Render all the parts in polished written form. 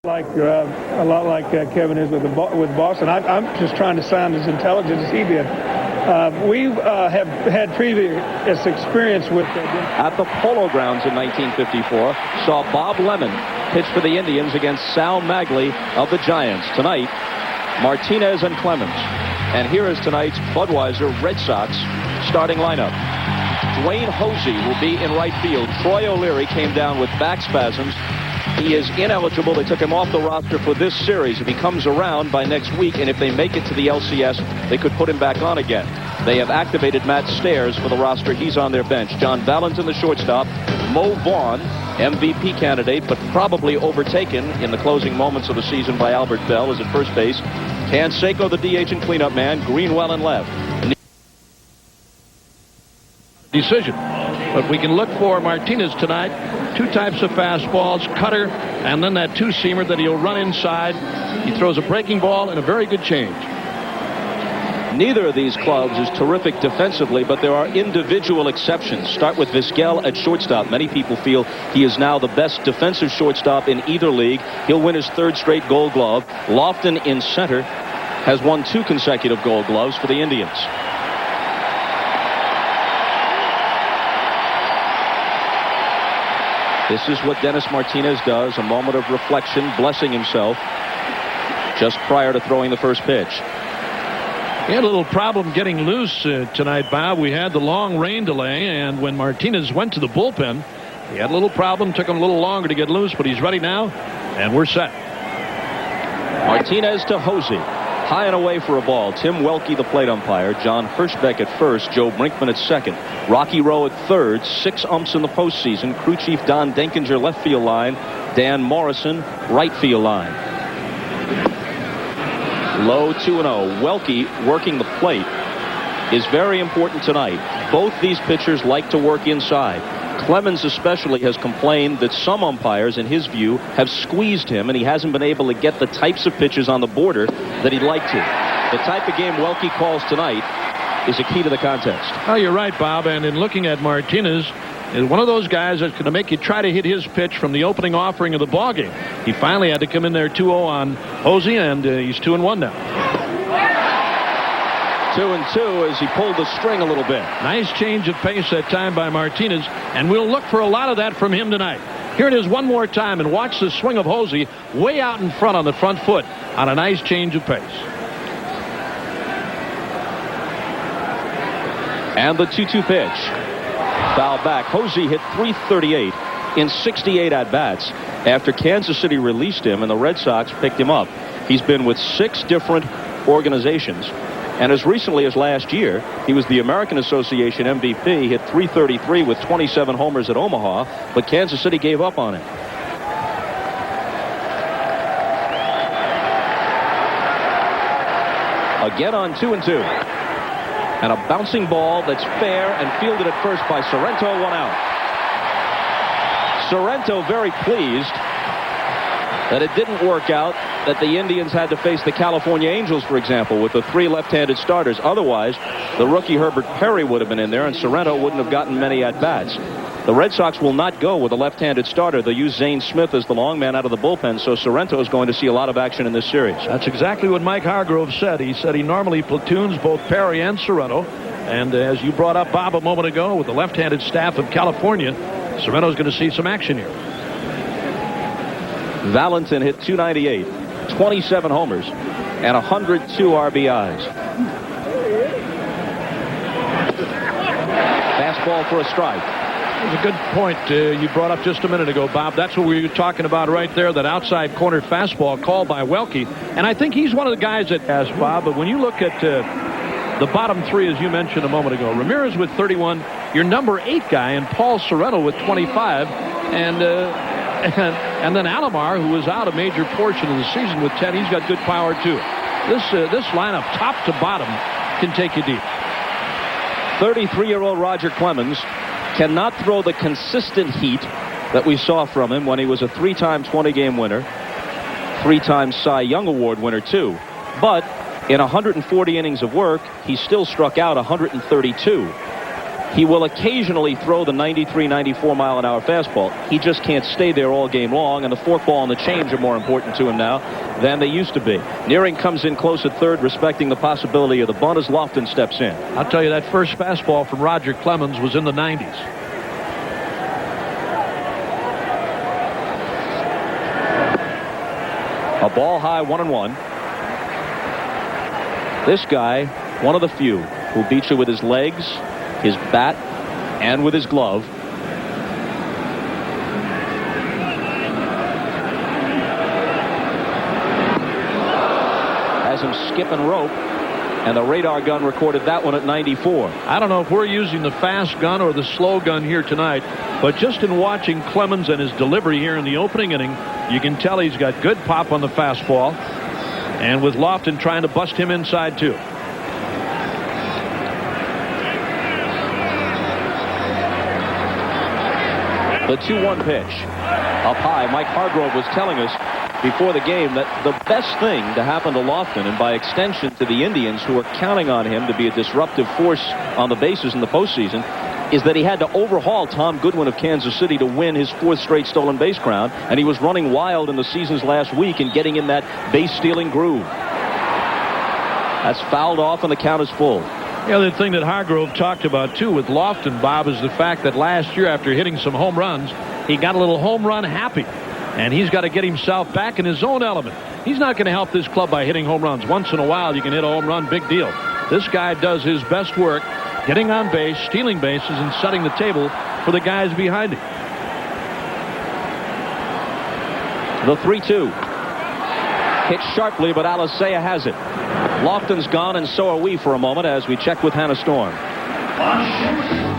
A lot like Kevin is with Boston. I'm just trying to sound as intelligent as he did. We have had previous experience with... At the Polo Grounds in 1954, saw Bob Lemon pitch for the Indians against Sal Magley of the Giants. Tonight, Martinez and Clemens. And here is tonight's Budweiser Red Sox starting lineup. Dwayne Hosey will be in right field. Troy O'Leary came down with back spasms. He is ineligible. They took him off the roster for this series. If he comes around by next week, and if they make it to the LCS, they could put him back on again. They have activated Matt Stairs for the roster. He's on their bench. John Valentin, the shortstop. Mo Vaughn, MVP candidate, but probably overtaken in the closing moments of the season by Albert Bell, is at first base. Canseco, the DH and cleanup man. Greenwell in left. Decision. But we can look for Martinez tonight. Two types of fastballs, cutter, and then that two-seamer that he'll run inside. He throws a breaking ball and a very good change. Neither of these clubs is terrific defensively, but there are individual exceptions. Start with Vizquel at shortstop. Many people feel he is now the best defensive shortstop in either league. He'll win his third straight Gold Glove. Lofton in center has won 2 consecutive Gold Gloves for the Indians. This is what Dennis Martinez does, a moment of reflection, blessing himself just prior to throwing the first pitch. He had a little problem getting loose tonight, Bob. We had the long rain delay, and when Martinez went to the bullpen, he had a little problem. Took him a little longer to get loose, but he's ready now, and we're set. Martinez to Hosey. High and away for a ball. Tim Welke, the plate umpire. John Hirschbeck at first. Joe Brinkman at second. Rocky Rowe at third. 6 umps in the postseason. Crew chief Don Denkinger, left field line. Dan Morrison, right field line. Low 2-0. Welke working the plate is very important tonight. Both these pitchers like to work inside. Clemens especially has complained that some umpires, in his view, have squeezed him, and he hasn't been able to get the types of pitches on the border that he'd like to. The type of game Welke calls tonight is a key to the contest. Oh, you're right, Bob. And in looking at Martinez, is one of those guys that's going to make you try to hit his pitch from the opening offering of the ballgame. He finally had to come in there 2-0 on Hosey, and he's 2-1 now. 2-2 as he pulled the string a little bit. Nice change of pace that time by Martinez, and we'll look for a lot of that from him tonight. Here it is one more time, and watch the swing of Hosey way out in front on the front foot on a nice change of pace. And the 2-2 pitch. Foul back. Hosey hit .338 in 68 at-bats after Kansas City released him and the Red Sox picked him up. He's been with 6 different organizations. And as recently as last year, he was the American Association MVP, hit .333 with 27 homers at Omaha, but Kansas City gave up on him. Again on 2-2. And a bouncing ball that's fair and fielded at first by Sorrento, 1 out. Sorrento very pleased that it didn't work out, that the Indians had to face the California Angels, for example, with the 3 left-handed starters. Otherwise, the rookie Herbert Perry would have been in there, and Sorrento wouldn't have gotten many at-bats. The Red Sox will not go with a left-handed starter. They'll use Zane Smith as the long man out of the bullpen, so Sorrento is going to see a lot of action in this series. That's exactly what Mike Hargrove said. He said he normally platoons both Perry and Sorrento, and as you brought up, Bob, a moment ago, with the left-handed staff of California, Sorrento's going to see some action here. Valentin hit .298, 27 homers, and 102 RBIs. Fastball for a strike. It was a good point you brought up just a minute ago, Bob. That's what we were talking about right there, that outside corner fastball called by Welke. And I think he's one of the guys that has, Bob, but when you look at the bottom 3, as you mentioned a moment ago, Ramirez with 31, your number 8 guy, and Paul Sorrento with 25, and then Alomar, who was out a major portion of the season with 10, he's got good power too. This lineup, top to bottom, can take you deep. 33-year-old Roger Clemens cannot throw the consistent heat that we saw from him when he was a 3-time 20-game winner, 3-time Cy Young Award winner too. But in 140 innings of work, he still struck out 132. He will occasionally throw the 93, 94 mile an hour fastball. He just can't stay there all game long, and the forkball and the change are more important to him now than they used to be. Nearing comes in close at third, respecting the possibility of the bunt as Lofton steps in. I'll tell you, that first fastball from Roger Clemens was in the 90s. A ball high, 1-1. This guy, one of the few who beats you with his legs, his bat, and with his glove. Has him skipping rope, and the radar gun recorded that one at 94. I don't know if we're using the fast gun or the slow gun here tonight, but just in watching Clemens and his delivery here in the opening inning, you can tell he's got good pop on the fastball, and with Lofton trying to bust him inside too. The 2-1 pitch. Up high. Mike Hargrove was telling us before the game that the best thing to happen to Lofton, and by extension to the Indians, who are counting on him to be a disruptive force on the bases in the postseason, is that he had to overhaul Tom Goodwin of Kansas City to win his 4th straight stolen base crown, and he was running wild in the season's last week and getting in that base-stealing groove. That's fouled off, and the count is full. The other thing that Hargrove talked about, too, with Lofton, Bob, is the fact that last year, after hitting some home runs, he got a little home run happy. And he's got to get himself back in his own element. He's not going to help this club by hitting home runs. Once in a while, you can hit a home run, big deal. This guy does his best work getting on base, stealing bases, and setting the table for the guys behind him. The 3-2. Hit sharply, but Alicea has it. Lofton's gone, and so are we for a moment as we check with Hannah Storm.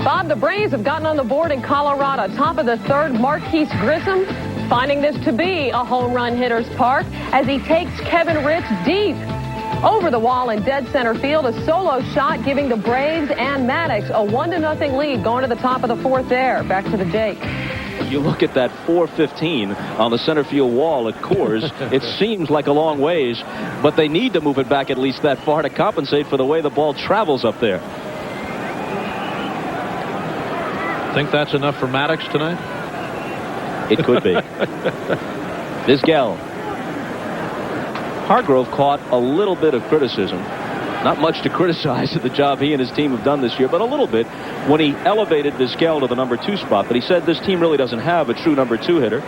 Bob, the Braves have gotten on the board in Colorado. Top of the third, Marquise Grissom finding this to be a home run hitter's park as he takes Kevin Ritz deep over the wall in dead center field. A solo shot giving the Braves and Maddox a 1-0 lead going to the top of the 4th there. Back to the Jake. You look at that 415 on the center field wall at Coors. It seems like a long ways, but they need to move it back at least that far to compensate for the way the ball travels up there. Think that's enough for Maddox tonight? It could be. Vizquel. Hargrove caught a little bit of criticism. Not much to criticize at the job he and his team have done this year, but a little bit when he elevated Vizquel to the number 2 spot. But he said this team really doesn't have a true number 2 hitter.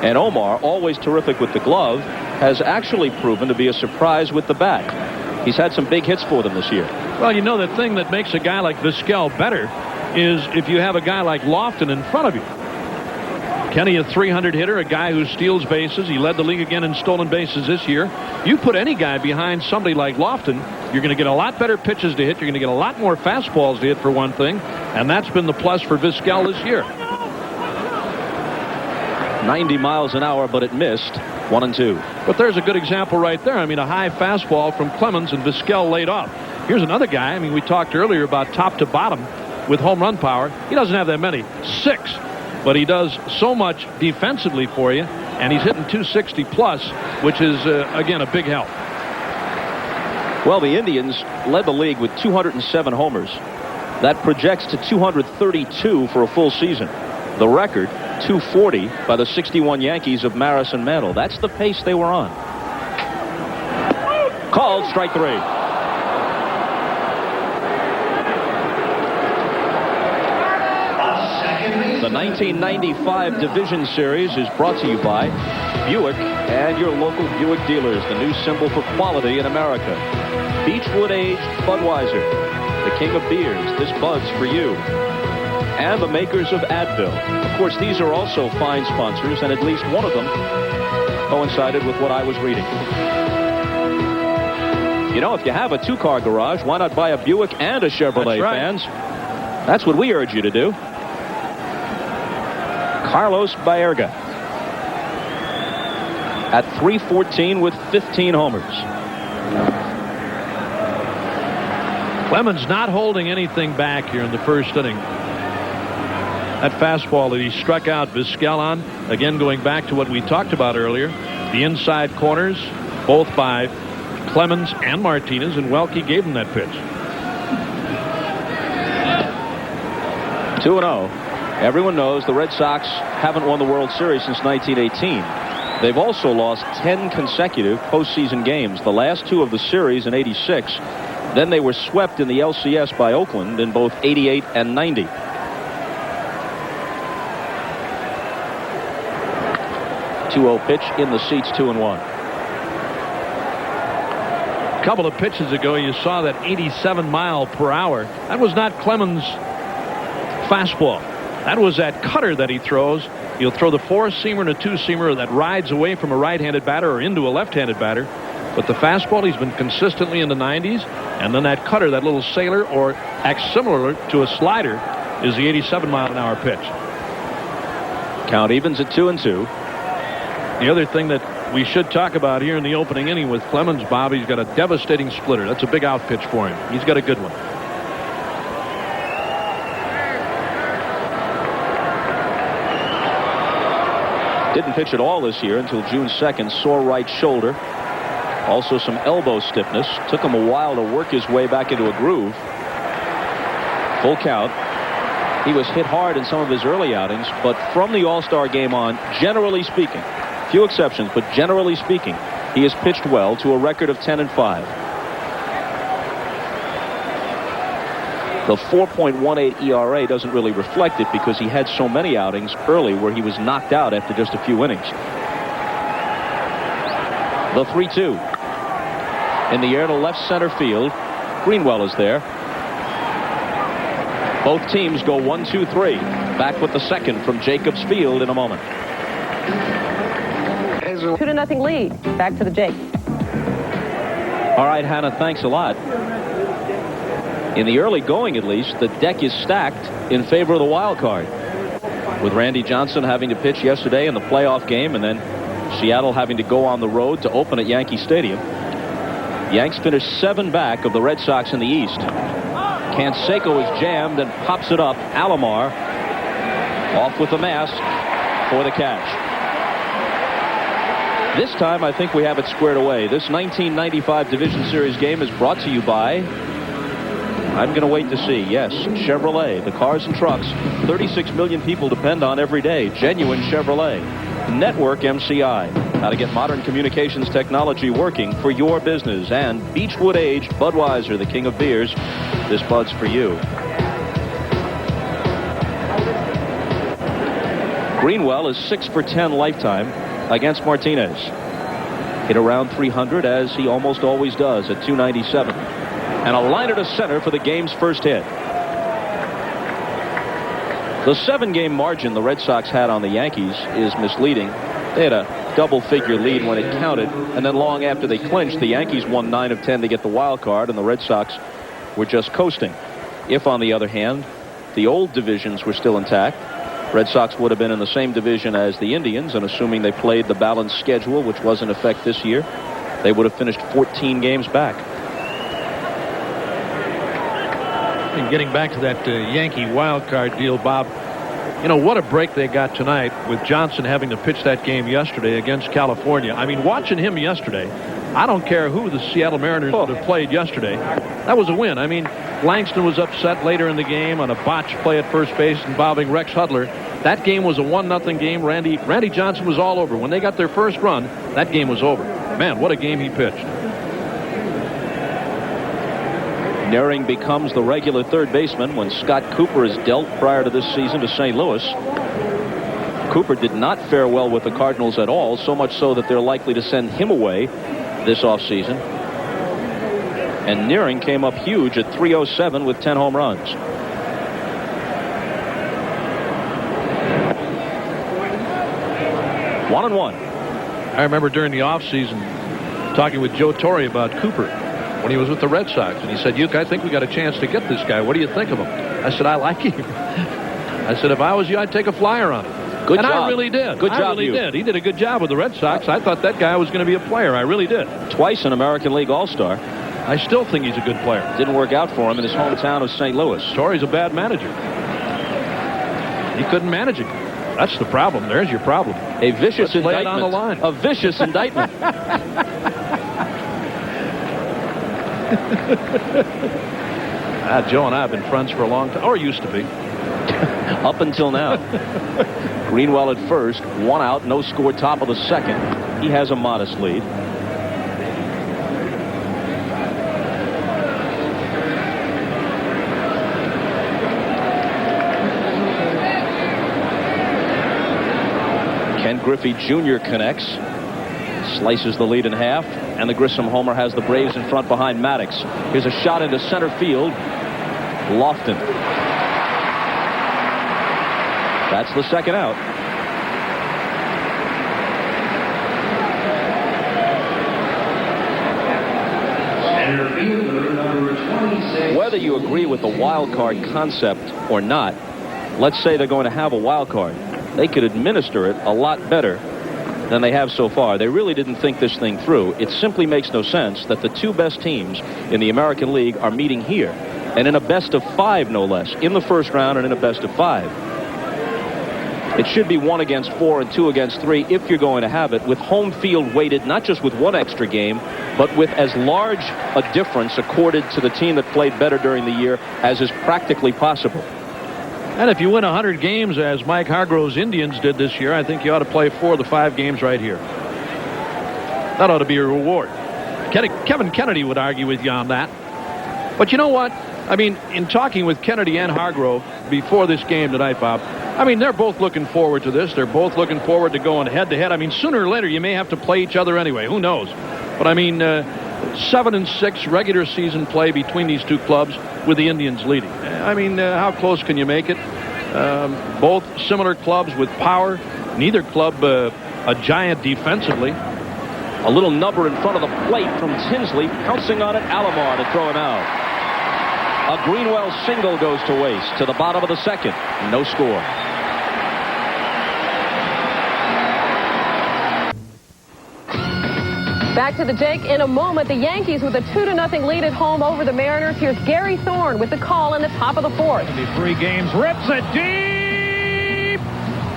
And Omar, always terrific with the glove, has actually proven to be a surprise with the bat. He's had some big hits for them this year. Well, you know, the thing that makes a guy like Vizquel better is if you have a guy like Lofton in front of you. Kenny, a 300 hitter, a guy who steals bases. He led the league again in stolen bases this year. You put any guy behind somebody like Lofton, you're going to get a lot better pitches to hit. You're going to get a lot more fastballs to hit, for one thing. And that's been the plus for Vizquel this year. 90 miles an hour, but it missed. 1-2. But there's a good example right there. I mean, a high fastball from Clemens, and Vizquel laid off. Here's another guy. I mean, we talked earlier about top to bottom with home run power. He doesn't have that many. 6. But he does so much defensively for you, and he's hitting 260 plus, which is, again, a big help. Well, the Indians led the league with 207 homers. That projects to 232 for a full season. The record, 240 by the 61 Yankees of Maris and Mantle. That's the pace they were on. Called strike 3. The 1995 Division Series is brought to you by Buick and your local Buick dealers, the new symbol for quality in America. Beechwood Aged Budweiser, the king of beers, this Bud's for you. And the makers of Advil. Of course, these are also fine sponsors, and at least one of them coincided with what I was reading. You know, if you have a 2-car garage, why not buy a Buick and a Chevrolet, That's right. fans? That's what we urge you to do. Carlos Baerga at 314 with 15 homers. Clemens not holding anything back here in the first inning. That fastball that he struck out Vizquel on, again going back to what we talked about earlier, the inside corners, both by Clemens and Martinez, and Welke gave him that pitch. 2-0. Everyone knows the Red Sox haven't won the World Series since 1918. They've also lost 10 consecutive postseason games, the last 2 of the series in '86. Then they were swept in the LCS by Oakland in both '88 and '90. .2-0 pitch in the seats, 2-1. A couple of pitches ago, you saw that 87 mile per hour. That was not Clemens' fastball. That was that cutter that he throws. He'll throw the 4-seamer and a 2-seamer that rides away from a right-handed batter or into a left-handed batter. But the fastball, he's been consistently in the 90s. And then that cutter, that little sailor, or acts similar to a slider, is the 87 mile an hour pitch. Count evens at 2-2. The other thing that we should talk about here in the opening inning with Clemens, Bob, he's got a devastating splitter. That's a big out pitch for him. He's got a good one. Didn't pitch at all this year until June 2nd. Sore right shoulder. Also some elbow stiffness. Took him a while to work his way back into a groove. Full count. He was hit hard in some of his early outings, but from the All-Star game on, generally speaking, few exceptions, but generally speaking, he has pitched well to a record of 10-5. The 4.18 ERA doesn't really reflect it because he had so many outings early where he was knocked out after just a few innings. The 3-2. In the air to left center field. Greenwell is there. Both teams go 1-2-3. Back with the second from Jacobs Field in a moment. 2-0 lead. Back to the Jake. All right, Hannah, thanks a lot. In the early going, at least, the deck is stacked in favor of the wild card. With Randy Johnson having to pitch yesterday in the playoff game, and then Seattle having to go on the road to open at Yankee Stadium. Yanks finished 7 back of the Red Sox in the East. Canseco is jammed and pops it up. Alomar off with the mask for the catch. This time, I think we have it squared away. This 1995 Division Series game is brought to you by, I'm going to wait to see, yes, Chevrolet. The cars and trucks 36 million people depend on every day. Genuine Chevrolet. Network MCI. How to get modern communications technology working for your business. And Beechwood Aged Budweiser, the king of beers. This Bud's for you. Greenwell is 6 for 10 lifetime against Martinez. Hit around 300 as he almost always does at 297. And a liner to center for the game's first hit. The 7-game margin the Red Sox had on the Yankees is misleading. They had a double-figure lead when it counted, and then long after they clinched, the Yankees won 9 of 10 to get the wild card, and the Red Sox were just coasting. If, on the other hand, the old divisions were still intact, Red Sox would have been in the same division as the Indians, and assuming they played the balanced schedule, which was in effect this year, they would have finished 14 games back. And getting back to that Yankee wild card deal, Bob, you know, what a break they got tonight with Johnson having to pitch that game yesterday against California. I mean, watching him yesterday, I don't care who the Seattle Mariners would have played yesterday. That was a win. I mean, Langston was upset later in the game on a botched play at first base involving Rex Hudler. That game was a 1-0 game. Randy Johnson was all over. When they got their first run, that game was over. Man, what a game he pitched. Nehring becomes the regular third baseman when Scott Cooper is dealt prior to this season to St. Louis. Cooper did not fare well with the Cardinals at all, so much so that they're likely to send him away this offseason. And Nehring came up huge at 307 with 10 home runs. One and one. I remember during the offseason talking with Joe Torre about Cooper when he was with the Red Sox, and he said, "Uke, I think we got a chance to get this guy. What do you think of him?" I said, "I like him." I said, "If I was you, I'd take a flyer on him." Good and job. I really did. Good job, I really did. He did a good job with the Red Sox. I thought that guy was going to be a player. I really did. Twice an American League All-Star. I still think he's a good player. Didn't work out for him in his hometown of St. Louis. Torre's a bad manager. He couldn't manage him. That's the problem. There's your problem. A vicious Let's lay it indictment. on the line. A vicious indictment. Joe and I have been friends for a long time, or used to be. Up until now. Greenwell at first, 1 out, no score, top of the second. He has a modest lead. Ken Griffey Jr. connects, slices the lead in half, and the Grissom homer has the Braves in front behind Maddox. Here's a shot into center field. Lofton. That's the second out. Whether you agree with the wild card concept or not, let's say they're going to have a wild card. They could administer it a lot better than they have so far. They really didn't think this thing through. It simply makes no sense that the two best teams in the American League are meeting here, and in a best of 5, no less, in the first round and in a best of 5. It should be 1 against 4 and 2 against 3 if you're going to have it, with home field weighted not just with 1 extra game, but with as large a difference accorded to the team that played better during the year as is practically possible. And if you win 100 games, as Mike Hargrove's Indians did this year, I think you ought to play 4 of the 5 games right here. That ought to be a reward. Kevin Kennedy would argue with you on that. But you know what? I mean, in talking with Kennedy and Hargrove before this game tonight, Bob, I mean, they're both looking forward to this. They're both looking forward to going head-to-head. I mean, sooner or later, you may have to play each other anyway. Who knows? But, I mean, 7-6 regular season play between these two clubs with the Indians leading. I mean, how close can you make it? Both similar clubs with power. Neither club a giant defensively. A little number in front of the plate from Tinsley. Pouncing on it, Alomar to throw him out. A Greenwell single goes to waste to the bottom of the second. No score. Back to the Jake in a moment. The Yankees with a 2-0 lead at home over the Mariners. Here's Gary Thorne with the call in the top of the 4th. 3 games, rips it deep.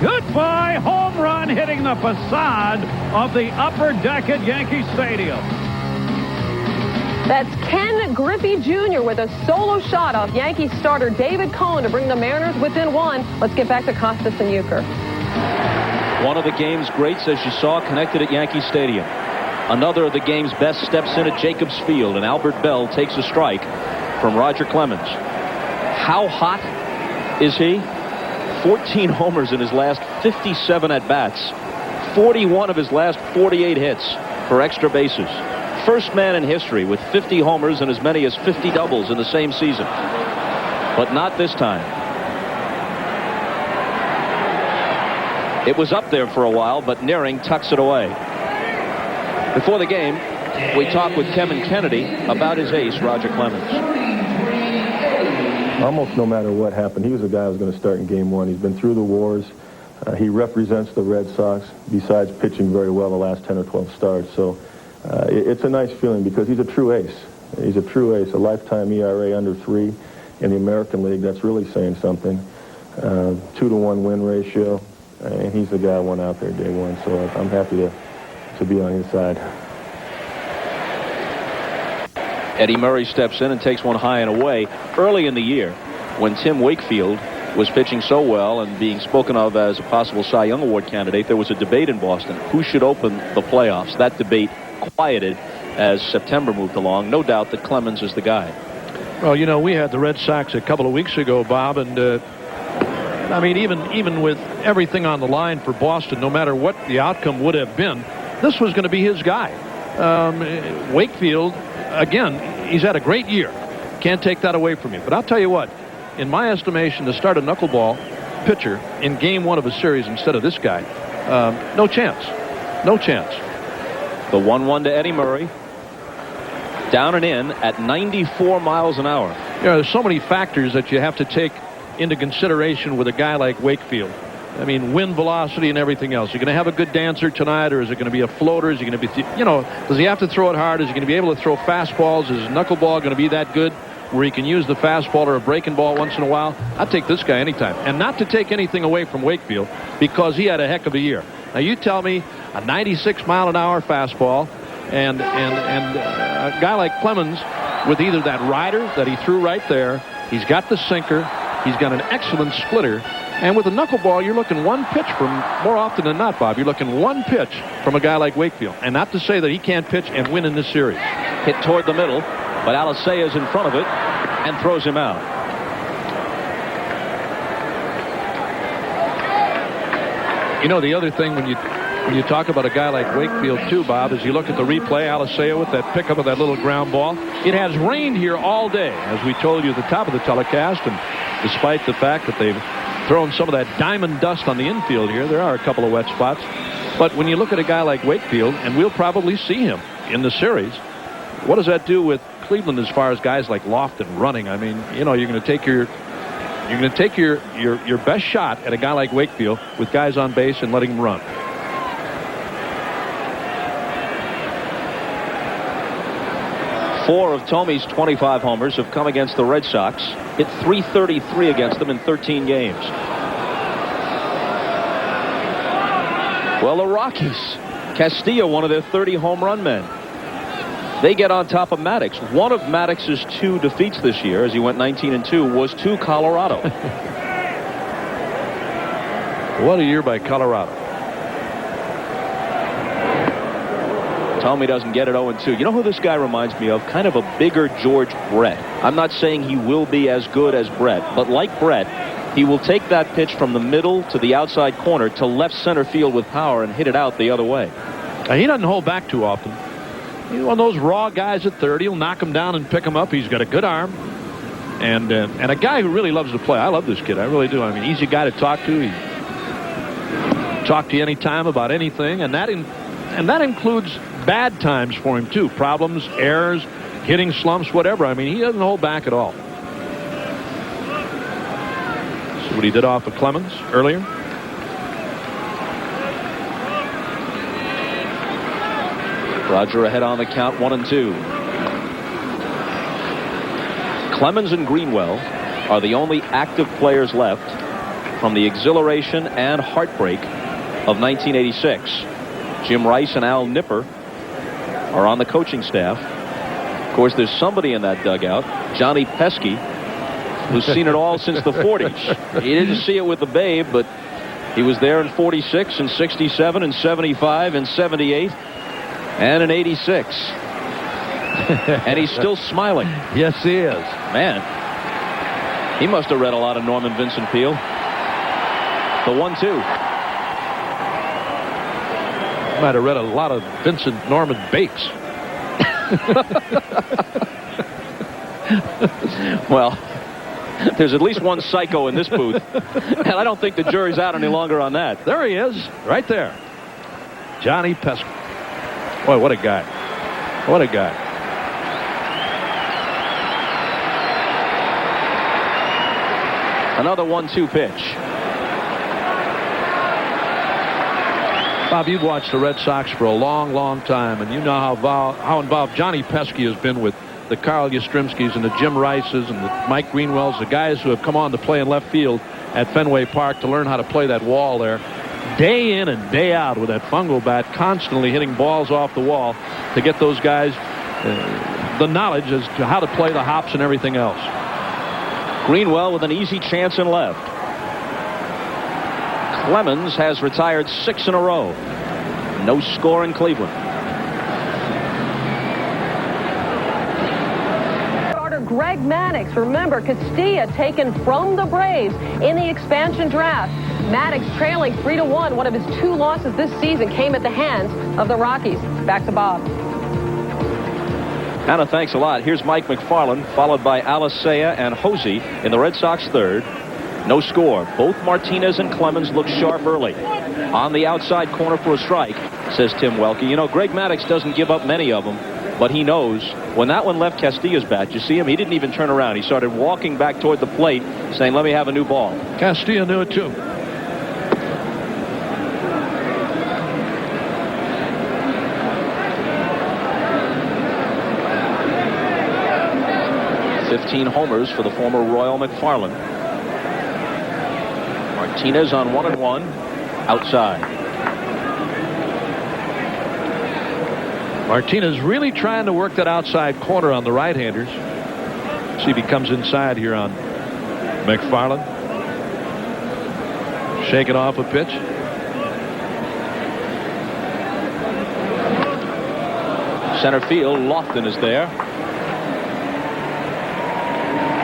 Goodbye, home run hitting the facade of the upper deck at Yankee Stadium. That's Ken Griffey Jr. with a solo shot off Yankee starter David Cohn to bring the Mariners within 1. Let's get back to Costas and Euchre. One of the game's greats, as you saw, connected at Yankee Stadium. Another of the game's best steps in at Jacobs Field, and Albert Bell takes a strike from Roger Clemens. How hot is he? 14 homers in his last 57 at-bats. 41 of his last 48 hits for extra bases. First man in history with 50 homers and as many as 50 doubles in the same season. But not this time. It was up there for a while, but Nearing tucks it away. Before the game, we talked with Kevin Kennedy about his ace, Roger Clemens. Almost no matter what happened, he was the guy who was going to start in game 1. He's been through the wars. He represents the Red Sox, besides pitching very well the last 10 or 12 starts. So it's a nice feeling because he's a true ace. He's a true ace, a lifetime ERA under 3 in the American League. That's really saying something. 2-to-1 win ratio, and he's the guy who went out there day 1. So I'm happy to be on his side. Eddie Murray steps in and takes one high and away. Early in the year, when Tim Wakefield was pitching so well and being spoken of as a possible Cy Young Award candidate, there was a debate in Boston. Who should open the playoffs? That debate quieted as September moved along. No doubt that Clemens is the guy. Well, you know, we had the Red Sox a couple of weeks ago, Bob, and I mean, even with everything on the line for Boston, no matter what the outcome would have been, this was going to be his guy. Wakefield, again, he's had a great year. Can't take that away from you. But I'll tell you what, in my estimation, to start a knuckleball pitcher in game 1 of a series instead of this guy, no chance. No chance. The 1-1 to Eddie Murray. Down and in at 94 miles an hour. Yeah, there's so many factors that you have to take into consideration with a guy like Wakefield. I mean, wind velocity and everything else. You're going to have a good dancer tonight, or is it going to be a floater? Is he going to be, you know, does he have to throw it hard? Is he going to be able to throw fastballs? Is his knuckleball going to be that good where he can use the fastball or a breaking ball once in a while? I'd take this guy anytime. And not to take anything away from Wakefield, because he had a heck of a year. Now, you tell me a 96-mile-an-hour fastball and a guy like Clemens with either that rider that he threw right there, he's got the sinker, He's got an excellent splitter. And with a knuckleball, you're looking one pitch from, more often than not, Bob, you're looking one pitch from a guy like Wakefield. And not to say that he can't pitch and win in this series. Hit toward the middle, but Alicea is in front of it and throws him out. You know, the other thing when you talk about a guy like Wakefield, too, Bob, is you look at the replay, Alicea with that pickup of that little ground ball. It has rained here all day, as we told you at the top of the telecast. And despite the fact that they've thrown some of that diamond dust on the infield here, there are a couple of wet spots. But when you look at a guy like Wakefield, and we'll probably see him in the series, what does that do with Cleveland as far as guys like Lofton running? I mean, you know, you're going to take your best shot at a guy like Wakefield with guys on base and letting him run. Four of Tome's 25 homers have come against the Red Sox. Hit .333 against them in 13 games. Well, the Rockies. Castillo, one of their 30 home run men. They get on top of Maddox. One of Maddox's 2 defeats this year, as he went 19-2, was to Colorado. What a year by Colorado. Tommy doesn't get it 0-2. You know who this guy reminds me of? Kind of a bigger George Brett. I'm not saying he will be as good as Brett, but like Brett, he will take that pitch from the middle to the outside corner to left center field with power and hit it out the other way. Now, he doesn't hold back too often. He's one of those raw guys at 30. He'll knock him down and pick him up. He's got a good arm. And a guy who really loves to play. I love this kid. I really do. I mean, easy guy to talk to. He talk to you anytime about anything. And that includes bad times for him, too. Problems, errors, hitting slumps, whatever. I mean, he doesn't hold back at all. See what he did off of Clemens earlier. Roger ahead on the count, 1-2. Clemens and Greenwell are the only active players left from the exhilaration and heartbreak of 1986. Jim Rice and Al Nipper are on the coaching staff. Of course, there's somebody in that dugout, Johnny Pesky, who's seen it all since the 40s. He didn't see it with the Babe, but he was there in 46 and 67 and 75 and 78 and in 86. And he's still smiling. Yes, he is. Man, he must have read a lot of Norman Vincent Peale. The 1-2. Might have read a lot of Vincent Norman Bates. Well, there's at least one psycho in this booth, and I don't think the jury's out any longer on that. There he is, right there. Johnny Pesky. Boy, what a guy. What a guy. Another 1-2 pitch. Bob, you've watched the Red Sox for a long, long time, and you know how involved Johnny Pesky has been with the Carl Yastrzemskis and the Jim Rices and the Mike Greenwells, the guys who have come on to play in left field at Fenway Park to learn how to play that wall there. Day in and day out with that fungo bat, constantly hitting balls off the wall to get those guys the knowledge as to how to play the hops and everything else. Greenwell with an easy chance in left. Clemens has retired 6 in a row. No score in Cleveland. Starter Greg Maddux. Remember, Castilla taken from the Braves in the expansion draft. Maddux trailing 3-1. One of his 2 losses this season came at the hands of the Rockies. Back to Bob. Anna, thanks a lot. Here's Mike McFarland, followed by Alicea and Hosey in the Red Sox third. No score. Both Martinez and Clemens look sharp early. On the outside corner for a strike, says Tim Welke. You know, Greg Maddux doesn't give up many of them, but he knows when that one left Castilla's bat, you see him, he didn't even turn around. He started walking back toward the plate, saying, let me have a new ball. Castilla knew it, too. $15 homers for the former Royal McFarland. Martinez on 1-1 outside. Martinez really trying to work that outside corner on the right-handers. See if he comes inside here on McFarland shaking off a pitch. Center field, Lofton is there.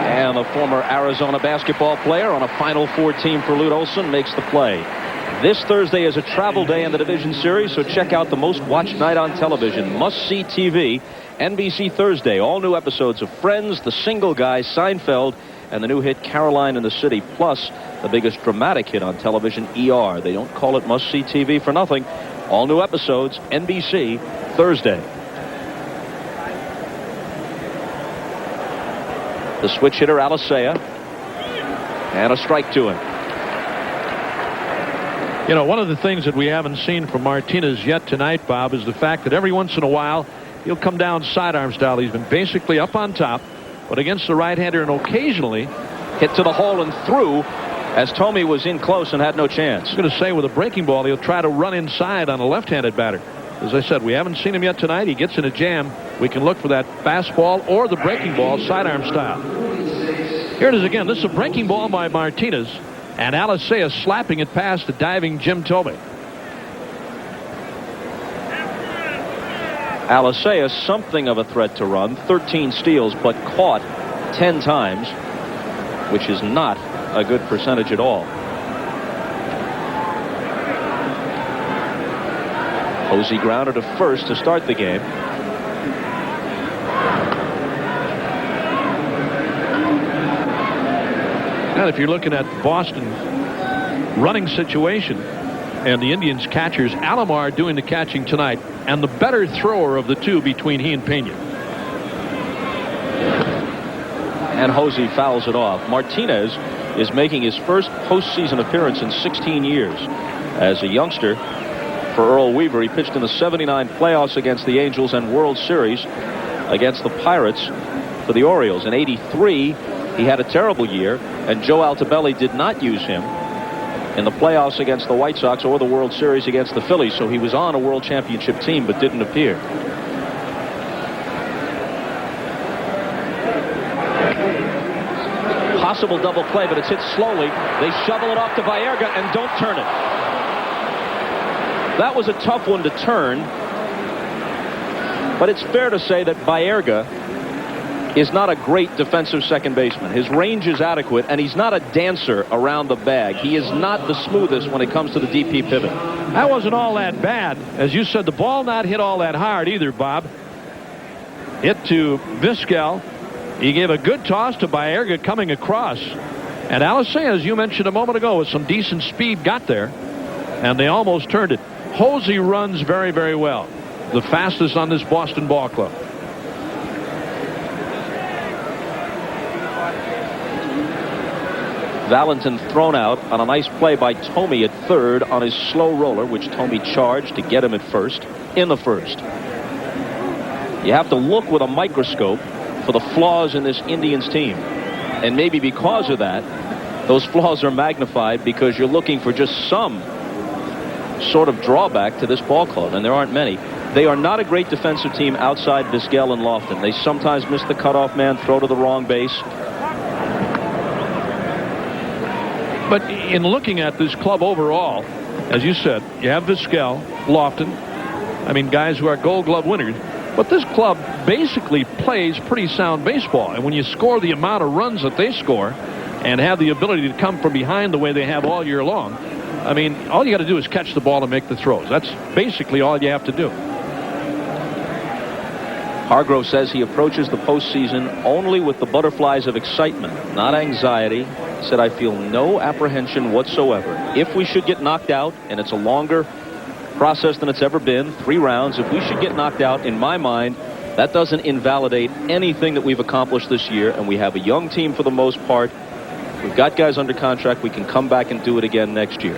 And the former Arizona basketball player on a Final Four team for Lute Olson makes the play. This Thursday is a travel day in the division series, so check out the most watched night on television. Must-see TV, NBC Thursday. All new episodes of Friends, The Single Guy, Seinfeld, and the new hit Caroline in the City, plus the biggest dramatic hit on television, ER. They don't call it must-see TV for nothing. All new episodes, NBC Thursday. The switch hitter, Alicea, and a strike to him. You know, one of the things that we haven't seen from Martinez yet tonight, Bob, is the fact that every once in a while he'll come down sidearm style. He's been basically up on top, but against the right-hander, and occasionally hit to the hole and through as Thome was in close and had no chance. I was going to say, with a breaking ball, he'll try to run inside on a left-handed batter. As I said, we haven't seen him yet tonight. He gets in a jam. We can look for that fastball or the breaking ball sidearm style. Here it is again. This is a breaking ball by Martinez, and Alicea slapping it past the diving Jim Thome. Alicea, something of a threat to run. 13 steals, but caught 10 times, which is not a good percentage at all. Posey grounded to first to start the game. And if you're looking at Boston running situation and the Indians catchers, Alomar doing the catching tonight, and the better thrower of the two between he and Pena. And Posey fouls it off. Martinez is making his first postseason appearance in 16 years. As a youngster for Earl Weaver, he pitched in the '79 playoffs against the Angels and World Series against the Pirates for the Orioles. In '83, he had a terrible year, and Joe Altobelli did not use him in the playoffs against the White Sox or the World Series against the Phillies, so he was on a World Championship team but didn't appear. Possible double play, but it's hit slowly. They shovel it off to Baerga and don't turn it. That was a tough one to turn, but it's fair to say that Baerga is not a great defensive second baseman. His range is adequate, and he's not a dancer around the bag. He is not the smoothest when it comes to the DP pivot. That wasn't all that bad. As you said, the ball not hit all that hard either, Bob. Hit to Vizquel. He gave a good toss to Baerga coming across. And Alicea, as you mentioned a moment ago, with some decent speed, got there. And they almost turned it. Posey runs very, very well. The fastest on this Boston ball club. Valentin thrown out on a nice play by Thome at third on his slow roller, which Thome charged to get him at first in the first. You have to look with a microscope for the flaws in this Indians team. And maybe because of that, those flaws are magnified because you're looking for just some sort of drawback to this ball club, and there aren't many. They are not a great defensive team outside Vizquel and Lofton. They sometimes miss the cutoff man, throw to the wrong base. But in looking at this club overall, as you said, you have Vizquel, Lofton, I mean, guys who are Gold Glove winners. But this club basically plays pretty sound baseball. And when you score the amount of runs that they score and have the ability to come from behind the way they have all year long, I mean, all you got to do is catch the ball and make the throws. That's basically all you have to do. Hargrove says he approaches the postseason only with the butterflies of excitement, not anxiety. He said, I feel no apprehension whatsoever. If we should get knocked out, and it's a longer process than it's ever been, 3 rounds, if we should get knocked out, in my mind, that doesn't invalidate anything that we've accomplished this year, and we have a young team for the most part. We've got guys under contract. We can come back and do it again next year.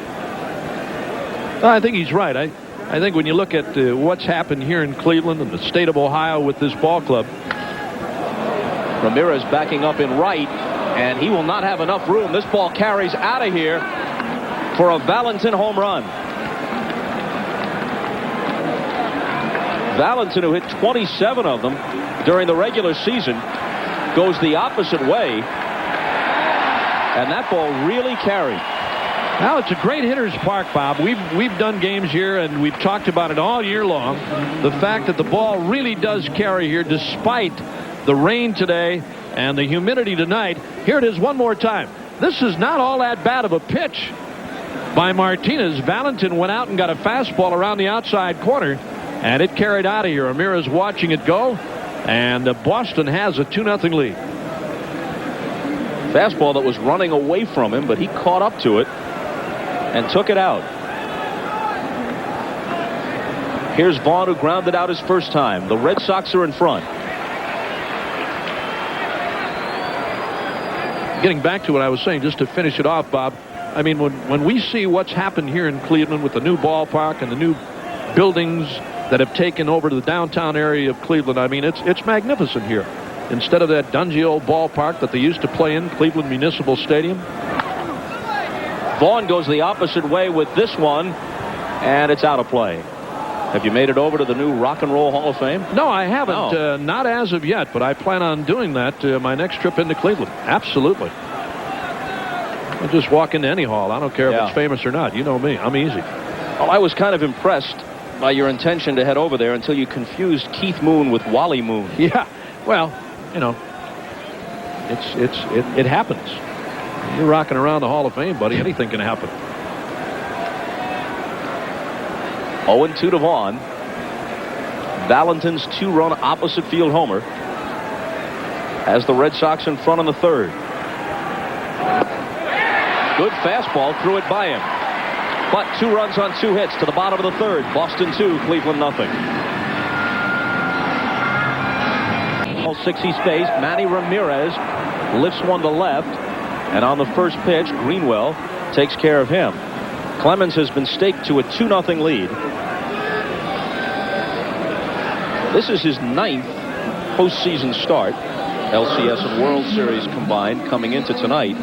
I think he's right. I think when you look at what's happened here in Cleveland and the state of Ohio with this ball club. Ramirez backing up in right, and he will not have enough room. This ball carries out of here for a Valentin home run. Valentin, who hit 27 of them during the regular season, goes the opposite way And that ball really carried. Well, it's a great hitter's park, Bob. We've done games here, and we've talked about it all year long. The fact that the ball really does carry here, despite the rain today and the humidity tonight. Here it is one more time. This is not all that bad of a pitch by Martinez. Valentin went out and got a fastball around the outside corner, and it carried out of here. Ramirez watching it go, and Boston has a 2-0 lead. Fastball that was running away from him, but he caught up to it and took it out. Here's Vaughn, who grounded out his first time. The Red Sox are in front. Getting back to what I was saying, just to finish it off, Bob, I mean, when we see what's happened here in Cleveland with the new ballpark and the new buildings that have taken over the downtown area of Cleveland, I mean, it's magnificent here. Instead of that dungy old ballpark that they used to play in, Cleveland Municipal Stadium. Vaughn goes the opposite way with this one, and it's out of play. Have you made it over to the new Rock and Roll Hall of Fame? No, I haven't. Not as of yet, but I plan on doing that my next trip into Cleveland. Absolutely. I'll just walk into any hall. I don't care if it's famous or not. You know me. I'm easy. Well, I was kind of impressed by your intention to head over there until you confused Keith Moon with Wally Moon. Yeah. Well, you know, it happens. You're rocking around the Hall of Fame, buddy. Anything can happen. 0-2 to Vaughn. Valentin's 2-run opposite field homer has the Red Sox in front in the third. Good fastball, threw it by him. But 2 runs on 2 hits to the bottom of the third. Boston 2, Cleveland nothing. 60 space. Manny Ramirez lifts one to left, and on the first pitch, Greenwell takes care of him. Clemens has been staked to a 2-0 lead. This is his 9th postseason start. LCS and World Series combined coming into tonight.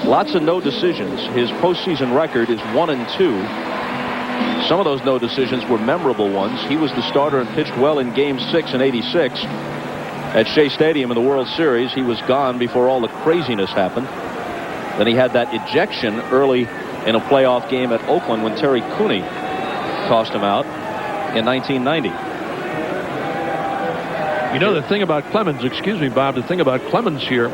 Lots of no decisions. His postseason record is 1-2. Some of those no decisions were memorable ones. He was the starter and pitched well in Game 6 in '86 at Shea Stadium in the World Series. He was gone before all the craziness happened. Then he had that ejection early in a playoff game at Oakland when Terry Cooney tossed him out in 1990. You know, the thing about Clemens, excuse me, Bob, the thing about Clemens here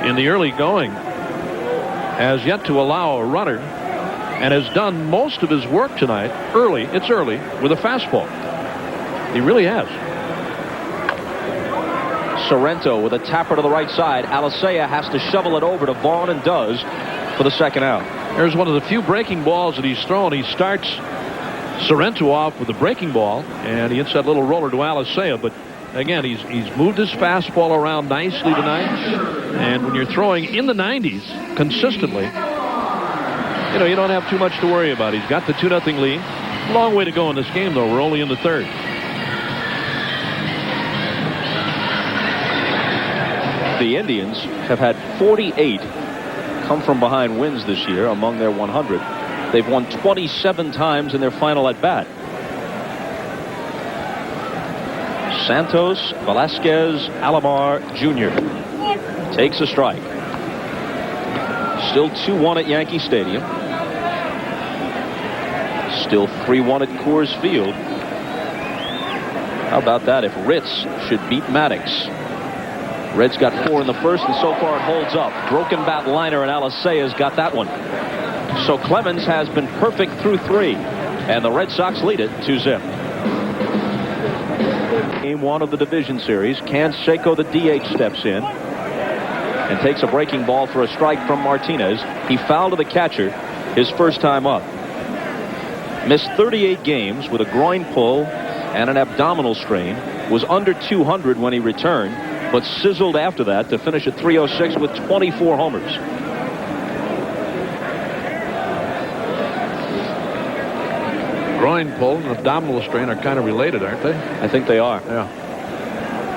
in the early going has yet to allow a runner and has done most of his work tonight early. It's early with a fastball. He really has. Sorrento with a tapper to the right side. Alicea has to shovel it over to Vaughn and does for the second out. There's one of the few breaking balls that he's thrown. He starts Sorrento off with a breaking ball, and he hits that little roller to Alicea. But again, he's moved his fastball around nicely tonight. And when you're throwing in the 90s consistently, you know, you don't have too much to worry about. He's got the 2-0 lead. Long way to go in this game, though. We're only in the third. The Indians have had 48 come from behind wins this year among their 100. They've won 27 times in their final at bat. Santos Velasquez Alomar Jr. takes a strike. Still 2-1 at Yankee Stadium. Still 3-1 at Coors Field. How about that if Ritz should beat Maddox? Reds got 4 in the first, and so far it holds up. Broken bat liner, and Alicea's got that one. So Clemens has been perfect through 3, and the Red Sox lead it 2-0. Game 1 of the division series. Canseco, the DH, steps in and takes a breaking ball for a strike from Martinez. He fouled to the catcher his first time up. Missed 38 games with a groin pull and an abdominal strain. Was under 200 when he returned, but sizzled after that to finish at 306 with 24 homers. Groin pull and abdominal strain are kind of related, aren't they? I think they are. Yeah.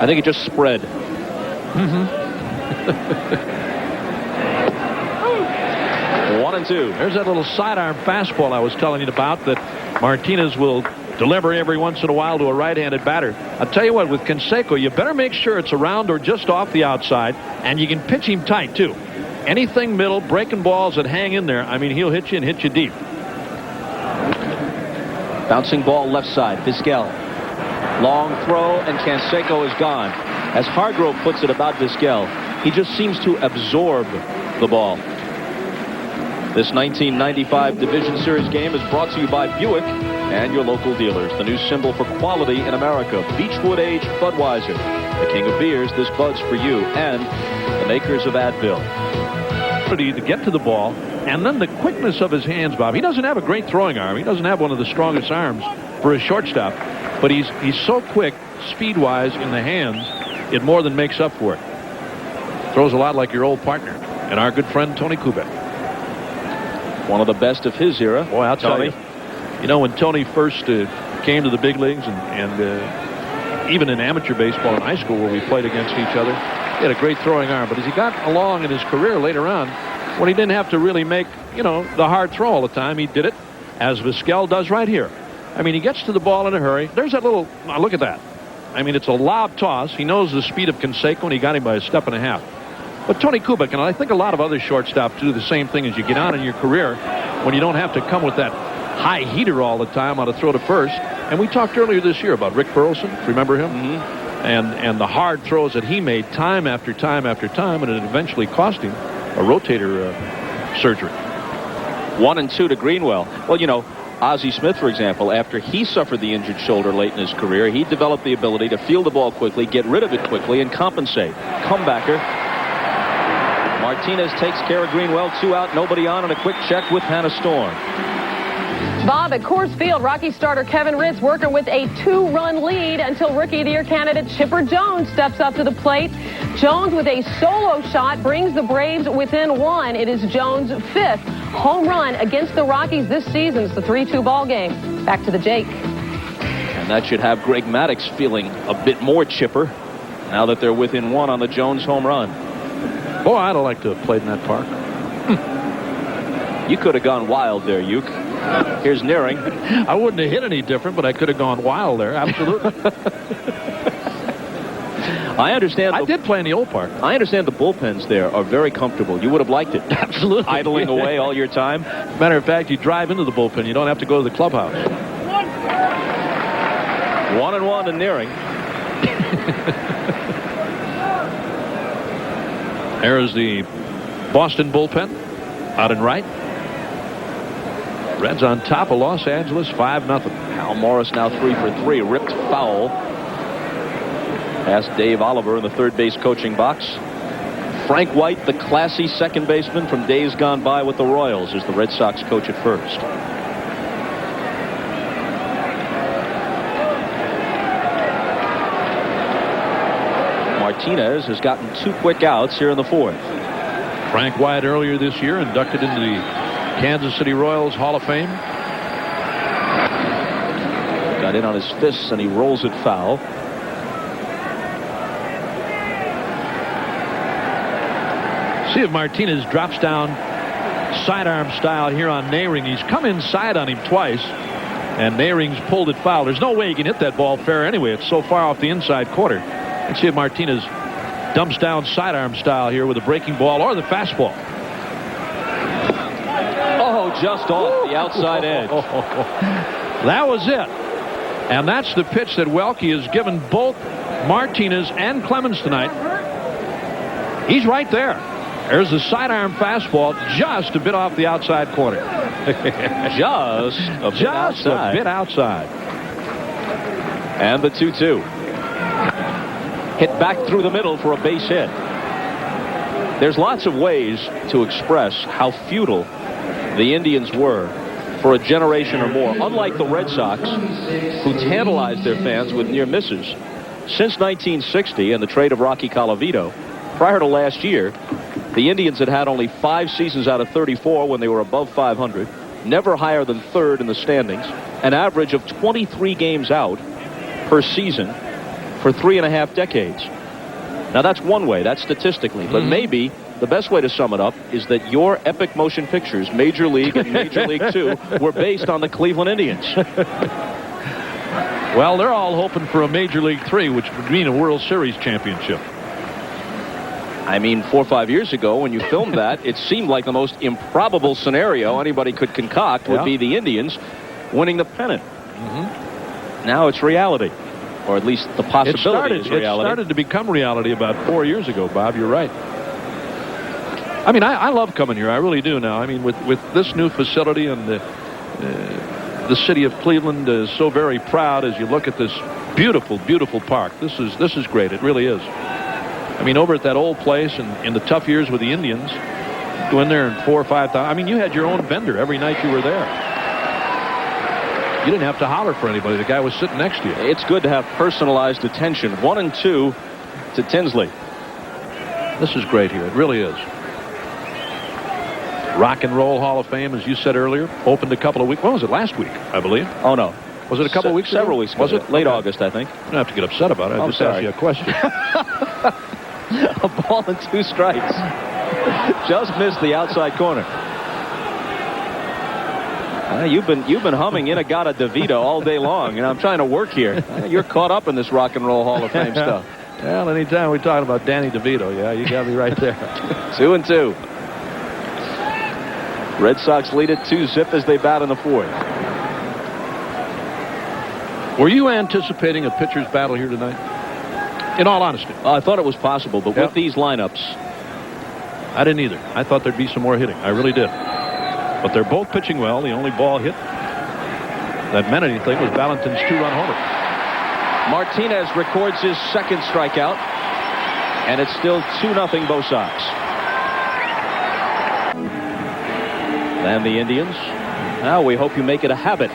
I think it just spread. 1-2. There's that little sidearm fastball I was telling you about that Martinez will deliver every once in a while to a right-handed batter. I'll tell you what, with Canseco, you better make sure it's around or just off the outside, and you can pitch him tight, too. anything middle, breaking balls that hang in there. I mean, he'll hit you and hit you deep. Bouncing ball left side. Vizquel. Long throw, and Canseco is gone. As Hargrove puts it about Vizquel, he just seems to absorb the ball. This 1995 Division Series game is brought to you by Buick and your local dealers. The new symbol for quality in America. Beechwood Aged Budweiser. The king of beers, this Bud's for you. And the makers of Advil. To get to the ball, and then the quickness of his hands, Bob. He doesn't have a great throwing arm. He doesn't have one of the strongest arms for a shortstop. But he's so quick, speed-wise, in the hands, it more than makes up for it. Throws a lot like your old partner and our good friend Tony Kubek. One of the best of his era. Boy, I'll tell you. You know, when Tony first came to the big leagues and even in amateur baseball in high school where we played against each other, he had a great throwing arm. But as he got along in his career later on, when he didn't have to really make, you know, the hard throw all the time, he did it as Vizquel does right here. I mean, he gets to the ball in a hurry. There's that little, look at that. I mean, it's a lob toss. He knows the speed of Canseco, and he got him by a step and a half. But Tony Kubek, and I think a lot of other shortstops do the same thing as you get on in your career when you don't have to come with that high heater all the time on a throw to first. And we talked earlier this year about Rick Burleson. Remember him? Mm-hmm. And the hard throws that he made time after time after time, and it eventually cost him a rotator surgery. 1-2 to Greenwell. Well, you know, Ozzie Smith, for example, after he suffered the injured shoulder late in his career, he developed the ability to field the ball quickly, get rid of it quickly, and compensate. Comebacker. Martinez takes care of Greenwell. 2 out, nobody on, and a quick check with Hannah Storm. Bob, at Coors Field, Rocky starter Kevin Ritz working with a 2-run lead until Rookie of the Year candidate Chipper Jones steps up to the plate. Jones with a solo shot brings the Braves within 1. It is Jones' 5th home run against the Rockies this season. It's the 3-2 ball game. Back to the Jake. And that should have Greg Maddux feeling a bit more chipper now that they're within 1 on the Jones home run. Boy, I'd have liked to have played in that park. You could have gone wild there, Uke. Here's Nearing. I wouldn't have hit any different, but I could have gone wild there. Absolutely. I understand. I did play in the old park. I understand the bullpens there are very comfortable. You would have liked it. Absolutely. Idling away all your time. Matter of fact, you drive into the bullpen. You don't have to go to the clubhouse. 1-1 to Nearing. There is the Boston bullpen out in right. Reds on top of Los Angeles, 5-0. Hal Morris now 3 for 3. Ripped foul. Past Dave Oliver in the third base coaching box. Frank White, the classy second baseman from days gone by with the Royals, is the Red Sox coach at first. Martinez has gotten 2 quick outs here in the 4th. Frank White earlier this year inducted into the Kansas City Royals Hall of Fame. Got in on his fists and he rolls it foul. See if Martinez drops down sidearm style here on Nehring. He's come inside on him twice, and Nehring's pulled it foul. There's no way he can hit that ball fair anyway. It's so far off the inside corner. Let's see if Martinez dumps down sidearm style here with a breaking ball or the fastball. Oh, just off the outside edge. That was it. And that's the pitch that Welke has given both Martinez and Clemens tonight. He's right there. There's the sidearm fastball just a bit off the outside corner. Just a bit outside. And the 2-2. Hit back through the middle for a base hit. There's lots of ways to express how futile the Indians were for a generation or more, unlike the Red Sox, who tantalized their fans with near misses. Since 1960 and the trade of Rocky Colavito, prior to last year, the Indians had had only 5 seasons out of 34 when they were above 500, never higher than 3rd in the standings, an average of 23 games out per season for 3.5 decades. Now that's one way, that's statistically, but maybe the best way to sum it up is that your epic motion pictures, Major League and Major League 2, were based on the Cleveland Indians. Well, they're all hoping for a Major League 3, which would mean a World Series championship. I mean, 4 or 5 years ago, when you filmed that, it seemed like the most improbable scenario anybody could concoct would be the Indians winning the pennant. Now it's reality, or at least the possibility is reality. It started to become reality about 4 years ago, Bob. You're right. I mean, I love coming here. I really do now. I mean, with this new facility, and the city of Cleveland is so very proud as you look at this beautiful, beautiful park. This is great. It really is. I mean, over at that old place and in the tough years with the Indians, go in there and 4,000 or 5,000. I mean, you had your own vendor every night you were there. You didn't have to holler for anybody. The guy was sitting next to you. It's good to have personalized attention. 1-2 to Tinsley. This is great here. It really is. Rock and Roll Hall of Fame, as you said earlier, opened a couple of weeks. When was it? Last week, I believe. Oh, no. Was it a couple of weeks ago? Several weeks ago. Was it? Late August, I think. You don't have to get upset about it. I just asked you a question. A ball and 2 strikes. Just missed the outside corner. You've been humming Inagata DeVito all day long, and I'm trying to work here. You're caught up in this Rock and Roll Hall of Fame stuff. Well, anytime we talk about Danny DeVito, yeah, you got me right there. 2-2. Red Sox lead it 2-0 as they bat in the 4th. Were you anticipating a pitcher's battle here tonight? In all honesty. I thought it was possible, but with these lineups, I didn't either. I thought there'd be some more hitting. I really did. But they're both pitching well. The only ball hit that meant anything was Valentin's 2-run homer. Martinez records his 2nd strikeout, and it's still 2-0 Bo Sox. And the Indians. Now we hope you make it a habit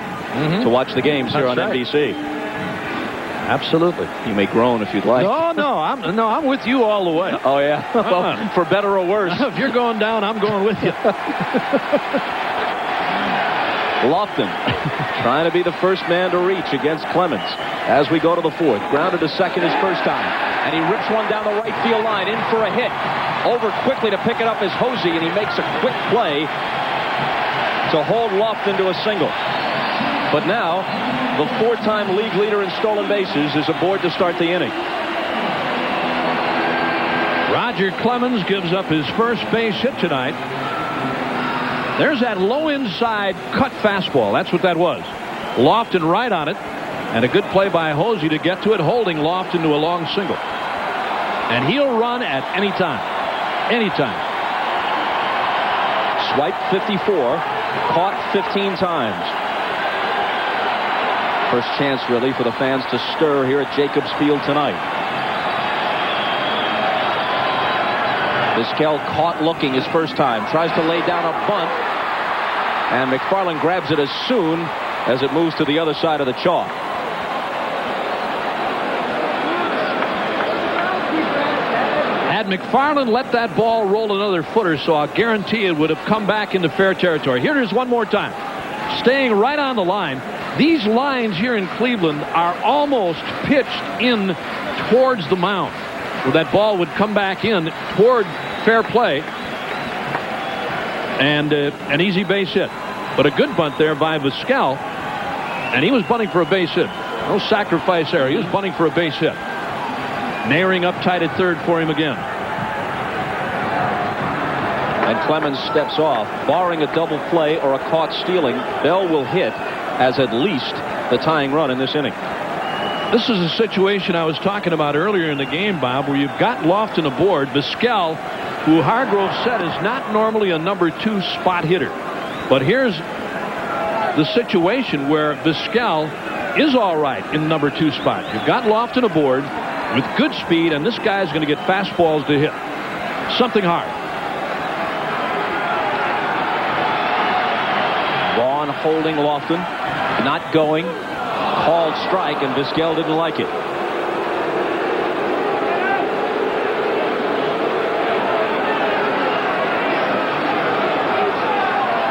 to watch the games here on NBC. Absolutely. You may groan if you'd like. No, I'm with you all the way. Oh yeah, well, for better or worse. If you're going down, I'm going with you. Lofton trying to be the first man to reach against Clemens as we go to the 4th. Grounded to second his first time, and he rips one down the right field line in for a hit. Over quickly to pick it up is Hosey, and he makes a quick play to hold Lofton to a single. But now, the 4-time league leader in stolen bases is aboard to start the inning. Roger Clemens gives up his first base hit tonight. There's that low inside cut fastball. That's what that was. Lofton right on it, and a good play by Hosey to get to it, holding Lofton to a long single. And he'll run at any time. Anytime. Swipe 54, caught 15 times. First chance, really, for the fans to stir here at Jacobs Field tonight. Vizquel caught looking his first time. Tries to lay down a bunt. And McFarland grabs it as soon as it moves to the other side of the chalk. Had McFarland let that ball roll another foot or so, I guarantee it would have come back into fair territory. Here it is one more time. Staying right on the line. These lines here in Cleveland are almost pitched in towards the mound, where that ball would come back in toward fair play, and an easy base hit. But a good bunt there by Vizquel, and he was bunting for a base hit. No sacrifice there. He was bunting for a base hit. Nairing up tight at third for him again. And Clemens steps off. Barring a double play or a caught stealing, Bell will hit as at least the tying run in this inning. This is a situation I was talking about earlier in the game, Bob, where you've got Lofton aboard. Vizquel, who Hargrove said is not normally a number 2 spot hitter. But here's the situation where Vizquel is all right in the number 2 spot. You've got Lofton aboard with good speed, and this guy's going to get fastballs to hit. Something hard. Vaughn holding Lofton, not going. Called strike, and Vizquel didn't like it.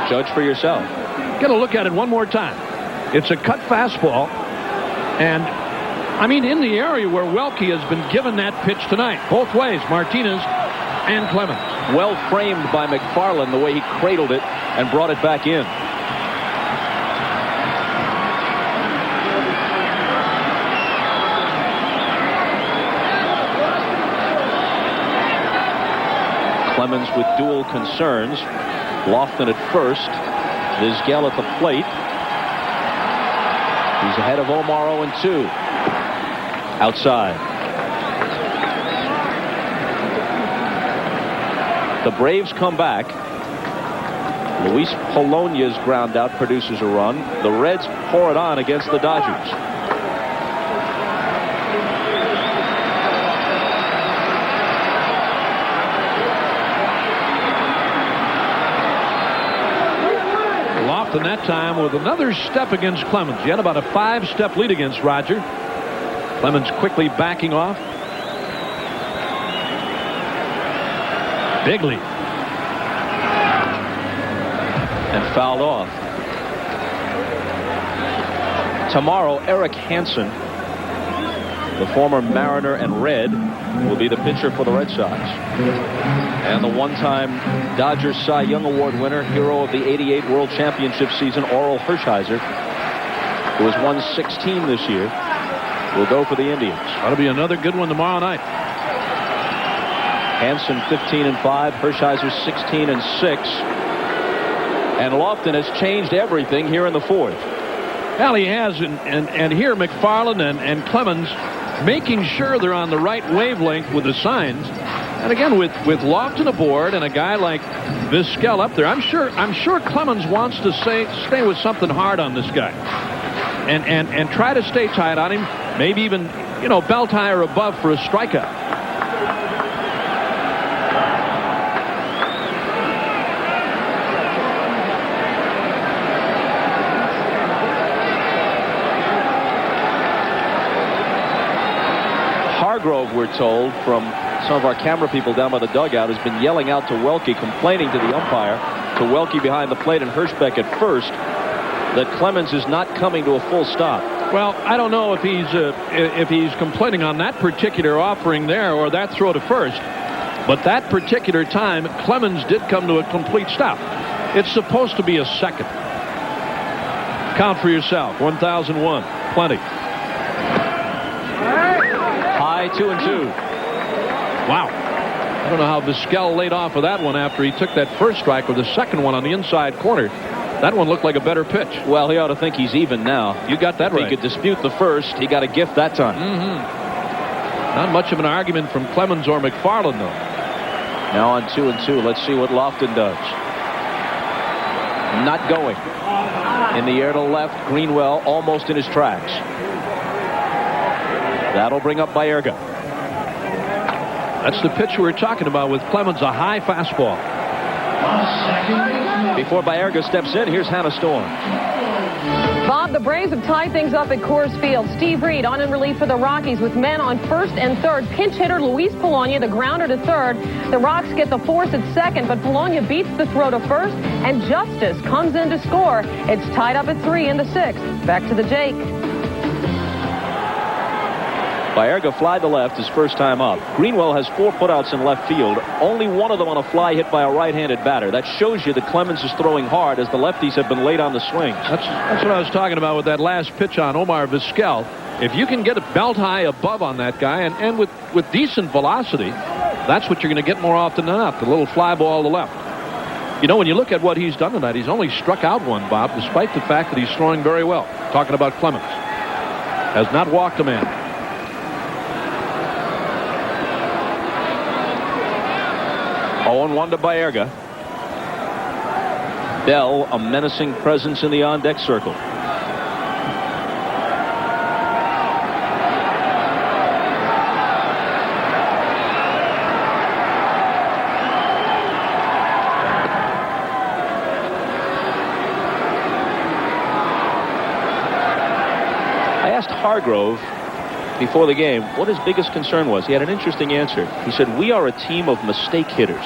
Judge for yourself. Get a look at it one more time. It's a cut fastball, and I mean in the area where Welke has been given that pitch tonight, both ways, Martinez and Clemens. Well framed by McFarland, the way he cradled it and brought it back in. Clemens with dual concerns. Lofton at first. Vizquel at the plate. He's ahead of Omar 0-2. Outside. The Braves come back. Luis Polonia's ground out produces a run. The Reds pour it on against the Dodgers. Lofton that time with another step against Clemens. He had about a 5-step lead against Roger. Clemens quickly backing off. Big lead. And fouled off. Tomorrow, Eric Hansen, the former Mariner and Red, will be the pitcher for the Red Sox. And the one-time Dodgers Cy Young Award winner, hero of the '88 World Championship season, Orel Hershiser, who has won 16 this year, will go for the Indians. That'll be another good one tomorrow night. Hansen 15-5, Hershiser 16-6. And Lofton has changed everything here in the fourth. Well, he has, and here McFarland and Clemens making sure they're on the right wavelength with the signs. And again, with Lofton aboard and a guy like Vizquel up there, I'm sure Clemens wants to stay with something hard on this guy, and try to stay tight on him. Maybe even belt high or above for a strikeout. Hargrove, we're told from some of our camera people down by the dugout, has been yelling out to Welke, complaining to the umpire, to Welke behind the plate and Hirschbeck at first, that Clemens is not coming to a full stop. Well, I don't know if he's complaining on that particular offering there or that throw to first, but that particular time Clemens did come to a complete stop. It's supposed to be a second. Count for yourself. 1001. Plenty. High 2-2. Wow. I don't know how Vizquel laid off of that one after he took that first strike with the second one on the inside corner. That one looked like a better pitch. Well, he ought to think he's even now. You got that right. He could dispute the first. He got a gift that time. Not much of an argument from Clemens or McFarland, though. Now on 2-2. Let's see what Lofton does. Not going. In the air to left. Greenwell almost in his tracks. That'll bring up Baerga. That's the pitch we were talking about with Clemens, a high fastball. Before Baerga steps in, here's Hannah Storm. Bob, the Braves have tied things up at Coors Field. Steve Reed on in relief for the Rockies with men on first and third. Pinch hitter Luis Polonia, the grounder to third. The Rocks get the force at second, but Polonia beats the throw to first, and Justice comes in to score. It's tied up at 3 in the 6th. Back to the Jake. Baerga fly to left his first time up. Greenwell has 4 putouts in left field. Only one of them on a fly hit by a right-handed batter. That shows you that Clemens is throwing hard as the lefties have been late on the swings. That's what I was talking about with that last pitch on Omar Vizquel. If you can get a belt high above on that guy and with decent velocity, that's what you're going to get more often than not. The little fly ball to left. When you look at what he's done tonight, he's only struck out one, Bob, despite the fact that he's throwing very well. Talking about Clemens. Has not walked a man. 0-1 to Baerga. Bell, a menacing presence in the on-deck circle. I asked Hargrove before the game what his biggest concern was. He had an interesting answer. He said, we are a team of mistake hitters.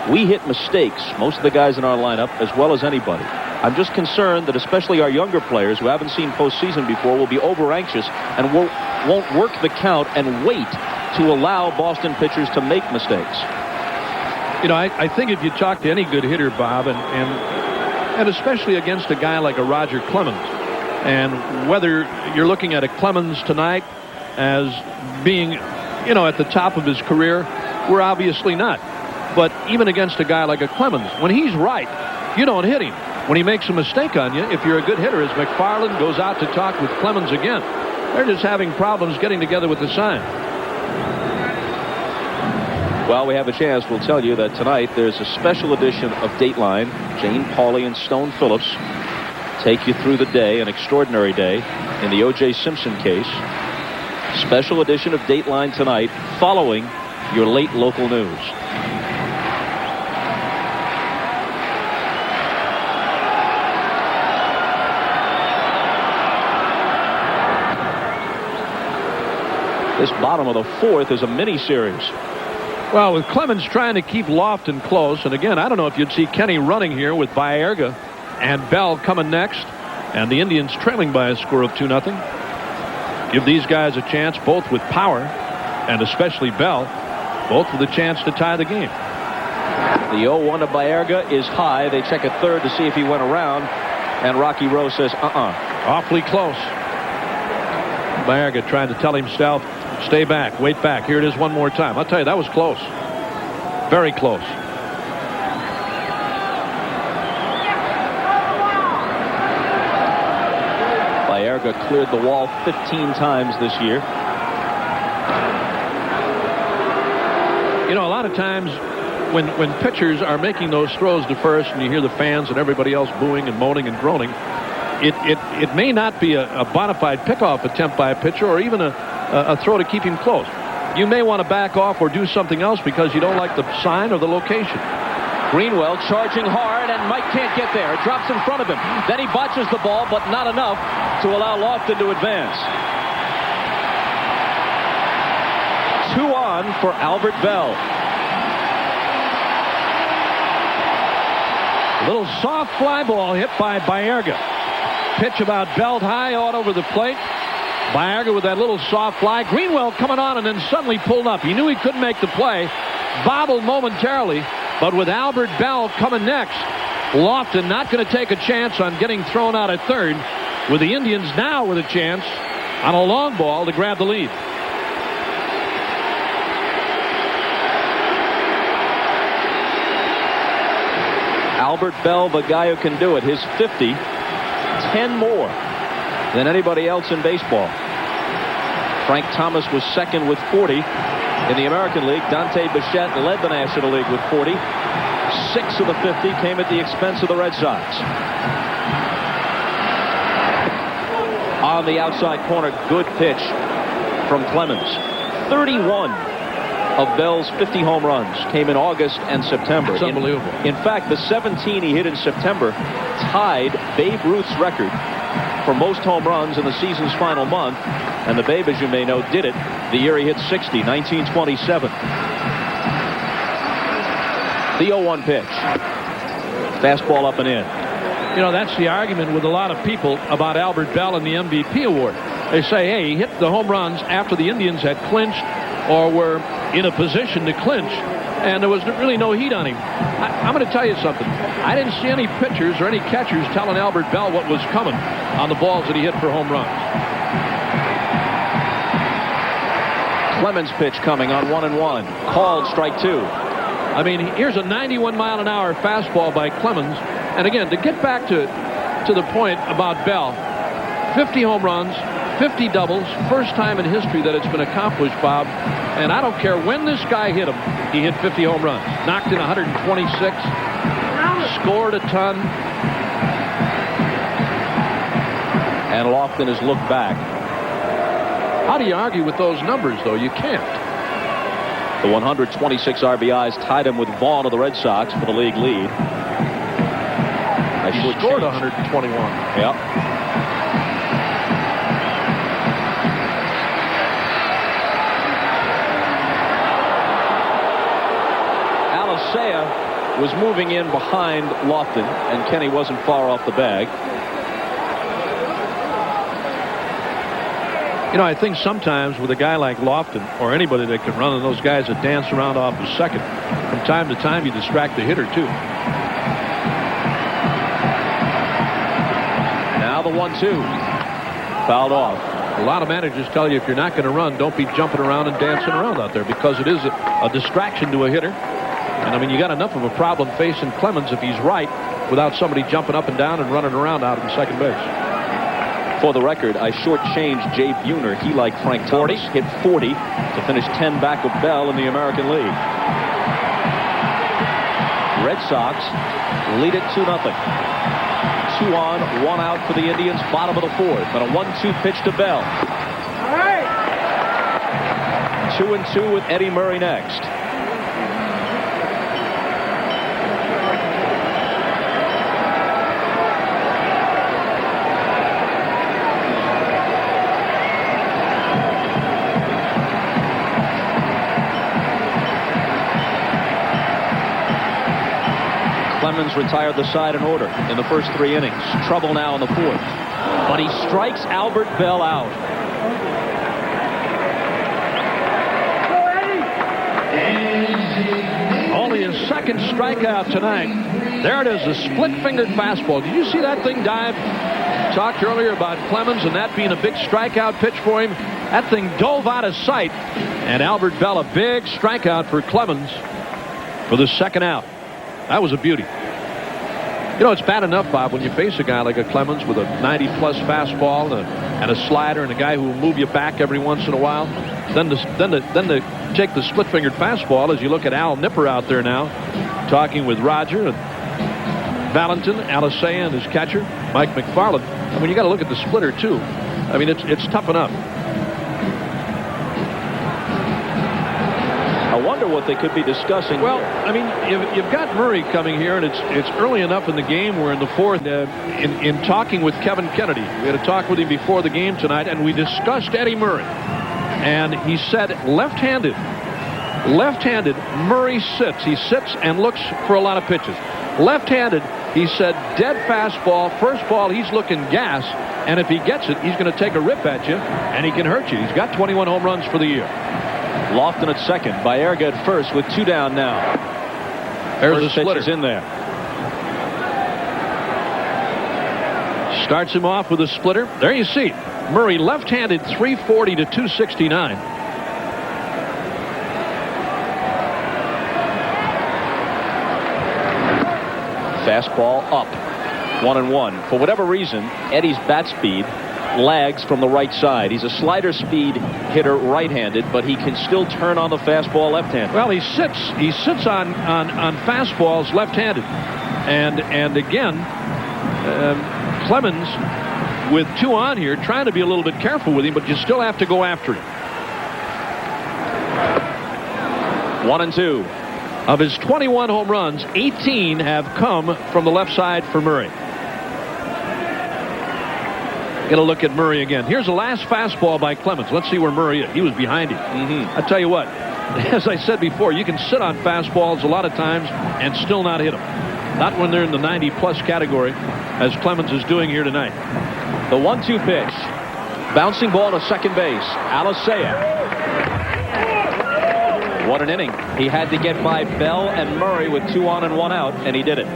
We hit mistakes, most of the guys in our lineup, as well as anybody. I'm just concerned that especially our younger players who haven't seen postseason before will be over-anxious and won't work the count and wait to allow Boston pitchers to make mistakes. I think if you talk to any good hitter, Bob, and especially against a guy like a Roger Clemens, and whether you're looking at a Clemens tonight as being, at the top of his career, we're obviously not. But even against a guy like a Clemens, when he's right, you don't hit him. When he makes a mistake on you, if you're a good hitter, as McFarland goes out to talk with Clemens again, they're just having problems getting together with the sign. Well, we have a chance. We'll tell you that tonight there's a special edition of Dateline. Jane Pauley and Stone Phillips take you through the day, an extraordinary day in the O.J. Simpson case. Special edition of Dateline tonight, following your late local news. This bottom of the fourth is a mini-series. Well, with Clemens trying to keep Lofton close, and again, I don't know if you'd see Kenny running here with Baerga and Bell coming next, and the Indians trailing by a score of 2-0. Give these guys a chance, both with power, and especially Bell, both with a chance to tie the game. The 0-1 to Baerga is high. They check at third to see if he went around, and Rocky Rose says, Awfully close. Baerga trying to tell himself, stay back, wait back. Here it is one more time. I'll tell you, that was close. Very close. Baerga cleared the wall 15 times this year. You know, a lot of times when pitchers are making those throws to first and you hear the fans and everybody else booing and moaning and groaning, it may not be a bona fide pickoff attempt by a pitcher or even a throw to keep him close. You may want to back off or do something else because you don't like the sign or the location. Greenwell charging hard, and Mike can't get there. It drops in front of him. Then he botches the ball, but not enough to allow Lofton to advance. 2 on for Albert Bell. A little soft fly ball hit by Baerga. Pitch about belt high out over the plate. Baerga with that little soft fly. Greenwell coming on and then suddenly pulled up. He knew he couldn't make the play. Bobbled momentarily. But with Albert Bell coming next, Lofton not going to take a chance on getting thrown out at third, with the Indians now with a chance on a long ball to grab the lead. Albert Bell, the guy who can do it, his 50, 10 more than anybody else in baseball. Frank Thomas was second with 40 in the American League. Dante Bichette led the National League with 40. 6 of the 50 came at the expense of the Red Sox. On the outside corner, good pitch from Clemens. 31 of Bell's 50 home runs came in August and September. It's unbelievable. In fact, the 17 he hit in September tied Babe Ruth's record for most home runs in the season's final month. And the Babe, as you may know, did it the year he hit 60, 1927. The 0-1 pitch. Fastball up and in. You know, that's the argument with a lot of people about Albert Bell and the MVP award. They say, hey, he hit the home runs after the Indians had clinched or were in a position to clinch, and there was really no heat on him. I'm going to tell you something. I didn't see any pitchers or any catchers telling Albert Bell what was coming on the balls that he hit for home runs. Clemens pitch coming on 1-1. Called strike 2. I mean, here's a 91-mile-an-hour fastball by Clemens. And again, to get back to the point about Bell, 50 home runs, 50 doubles, first time in history that it's been accomplished, Bob. And I don't care when this guy hit him, he hit 50 home runs. Knocked in 126, scored a ton. And Lofton has looked back. How do you argue with those numbers, though? You can't. The 126 RBIs tied him with Vaughn of the Red Sox for the league lead. He scored 121. Yep. Alicea was moving in behind Lofton, and Kenny wasn't far off the bag. You know, I think sometimes with a guy like Lofton or anybody that can run, and those guys that dance around off the second, from time to time you distract the hitter too. Now the 1-2. Fouled off. A lot of managers tell you if you're not going to run, don't be jumping around and dancing around out there, because it is a distraction to a hitter. And I mean, you got enough of a problem facing Clemens if he's right without somebody jumping up and down and running around out on second base. For the record, I shortchanged Jay Buhner. He, like Frank Thomas, hit 40 to finish 10 back of Bell in the American League. Red Sox lead it 2-0. 2 on, 1 out for the Indians, bottom of the fourth. And a 1-2 pitch to Bell. 2-2 with Eddie Murray next. Clemens retired the side in order in the first 3 innings. Trouble now in the fourth. But he strikes Albert Bell out. Only his second strikeout tonight. There it is, the split-fingered fastball. Did you see that thing dive? Talked earlier about Clemens and that being a big strikeout pitch for him. That thing dove out of sight. And Albert Bell, a big strikeout for Clemens for the second out. That was a beauty. You know, it's bad enough, Bob, when you face a guy like a Clemens with a 90-plus fastball and a slider and a guy who will move you back every once in a while. Then to take the split-fingered fastball, as you look at Al Nipper out there now, talking with Roger and Valentin, Alisea and his catcher, Mike McFarland. I mean, you got to look at the splitter, too. I mean, it's tough enough. I wonder what they could be discussing. Well, I mean, you've got Murray coming here, and it's early enough in the game. We're in the fourth. In talking with Kevin Kennedy, we had a talk with him before the game tonight, and we discussed Eddie Murray. And he said left-handed, Murray sits. He sits and looks for a lot of pitches. Left-handed, he said, dead fastball. First ball, he's looking gas. And if he gets it, he's going to take a rip at you, and he can hurt you. He's got 21 home runs for the year. Lofton at second. Baerga at first with 2 down now. There's first the splitter. pitch is in there. Starts him off with a splitter. There you see Murray left-handed, 340 to 269. Fastball up. 1-1. For whatever reason, Eddie's bat speed lags from the right side. He's a slider speed hitter right-handed, but he can still turn on the fastball left-handed. Well, he sits on fastballs left-handed. And again, Clemens with 2 on here, trying to be a little bit careful with him, but you still have to go after him. 1-2. Of his 21 home runs, 18 have come from the left side for Murray. Get a look at Murray again. Here's the last fastball by Clemens. Let's see where Murray is. He was behind him. I tell you what, as I said before, you can sit on fastballs a lot of times and still not hit them. Not when they're in the 90-plus category, as Clemens is doing here tonight. The 1-2 pitch. Bouncing ball to second base. Alisea. What an inning. He had to get by Bell and Murray with 2 on and 1 out, and he did it.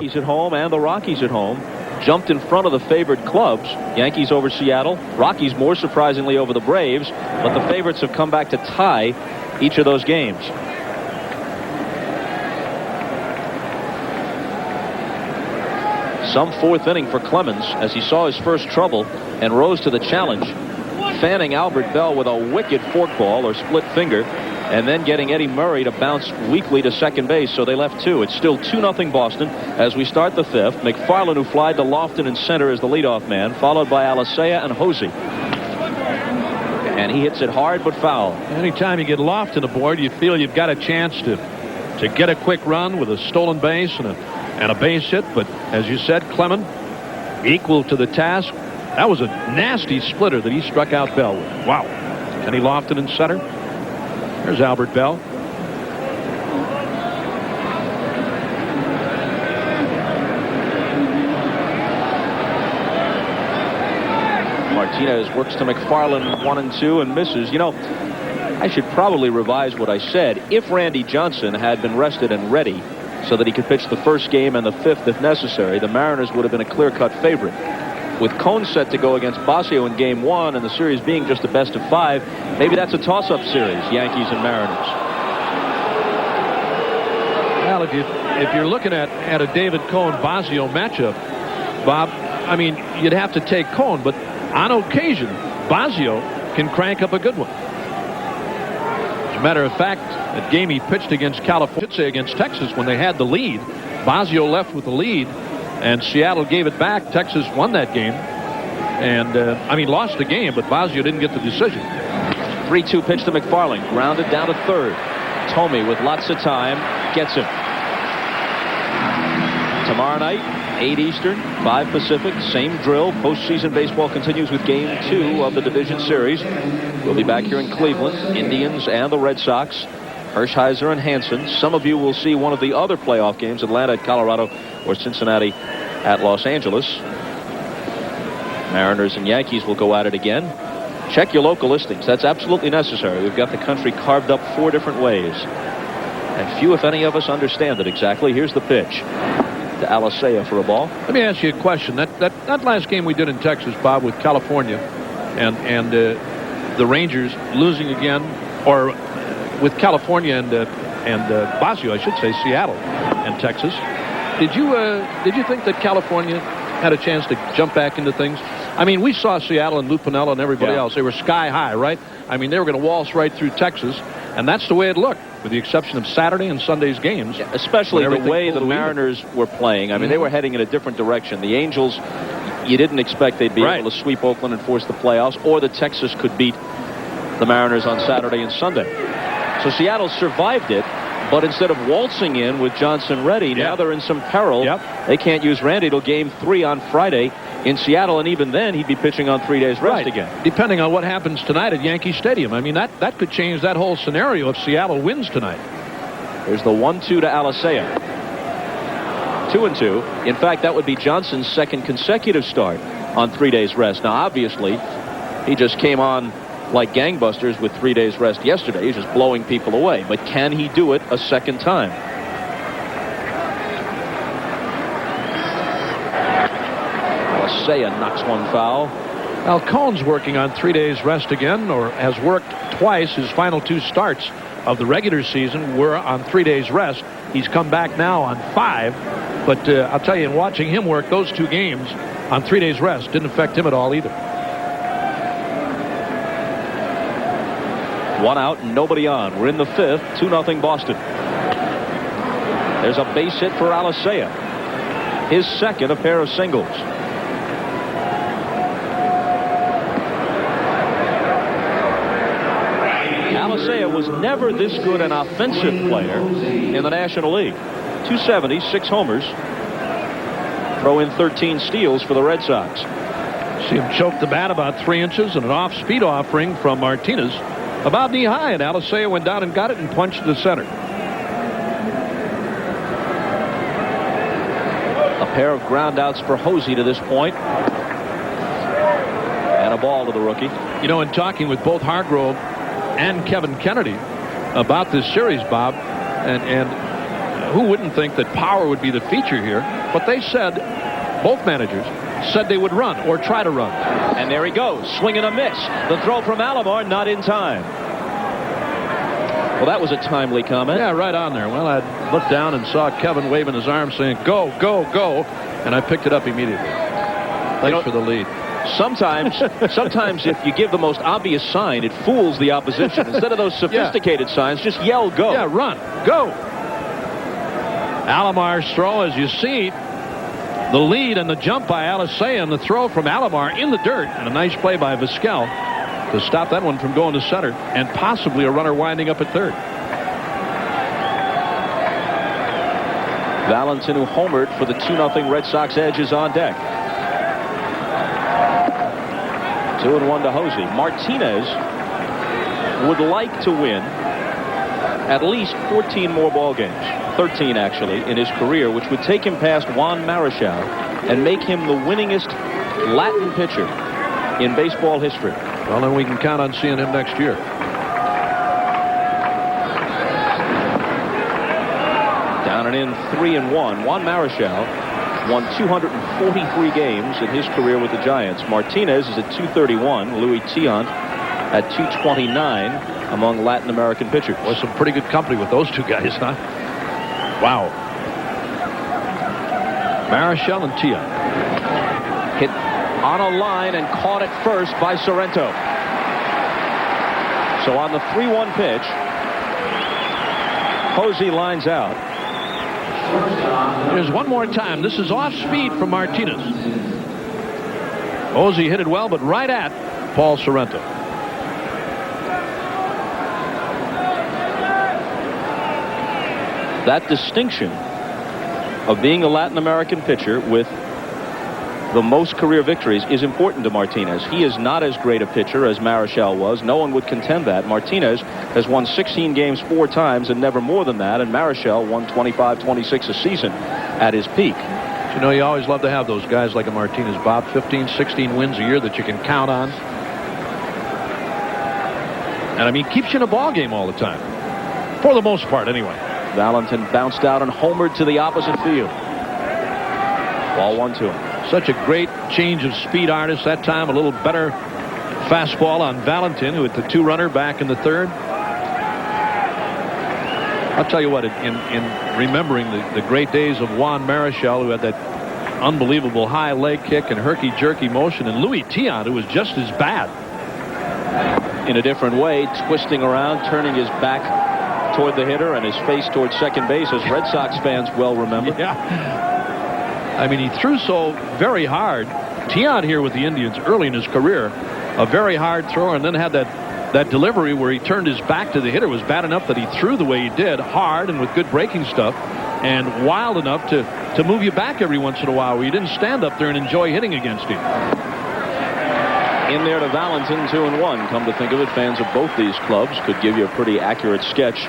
He's at home and the Rockies at home. Jumped in front of the favored clubs. Yankees over Seattle. Rockies more surprisingly over the Braves. But the favorites have come back to tie each of those games. Some fourth inning for Clemens as he saw his first trouble and rose to the challenge. Fanning Albert Bell with a wicked forkball or split finger, and then getting Eddie Murray to bounce weakly to second base, so they left 2. It's still 2-0 Boston as we start the 5th. McFarland, who flied to Lofton in center, is the leadoff man, followed by Alisea and Hosey. And he hits it hard but foul. Anytime you get Lofton aboard, you feel you've got a chance to get a quick run with a stolen base and a base hit. But as you said, Clemens equal to the task. That was a nasty splitter that he struck out Bell with. Wow. Kenny Lofton in center. There's Albert Bell. Martinez works to McFarland 1-2 and misses. You know, I should probably revise what I said. If Randy Johnson had been rested and ready so that he could pitch the first game and the 5th if necessary, the Mariners would have been a clear-cut favorite. With Cone set to go against Basio in game 1 and the series being just a best of 5, maybe that's a toss-up series, Yankees and Mariners. Well, if you're looking at a David Cohn-Bosio matchup, Bob, I mean, you'd have to take Cohn, but on occasion, Bosio can crank up a good one. As a matter of fact, that game he pitched against California, against Texas, when they had the lead, Bosio left with the lead, and Seattle gave it back. Texas won that game, and lost the game, but Bosio didn't get the decision. 3-2 pitch to McFarling, grounded down to third. Tomey with lots of time gets him. Tomorrow night, 8 Eastern, 5 Pacific, same drill. Postseason baseball continues with Game 2 of the Division Series. We'll be back here in Cleveland, Indians and the Red Sox, Hershiser and Hansen. Some of you will see one of the other playoff games, Atlanta at Colorado or Cincinnati at Los Angeles. Mariners and Yankees will go at it again. Check your local listings. That's absolutely necessary. We've got the country carved up 4 different ways, and few, if any, of us understand it exactly. Here's the pitch to Alicea for a ball. Let me ask you a question. That last game we did in Texas, Bob, with California and the Rangers losing again, or with California and Bosio, I should say, Seattle and Texas. Did you think that California had a chance to jump back into things? I mean, we saw Seattle and Lou Piniella and everybody else. They were sky high, right? I mean, they were going to waltz right through Texas, and that's the way it looked, with the exception of Saturday and Sunday's games. Yeah, especially the way the Mariners were playing. I mean, they were heading in a different direction. The Angels, you didn't expect they'd be able to sweep Oakland and force the playoffs, or that Texas could beat the Mariners on Saturday and Sunday. So Seattle survived it, but instead of waltzing in with Johnson ready, now they're in some peril. They can't use Randy till Game 3 on Friday in Seattle, and even then he'd be pitching on 3 days rest again. Depending on what happens tonight at Yankee Stadium. I mean, that could change that whole scenario if Seattle wins tonight. Here's the 1-2 to Alicea. 2-2. In fact, that would be Johnson's second consecutive start on 3 days rest. Now, obviously, he just came on like gangbusters with 3 days rest yesterday. He's just blowing people away. But can he do it a second time? Alicea knocks one foul. Well, Cohn's working on 3 days rest again, or has worked twice. His final 2 starts of the regular season were on 3 days rest. He's come back now on 5. But I'll tell you, in watching him work those 2 games on 3 days rest didn't affect him at all either. 1 out and nobody on. We're in the 5th. 2-0 Boston. There's a base hit for Alicea. His second, a pair of singles. Alicea was never this good an offensive player in the National League. 270, 6 homers. Throw in 13 steals for the Red Sox. See him choke the bat about 3 inches, and an off-speed offering from Martinez about knee high, and Alicea went down and got it and punched to the center. A pair of ground outs for Hosey to this point, and a ball to the rookie. You know, in talking with both Hargrove and Kevin Kennedy about this series, Bob, and who wouldn't think that power would be the feature here, but they said, both managers said they would run or try to run. And there he goes, swing and a miss. The throw from Alomar, not in time. Well, that was a timely comment. Yeah, right on there. Well, I looked down and saw Kevin waving his arm saying, go, go, go, and I picked it up immediately. Thanks for the lead. Sometimes if you give the most obvious sign, it fools the opposition. Instead of those sophisticated signs, just yell, go. Yeah, run, go. Alomar's throw, as you see, the lead and the jump by Alicea, and the throw from Alomar in the dirt, and a nice play by Vizquel to stop that one from going to center, and possibly a runner winding up at third. Valentin, who homered for the 2-0 Red Sox edge, is on deck. 2-1 to Hosey. Martinez would like to win at least 14 more ball games, 13 actually, in his career, which would take him past Juan Marichal and make him the winningest Latin pitcher in baseball history. Well, then we can count on seeing him next year. Down and in, 3-1. Juan Marichal won 243 games in his career with the Giants. Martinez is at 231. Louis Tiant at 229 among Latin American pitchers. Was some pretty good company with those two guys, huh? Wow. Marichal and Tiant. Hit on a line and caught at first by Sorrento. So on the 3-1 pitch, Posey lines out. Here's one more time. This is off speed from Martinez. Posey hit it well, but right at Paul Sorrento. That distinction of being a Latin American pitcher with the most career victories is important to Martinez. He is not as great a pitcher as Marichal was. No one would contend that. Martinez has won 16 games 4 times and never more than that, and Marichal won 25-26 a season at his peak. You know, you always love to have those guys like a Martinez, Bob. 15, 16 wins a year that you can count on. And, I mean, keeps you in a ball game all the time. For the most part, anyway. Valentin bounced out and homered to the opposite field. Ball 1-2. Such a great change of speed artist that time. A little better fastball on Valentin with the 2-runner back in the 3rd. I'll tell you what, in remembering the great days of Juan Marichal, who had that unbelievable high leg kick and herky-jerky motion, and Louis Tiant, who was just as bad. In a different way, twisting around, turning his back toward the hitter and his face toward second base, as Red Sox fans well remember. Yeah. I mean, he threw so very hard. Tiant here with the Indians early in his career, a very hard thrower, and then had that delivery where he turned his back to the hitter was bad enough that he threw the way he did, hard and with good breaking stuff, and wild enough to move you back every once in a while where you didn't stand up there and enjoy hitting against him. In there to Valentin, 2-1. Come to think of it, fans of both these clubs could give you a pretty accurate sketch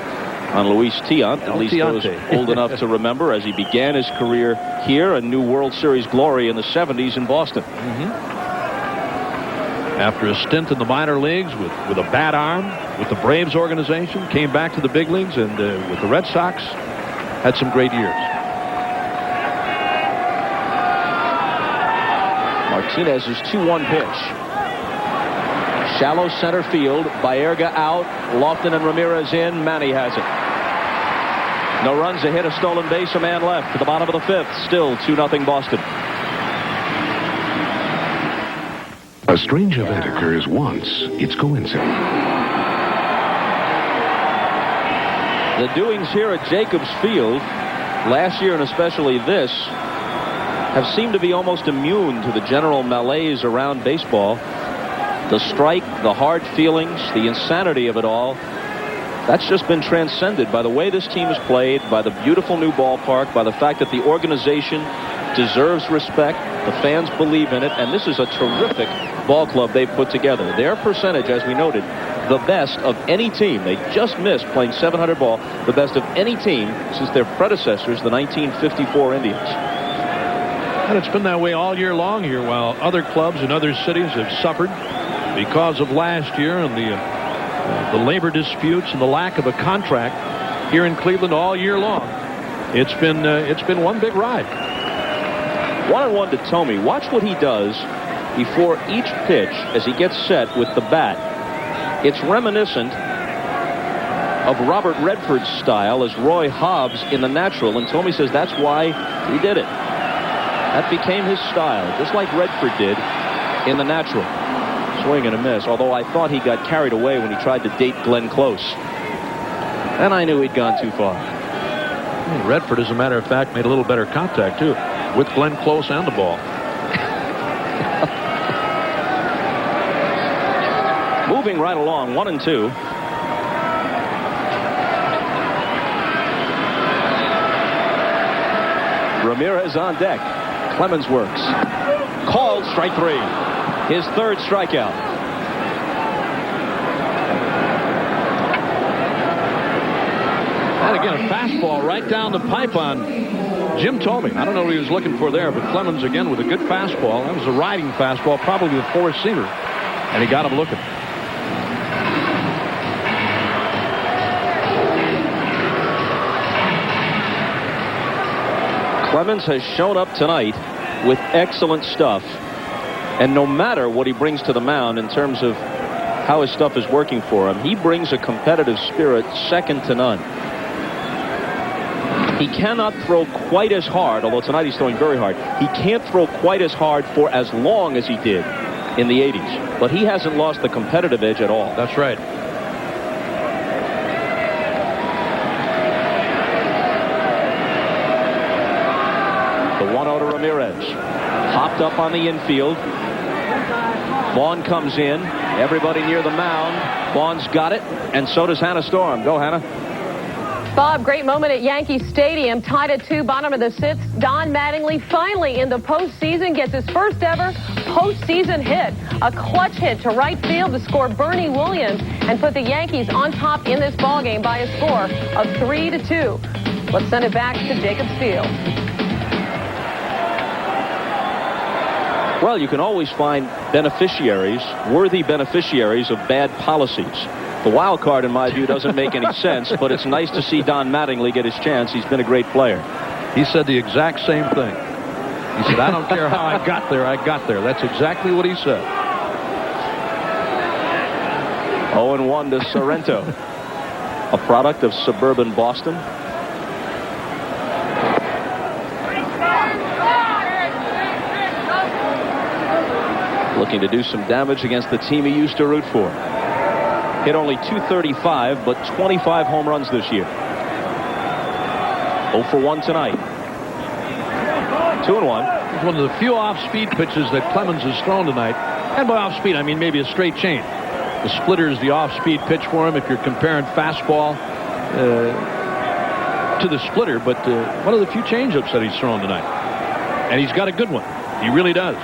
on Luis Tiant, at least those old enough to remember, as he began his career here and knew World Series glory in the 70s in Boston. After a stint in the minor leagues with a bad arm with the Braves organization, came back to the big leagues, and with the Red Sox had some great years. Martinez's 2-1 pitch. Shallow center field. Baerga out. Lofton and Ramirez in. Manny has it. No runs, a hit, a stolen base, a man left. To the bottom of the 5th. Still 2-0 Boston. A strange event occurs once. It's coincidence. The doings here at Jacobs Field last year, and especially this, have seemed to be almost immune to the general malaise around baseball. The strike, the hard feelings, the insanity of it all, that's just been transcended by the way this team is played, by the beautiful new ballpark, by the fact that the organization deserves respect, the fans believe in it, and this is a terrific ball club they've put together. Their percentage, as we noted, the best of any team. They just missed playing .700 ball, the best of any team since their predecessors, the 1954 Indians. And it's been that way all year long here, while other clubs in other cities have suffered because of last year and the labor disputes and the lack of a contract. Here in Cleveland all year long, it's been one big ride. 1-1 to Thome. Watch what he does before each pitch as he gets set with the bat. It's reminiscent of Robert Redford's style as Roy Hobbs in the natural, and Thome says that's why he did it. That became his style, just like Redford did in the natural. Swing and a miss, although I thought he got carried away when he tried to date Glenn Close. And I knew he'd gone too far. Redford, as a matter of fact, made a little better contact, too, with Glenn Close and the ball. Moving right along, 1-2. Ramirez on deck. Clemens works. Called, strike 3. His 3rd strikeout. And again, a fastball right down the pipe on Jim Thome. I don't know what he was looking for there, but Clemens again with a good fastball. That was a riding fastball, probably the 4-seamer. And he got him looking. Clemens has shown up tonight with excellent stuff. And no matter what he brings to the mound in terms of how his stuff is working for him, he brings a competitive spirit second to none. He cannot throw quite as hard, although tonight he's throwing very hard. He can't throw quite as hard for as long as he did in the 80s. But he hasn't lost the competitive edge at all. That's right. The 1-0 to Ramirez. Hopped up on the infield. Vaughn comes in. Everybody near the mound. Vaughn's got it, and so does Hannah Storm. Go, Hannah. Bob, great moment at Yankee Stadium. Tied at 2, bottom of the 6th. Don Mattingly finally in the postseason gets his first ever postseason hit. A clutch hit to right field to score Bernie Williams and put the Yankees on top in this ballgame by a score of 3-2. Let's send it back to Jacobs Field. Well, you can always find beneficiaries, worthy beneficiaries of bad policies. The wild card, in my view, doesn't make any sense, but it's nice to see Don Mattingly get his chance. He's been a great player. He said the exact same thing. He said, I don't care how I got there, I got there. That's exactly what he said. 0-1 to Sorrento, a product of suburban Boston. Looking to do some damage against the team he used to root for. Hit only .235, but 25 home runs this year. 0 for 1 tonight. 2-1. It's one of the few off-speed pitches that Clemens has thrown tonight. And by off-speed, I mean maybe a straight change. The splitter is the off-speed pitch for him if you're comparing fastball to the splitter. But one of the few changeups that he's thrown tonight. And he's got a good one. He really does.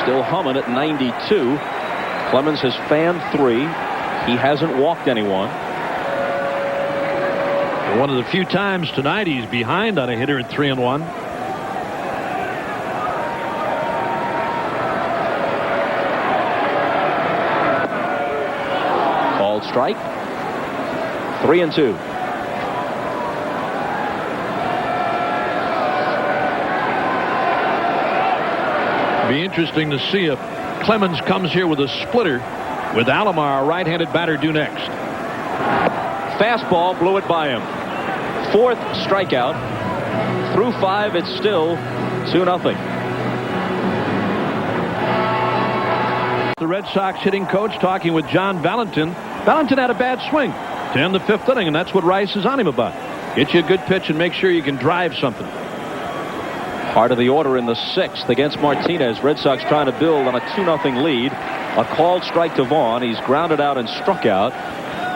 Still humming at 92. Clemens has fanned 3. He hasn't walked anyone. One of the few times tonight he's behind on a hitter at 3-1. Called strike. 3-2. Be interesting to see if Clemens comes here with a splitter with Alomar, a right-handed batter, due next. Fastball blew it by him. 4th strikeout. Through 5, it's still 2-0. The Red Sox hitting coach talking with John Valentin. Valentin had a bad swing to end the 5th inning, and that's what Rice is on him about. Get you a good pitch and make sure you can drive something. Part of the order in the 6th against Martinez. Red Sox trying to build on a 2-0 lead. A called strike to Vaughn. He's grounded out and struck out.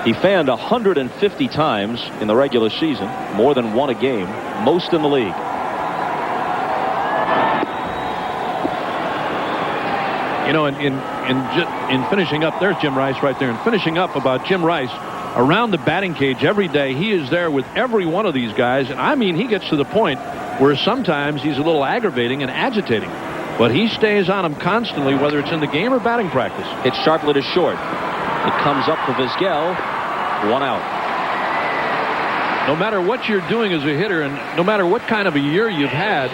He fanned 150 times in the regular season, more than 1 a game, most in the league. You know, in finishing up, there's Jim Rice right there. And finishing up about Jim Rice around the batting cage every day, he is there with every one of these guys. And I mean, he gets to the point where sometimes he's a little aggravating and agitating. But he stays on him constantly, whether it's in the game or batting practice. It's sharply to short. It comes up for Vizquel. 1 out. No matter what you're doing as a hitter, and no matter what kind of a year you've had,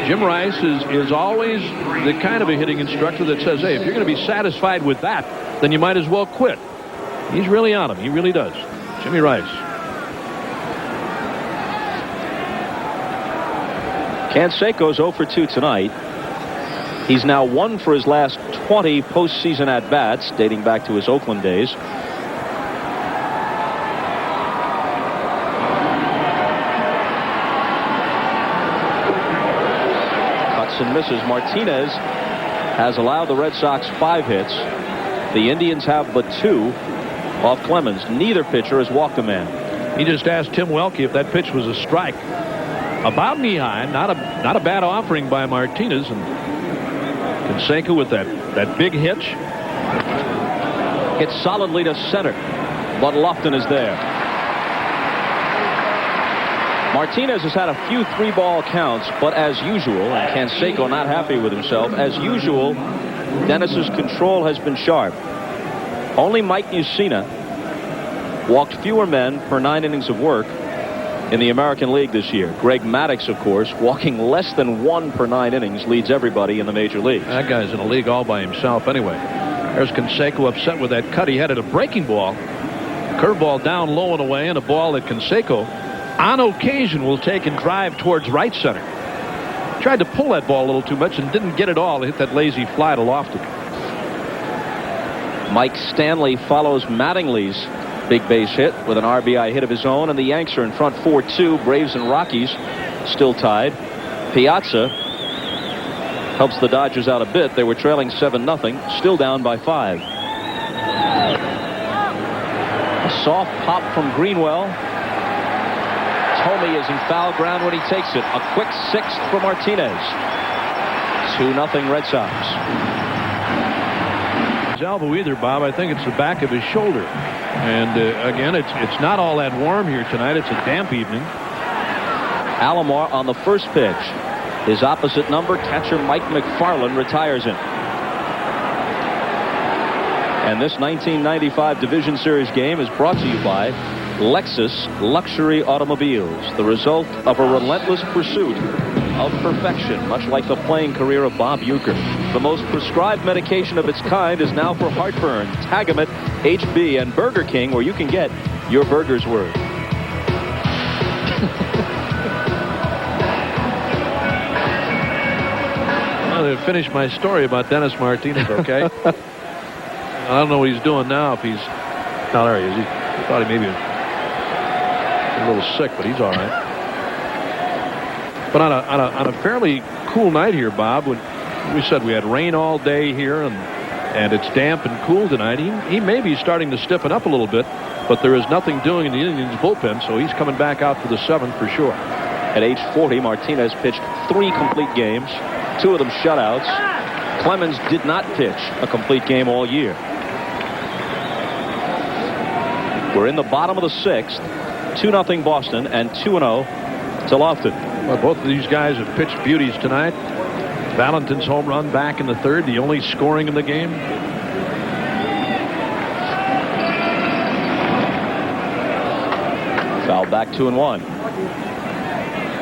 Jim Rice is always the kind of a hitting instructor that says, hey, if you're going to be satisfied with that, then you might as well quit. He's really on him. He really does. Jimmy Rice. Canseco's 0 for 2 tonight. He's now 1 for his last 20 postseason at-bats, dating back to his Oakland days. Cuts and misses. Martinez has allowed the Red Sox 5 hits. The Indians have but 2 off Clemens. Neither pitcher has walked a man. He just asked Tim Welke if that pitch was a strike. About knee-high, not a bad offering by Martinez, and Canseco with that big hitch. Hits solidly to center, but Lofton is there. Martinez has had a few 3-ball counts, but as usual, and Canseco not happy with himself, as usual, Dennis's control has been sharp. Only Mike Mussina walked fewer men per 9 innings of work in the American League this year. Greg Maddux, of course, walking less than 1 per 9 innings, leads everybody in the major leagues. That guy's in a league all by himself anyway. There's Canseco upset with that cut he had at a breaking ball. Curveball down low and away, and a ball that Canseco on occasion will take and drive towards right center. Tried to pull that ball a little too much and didn't get it all. Hit that lazy fly to Lofton. Mike Stanley follows Mattingly's big base hit with an RBI hit of his own, and the Yanks are in front 4-2. Braves and Rockies still tied. Piazza helps the Dodgers out a bit. They were trailing 7-0, still down by 5. A soft pop from Greenwell. Tomey is in foul ground when he takes it. A quick 6th for Martinez. 2-0 Red Sox. His elbow either, Bob. I think it's the back of his shoulder. And again, it's not all that warm here tonight. It's a damp evening. Alomar on the first pitch. His opposite number, catcher Mike McFarland, retires him. And this 1995 Division Series game is brought to you by Lexus Luxury Automobiles, the result of a relentless pursuit of perfection, much like the playing career of Bob Uecker. The most prescribed medication of its kind is now for heartburn. Tagamet, HB, and Burger King, where you can get your burger's worth. Well, to finish my story about Dennis Martinez, okay? I don't know what he's doing now. If he's... No, there he is. I thought he maybe was a little sick, but he's all right. But on a fairly cool night here, Bob, when we said we had rain all day here and it's damp and cool tonight, he may be starting to stiffen up a little bit, but there is nothing doing in the Indians bullpen, so he's coming back out for the 7th for sure. At age 40, Martinez pitched 3 complete games, 2 of them shutouts. Clemens did not pitch a complete game all year. We're in the bottom of the 6th. 2-0 Boston and 2-0 to Lofton. Well, both of these guys have pitched beauties tonight. Valentin's home run back in the 3rd, the only scoring in the game. Foul back 2-1.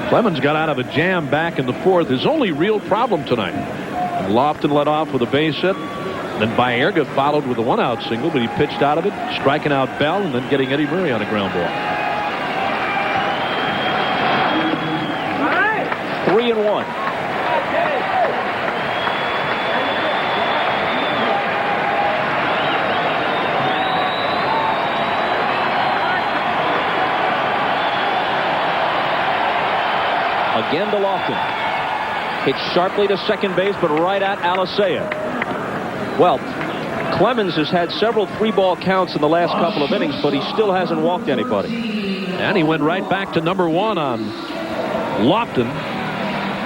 Clemens got out of a jam back in the 4th. His only real problem tonight. And Lofton led off with a base hit. Then Baerga followed with a 1-out single, but he pitched out of it, striking out Bell and then getting Eddie Murray on a ground ball. 3-1. Again to Lofton. Hit sharply to second base, but right at Alicea. Well, Clemens has had several 3-ball counts in the last couple of innings, but he still hasn't walked anybody. And he went right back to number 1 on Lofton.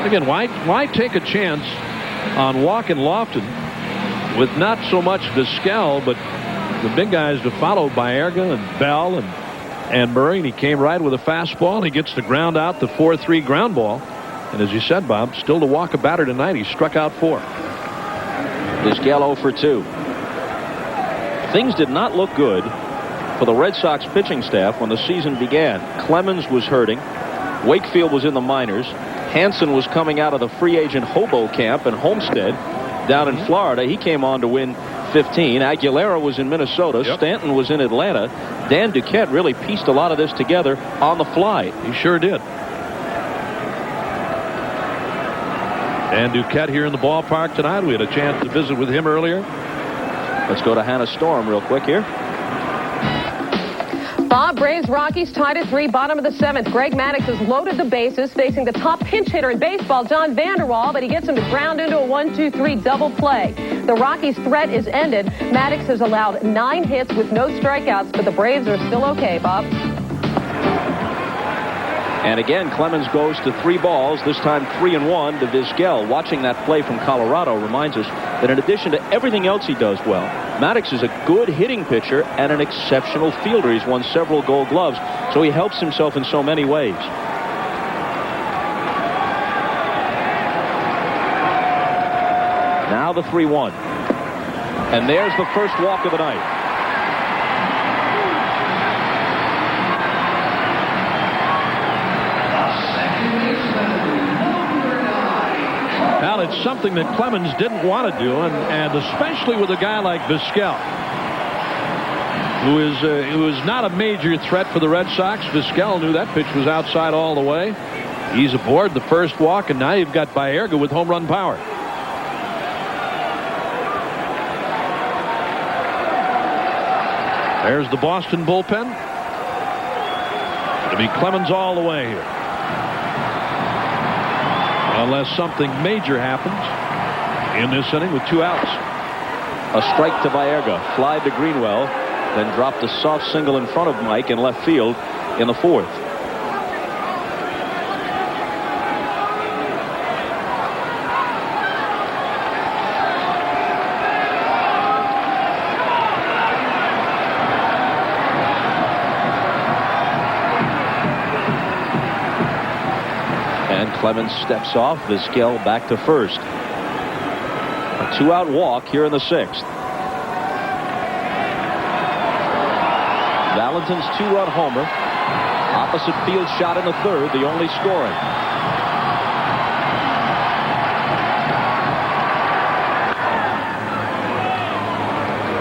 Again, why take a chance on walking Lofton with not so much Vizquel, but the big guys to follow Baerga and Bell and Murray, and he came right with a fastball, and he gets the ground out, the 4-3 ground ball. And as you said, Bob, still to walk a batter tonight. He struck out 4. Vizquel 0 for 2. Things did not look good for the Red Sox pitching staff when the season began. Clemens was hurting. Wakefield was in the minors. Hansen was coming out of the free agent hobo camp in Homestead down in Florida. He came on to win 15. Aguilera was in Minnesota. Yep. Stanton was in Atlanta. Dan Duquette really pieced a lot of this together on the fly. He sure did. Dan Duquette here in the ballpark tonight. We had a chance to visit with him earlier. Let's go to Hannah Storm real quick here. Bob, Braves Rockies tied at 3, bottom of the 7th. Greg Maddux has loaded the bases, facing the top pinch hitter in baseball, John Vanderwall, but he gets him to ground into a 1-2-3 double play. The Rockies' threat is ended. Maddux has allowed 9 hits with no strikeouts, but the Braves are still okay, Bob. And again, Clemens goes to 3 balls, this time 3-1 to Vizquel. Watching that play from Colorado reminds us that in addition to everything else he does well, Maddux is a good hitting pitcher and an exceptional fielder. He's won several Gold Gloves, so he helps himself in so many ways. Now the 3-1. And there's the first walk of the night. it's something that Clemens didn't want to do, and especially with a guy like Vizquel, who is not a major threat for the Red Sox. Vizquel knew that pitch was outside all the way. He's aboard the first walk, and now you've got Baerga with home run power. There's the Boston bullpen. It'll be Clemens all the way here, unless something major happens in this inning with 2 outs. A strike to Baerga, fly to Greenwell, then dropped a soft single in front of Mike in left field in the 4th. And Clemens steps off. Vizquel back to first. A 2-out walk here in the 6th. Valentin's 2-run homer. Opposite field shot in the 3rd, the only scoring.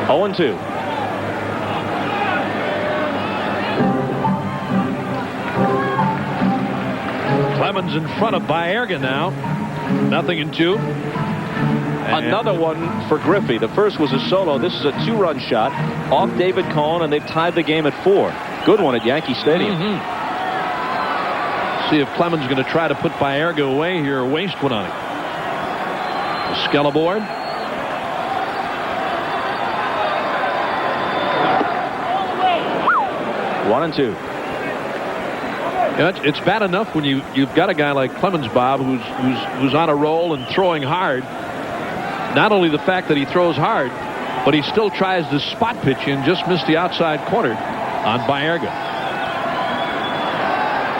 Oh, 0-2. Clemens in front of Baerga now. 0-2. Another one for Griffey. The first was a solo. This is a 2-run shot off David Cohn, and they've tied the game at 4. Good one at Yankee Stadium. See if Clemens is going to try to put Baerga away here or waste one on him. Vizquel aboard. One and 2. It's bad enough when you've got a guy like Clemens, Bob, who's on a roll and throwing hard. Not only the fact that he throws hard, but he still tries to spot pitch and just missed the outside corner on Baerga.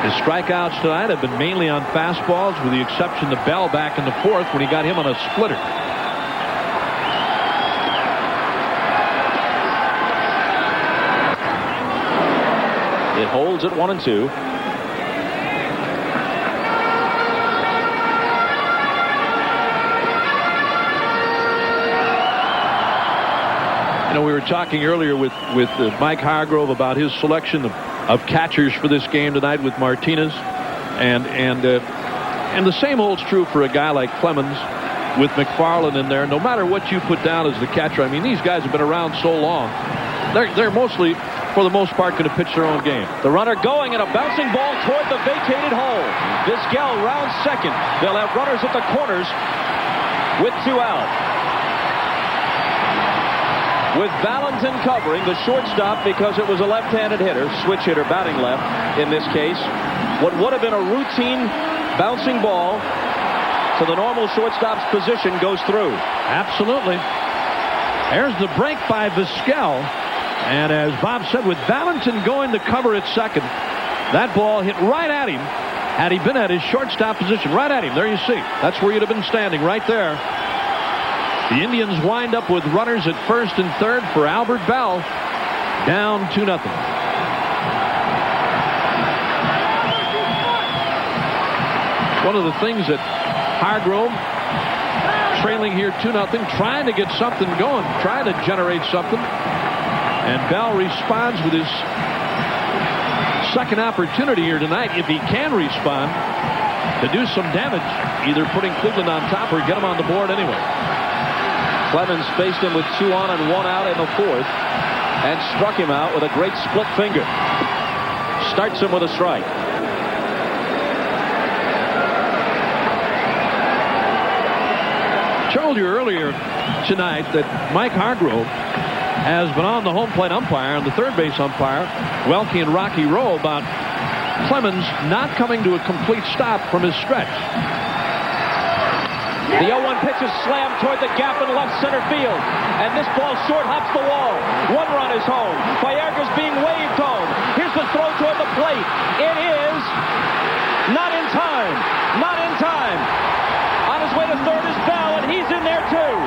His strikeouts tonight have been mainly on fastballs, with the exception of Bell back in the 4th when he got him on a splitter. It holds at 1 and 2. You know, we were talking earlier with Mike Hargrove about his selection of catchers for this game tonight with Martinez, and the same holds true for a guy like Clemens with McFarland in there. No matter what you put down as the catcher, I mean, these guys have been around so long. They're mostly, for the most part, going to pitch their own game. The runner going, and a bouncing ball toward the vacated hole. Vizquel rounds second. They'll have runners at the corners with 2 out. With Valentin covering, the shortstop, because it was a left-handed hitter, switch hitter batting left in this case, what would have been a routine bouncing ball to the normal shortstop's position goes through. Absolutely. There's the break by Vizquel, and as Bob said, with Valentin going to cover at second, that ball hit right at him. Had he been at his shortstop position, right at him, there you see. That's where you'd have been standing, right there. The Indians wind up with runners at first and third for Albert Bell, down 2-0. One of the things that Hargrove, trailing here 2-0, trying to get something going, trying to generate something, and Bell responds with his second opportunity here tonight, if he can respond, to do some damage, either putting Cleveland on top or get him on the board anyway. Clemens faced him with 2 on and 1 out in the 4th and struck him out with a great split finger. Starts him with a strike. Told you earlier tonight that Mike Hargrove has been on the home plate umpire and the third base umpire, Welke and Rocky Rowe, about Clemens not coming to a complete stop from his stretch. The 0-1 pitch is slammed toward the gap in left center field. And this ball short hops the wall. 1 run is home. Baerga's being waved home. Here's the throw toward the plate. It is not in time. Not in time. On his way to third is Bell, and he's in there too.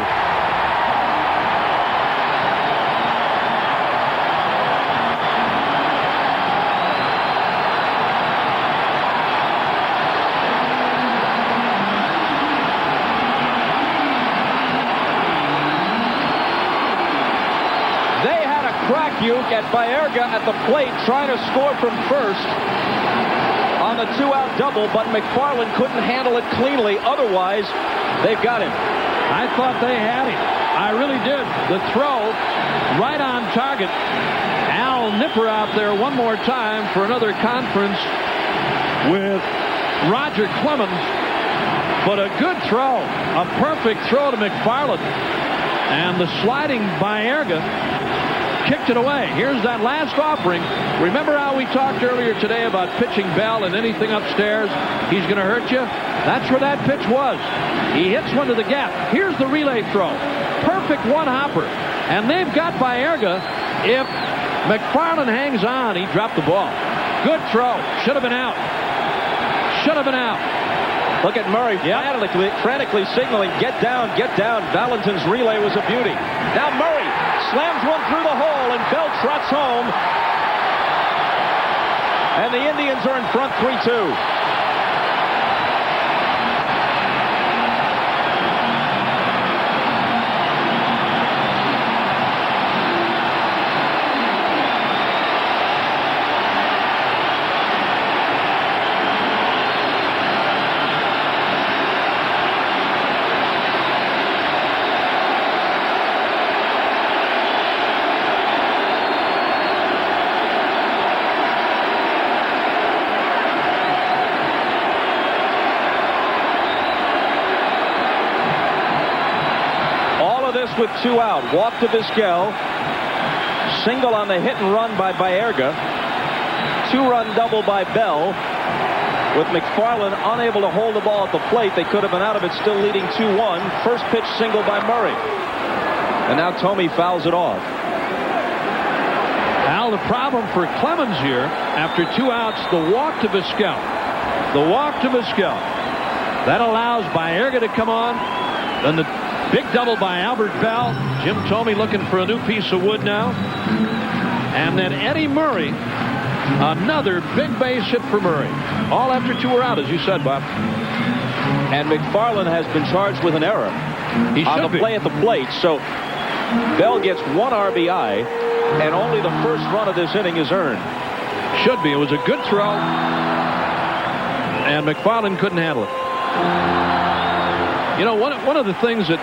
rebuke at Baerga at the plate, trying to score from first on the 2-out double, but McFarland couldn't handle it cleanly. Otherwise, they've got him. I thought they had him. I really did. The throw right on target. Al Nipper out there one more time for another conference with Roger Clemens. But a good throw. A perfect throw to McFarland. And the sliding Baerga kicked it away. Here's that last offering. Remember how we talked earlier today about pitching Bell and anything upstairs, he's going to hurt you? That's where that pitch was. He hits one to the gap. Here's the relay throw. Perfect one-hopper. And they've got Baerga. If McFarland hangs on, he dropped the ball. Good throw. Should have been out. Should have been out. Look at Murray frantically signaling, get down, get down. Valentin's relay was a beauty. Now Murray slams one through the hole, and Bell trots home. And the Indians are in front 3-2. With 2 out, walk to Vizquel, single on the hit and run by Baerga, 2-run double by Bell. With McFarland unable to hold the ball at the plate, they could have been out of it, still leading 2-1. First pitch single by Murray, and now Thome fouls it off. Al, the problem for Clemens here, after 2 outs, the walk to Vizquel. The walk to Vizquel. That allows Baerga to come on. Then the big double by Albert Bell. Jim Thome looking for a new piece of wood now. And then Eddie Murray, another big base hit for Murray. All after 2 were out, as you said, Bob. And McFarland has been charged with an error on the play at the plate. So Bell gets 1 RBI, and only the first run of this inning is earned. Should be. It was a good throw, and McFarland couldn't handle it. You know, one of the things that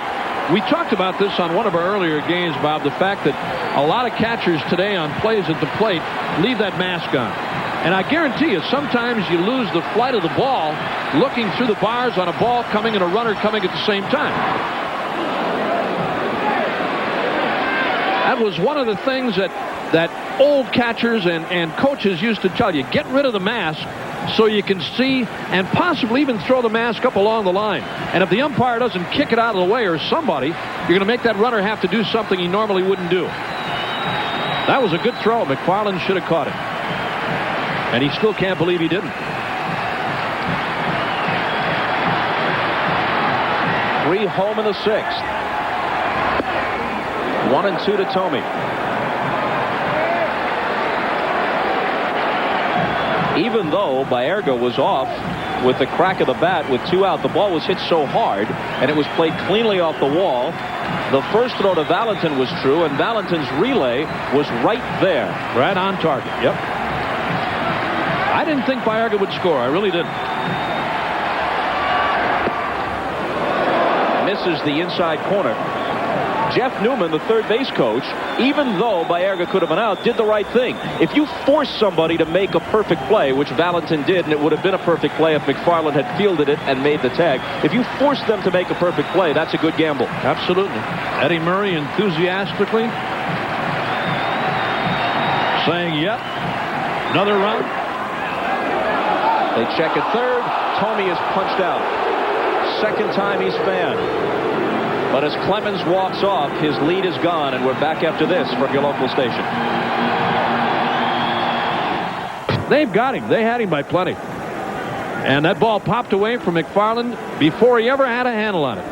we talked about this on one of our earlier games, Bob, the fact that a lot of catchers today on plays at the plate leave that mask on. And I guarantee you, sometimes you lose the flight of the ball looking through the bars on a ball coming and a runner coming at the same time. That was one of the things that old catchers and coaches used to tell you. Get rid of the mask so you can see and possibly even throw the mask up along the line. And if the umpire doesn't kick it out of the way, or somebody, you're going to make that runner have to do something he normally wouldn't do. That was a good throw. McFarland should have caught it. And he still can't believe he didn't. 3 home in the 6th. 1-2 to Thome. Even though Baerga was off with the crack of the bat with 2 out, the ball was hit so hard and it was played cleanly off the wall. The first throw to Valentin was true, and Valentin's relay was right there. Right on target. Yep. I didn't think Baerga would score. I really didn't. Misses the inside corner. Jeff Newman, the third base coach, even though Baerga could have been out, did the right thing. If you force somebody to make a perfect play, which Valentin did, and it would have been a perfect play if McFarland had fielded it and made the tag, if you force them to make a perfect play, that's a good gamble. Absolutely. Eddie Murray enthusiastically saying, yep, another run. They check at third. Thome is punched out. Second time he's fanned. But as Clemens walks off, his lead is gone, and we're back after this from your local station. They've got him. They had him by plenty. And that ball popped away from McFarland before he ever had a handle on it.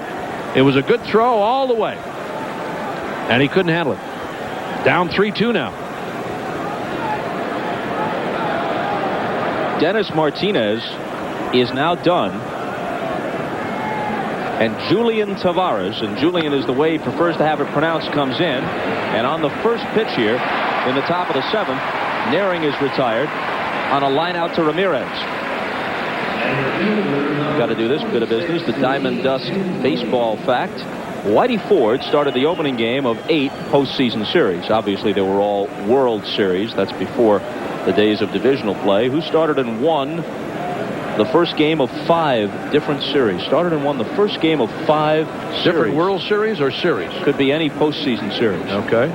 It was a good throw all the way. And he couldn't handle it. Down 3-2 now. Dennis Martinez is now done. And Julian Tavares, and Julian is the way he prefers to have it pronounced, comes in. And on the first pitch here, in the top of the 7th. Naring is retired on a line out to Ramirez. Got to do this bit of business. The Diamond Dust baseball fact. Whitey Ford started the opening game of 8 postseason series. Obviously, they were all World Series. That's before the days of divisional play. Who started and won the first game of 5 different series? Started and won the first game of 5 series. Different World Series or series? Could be any postseason series. Okay.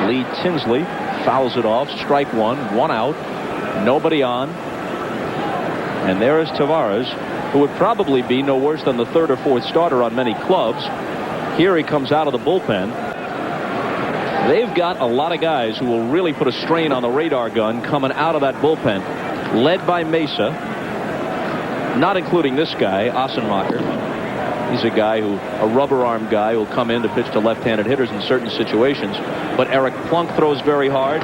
Lee Tinsley fouls it off. Strike 1. 1 out. Nobody on. And there is Tavares, who would probably be no worse than the 3rd or 4th starter on many clubs. Here he comes out of the bullpen. They've got a lot of guys who will really put a strain on the radar gun coming out of that bullpen, led by Mesa, not including this guy, Ossenmacher. He's a guy a rubber arm guy who'll come in to pitch to left-handed hitters in certain situations. But Eric Plunk throws very hard.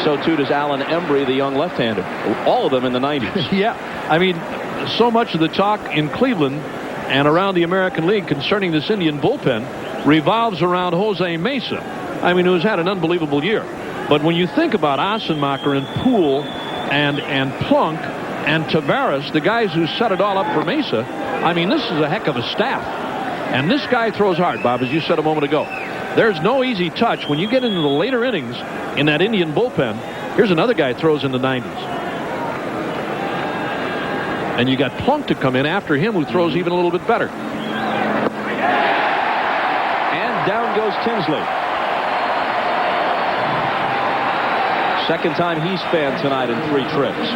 So too does Alan Embry, the young left-hander. All of them in the 90s. Yeah, I mean, so much of the talk in Cleveland and around the American League concerning this Indian bullpen revolves around Jose Mesa. I mean, who's had an unbelievable year. But when you think about Ossenmacher and Poole and Plunk and Tavares, the guys who set it all up for Mesa, I mean, this is a heck of a staff. And this guy throws hard, Bob, as you said a moment ago. There's no easy touch. When you get into the later innings in that Indian bullpen, here's another guy throws in the 90s. And you got Plunk to come in after him, who throws even a little bit better. And down goes Tinsley. Second time he's fanned tonight in 3 trips.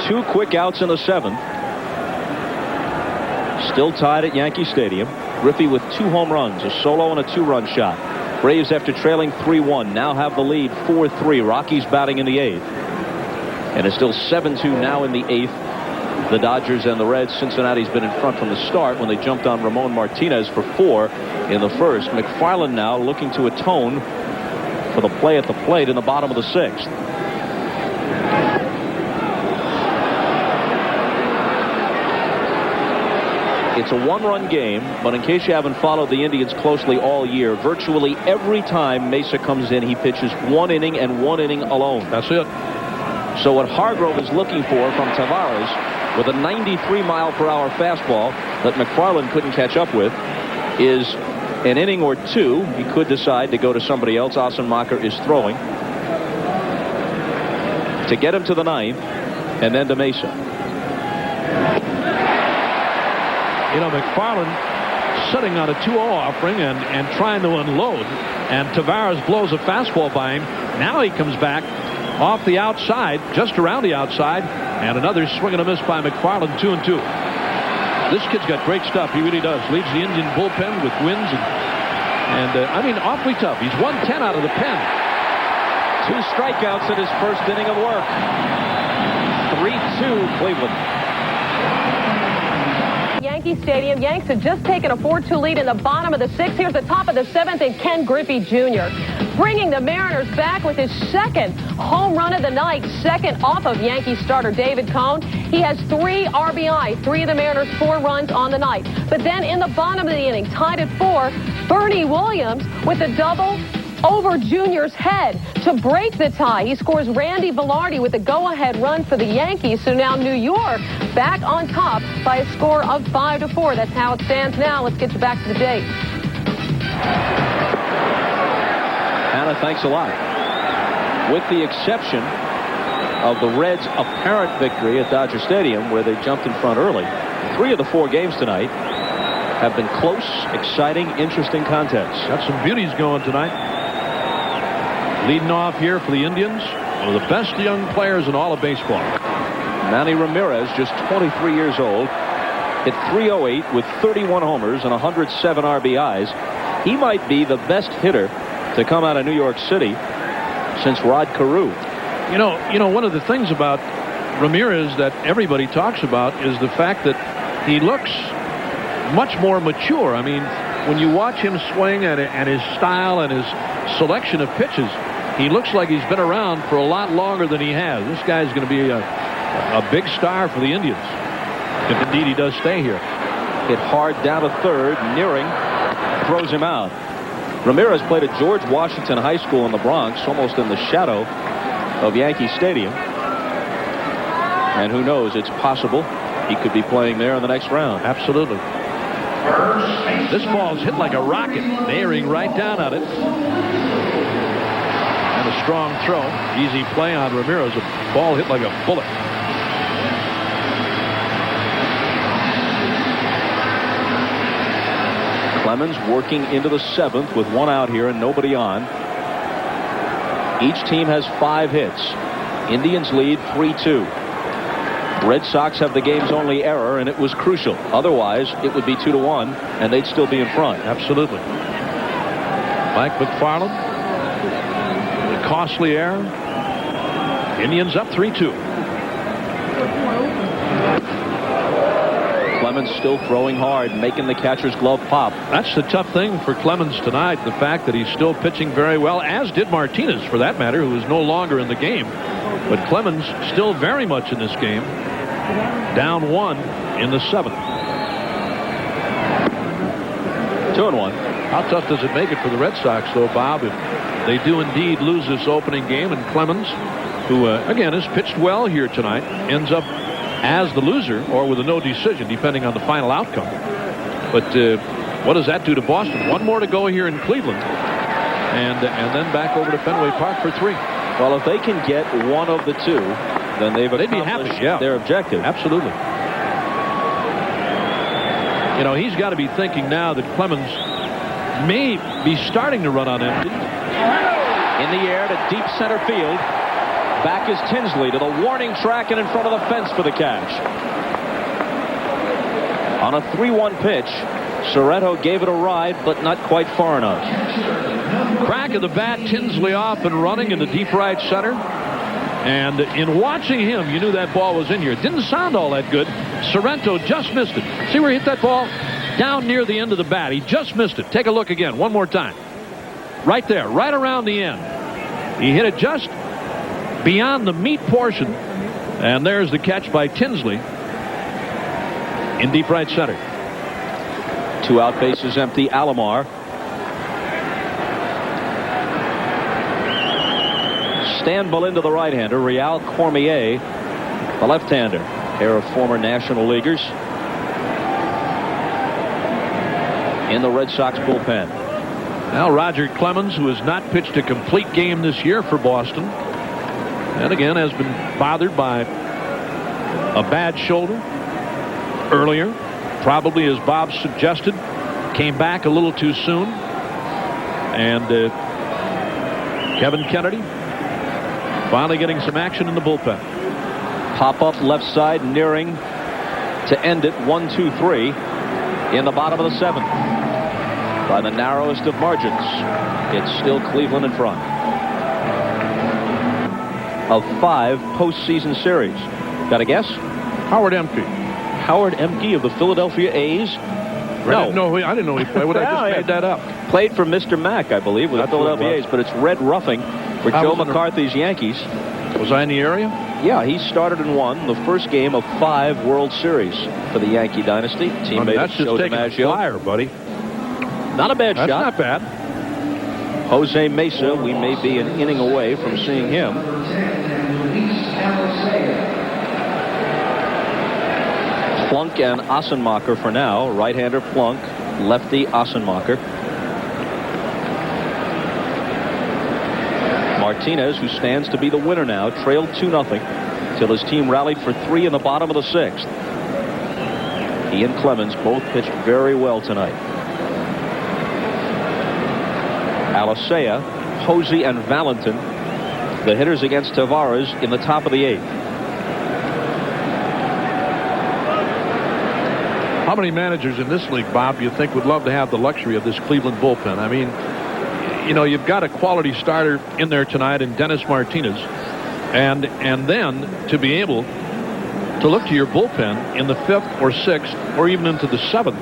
Two quick outs in the 7th. Still tied at Yankee Stadium. Griffey with 2 home runs, a solo and a 2-run shot. Braves, after trailing 3-1, now have the lead 4-3. Rockies batting in the 8th. And it's still 7-2 now in the 8th. The Dodgers and the Reds. Cincinnati's been in front from the start when they jumped on Ramon Martinez for 4 in the 1st. McFarland now looking to atone for the play at the plate in the bottom of the 6th. It's a 1-run game, but in case you haven't followed the Indians closely all year, virtually every time Mesa comes in, he pitches 1 inning and 1 inning alone. That's it. So what Hargrove is looking for from Tavares, with a 93-mile-per-hour fastball that McFarland couldn't catch up with, is an inning or 2. He could decide to go to somebody else. Ossenmacher is throwing to get him to the 9th, and then to Mesa. You know, McFarland sitting on a 2-0 offering and trying to unload, and Tavares blows a fastball by him. Now he comes back off the outside, just around the outside, and another swing and a miss by McFarland. 2-2. This kid's got great stuff. He really does. Leads the Indian bullpen with wins and I mean, awfully tough. He's 110 out of the pen. 2 strikeouts in his first inning of work. 3-2 Cleveland. Yankee Stadium. Yanks had just taken a 4-2 lead in the bottom of the 6th. Here's the top of the 7th, and Ken Griffey Jr. bringing the Mariners back with his 2nd home run of the night, 2nd off of Yankee starter David Cone. He has 3 RBI, 3 of the Mariners' 4 runs on the night. But then in the bottom of the inning, tied at 4, Bernie Williams with a double over Junior's head to break the tie. He scores Randy Velarde with a go-ahead run for the Yankees. So now New York back on top by a score of 5-4. That's how it stands now. Let's get you back to the date. Hannah, thanks a lot. With the exception of the Reds' apparent victory at Dodger Stadium, where they jumped in front early, 3 of the 4 games tonight have been close, exciting, interesting contests. Got some beauties going tonight. Leading off here for the Indians, one of the best young players in all of baseball. Manny Ramirez, just 23 years old, hit .308 with 31 homers and 107 RBIs. He might be the best hitter to come out of New York City since Rod Carew. You know, one of the things about Ramirez that everybody talks about is the fact that he looks much more mature. I mean, when you watch him swing and his style and his selection of pitches, he looks like he's been around for a lot longer than he has. This guy's going to be a big star for the Indians, if indeed he does stay here. Hit hard down to third. Nearing throws him out. Ramirez played at George Washington High School in the Bronx, almost in the shadow of Yankee Stadium. And who knows, it's possible he could be playing there in the next round. Absolutely. This ball's hit like a rocket, bearing right down on it. And a strong throw. Easy play on Ramirez. A ball hit like a bullet. Clemens working into the 7th with 1 out here and nobody on. Each team has 5 hits. Indians lead 3-2. Red Sox have the game's only error, and it was crucial. Otherwise, it would be 2-1, and they'd still be in front. Absolutely. Mike McFarland. A costly error. Indians up 3-2. Clemens still throwing hard, making the catcher's glove pop. That's the tough thing for Clemens tonight, the fact that he's still pitching very well, as did Martinez, for that matter, who is no longer in the game. But Clemens still very much in this game. Down 1 in the 7th. 2-1. How tough does it make it for the Red Sox, though, Bob, if they do indeed lose this opening game, and Clemens, who again has pitched well here tonight, ends up as the loser or with a no decision, depending on the final outcome. But what does that do to Boston? 1 more to go here in Cleveland, and then back over to Fenway Park for 3. Well, if they can get one of the 2, then they'd be happy. Yeah. Their objective. Absolutely. You know, he's got to be thinking now that Clemens may be starting to run on empty. In the air to deep center field. Back is Tinsley to the warning track and in front of the fence for the catch. On a 3-1 pitch, Sorrento gave it a ride, but not quite far enough. Crack of the bat, Tinsley off and running in the deep right center. And in watching him, you knew that ball was in here. It didn't sound all that good. Sorrento just missed it. See where he hit that ball? Down near the end of the bat. He just missed it. Take a look again, one more time. Right there, right around the end. He hit it just beyond the meat portion. And there's the catch by Tinsley in deep right center. 2 out, bases empty. Alomar. Stanball into the right-hander. Real Cormier, the left-hander. Pair of former National Leaguers in the Red Sox bullpen. Now Roger Clemens, who has not pitched a complete game this year for Boston, and again has been bothered by a bad shoulder earlier, probably as Bob suggested, came back a little too soon. And Kevin Kennedy finally getting some action in the bullpen. Pop up left side, nearing to end it. 1-2-3 in the bottom of the 7th. By the narrowest of margins, it's still Cleveland in front. Of 5 postseason series. Got a guess? Howard Emke. Howard Emke of the Philadelphia A's? No. I didn't know he played. I just made that up. Played for Mr. Mack, I believe, with the Philadelphia A's, but it's red roughing for Joe McCarthy's Yankees. Was I in the area? Yeah, he started and won the first game of 5 World Series for the Yankee dynasty. Teammate that's just Joe taking a flyer, buddy. Not a bad shot. That's not bad. Jose Mesa, we may be an inning away from seeing him. Plunk and Assenmacher for now. Right-hander Plunk, lefty Assenmacher. Martinez, who stands to be the winner now, trailed 2-0 till his team rallied for 3 in the bottom of the 6th. He and Clemens both pitched very well tonight. Alicea, Posey, and Valentin, the hitters against Tavares in the top of the 8th. How many managers in this league, Bob, you think would love to have the luxury of this Cleveland bullpen? I mean, you know, you've got a quality starter in there tonight in Dennis Martinez, and then to be able to look to your bullpen in the 5th or 6th or even into the 7th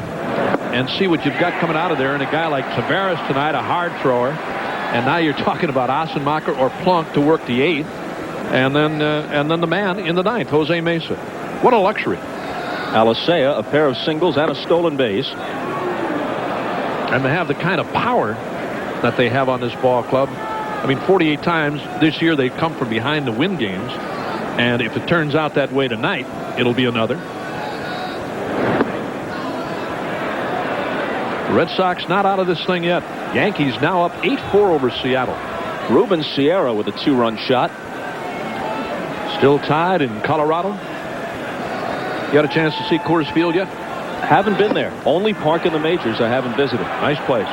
and see what you've got coming out of there. And a guy like Tavares tonight, a hard thrower, and now you're talking about Assenmacher or Plunk to work the 8th, And then the man in the ninth, Jose Mesa. What a luxury. Alicea, a pair of singles and a stolen base. And to have the kind of power that they have on this ball club. I mean, 48 times this year they've come from behind to win games. And if it turns out that way tonight, it'll be another. The Red Sox not out of this thing yet. Yankees now up 8-4 over Seattle. Ruben Sierra with a 2-run shot. Still tied in Colorado. You got a chance to see Coors Field yet? Haven't been there. Only park in the majors I haven't visited. Nice place.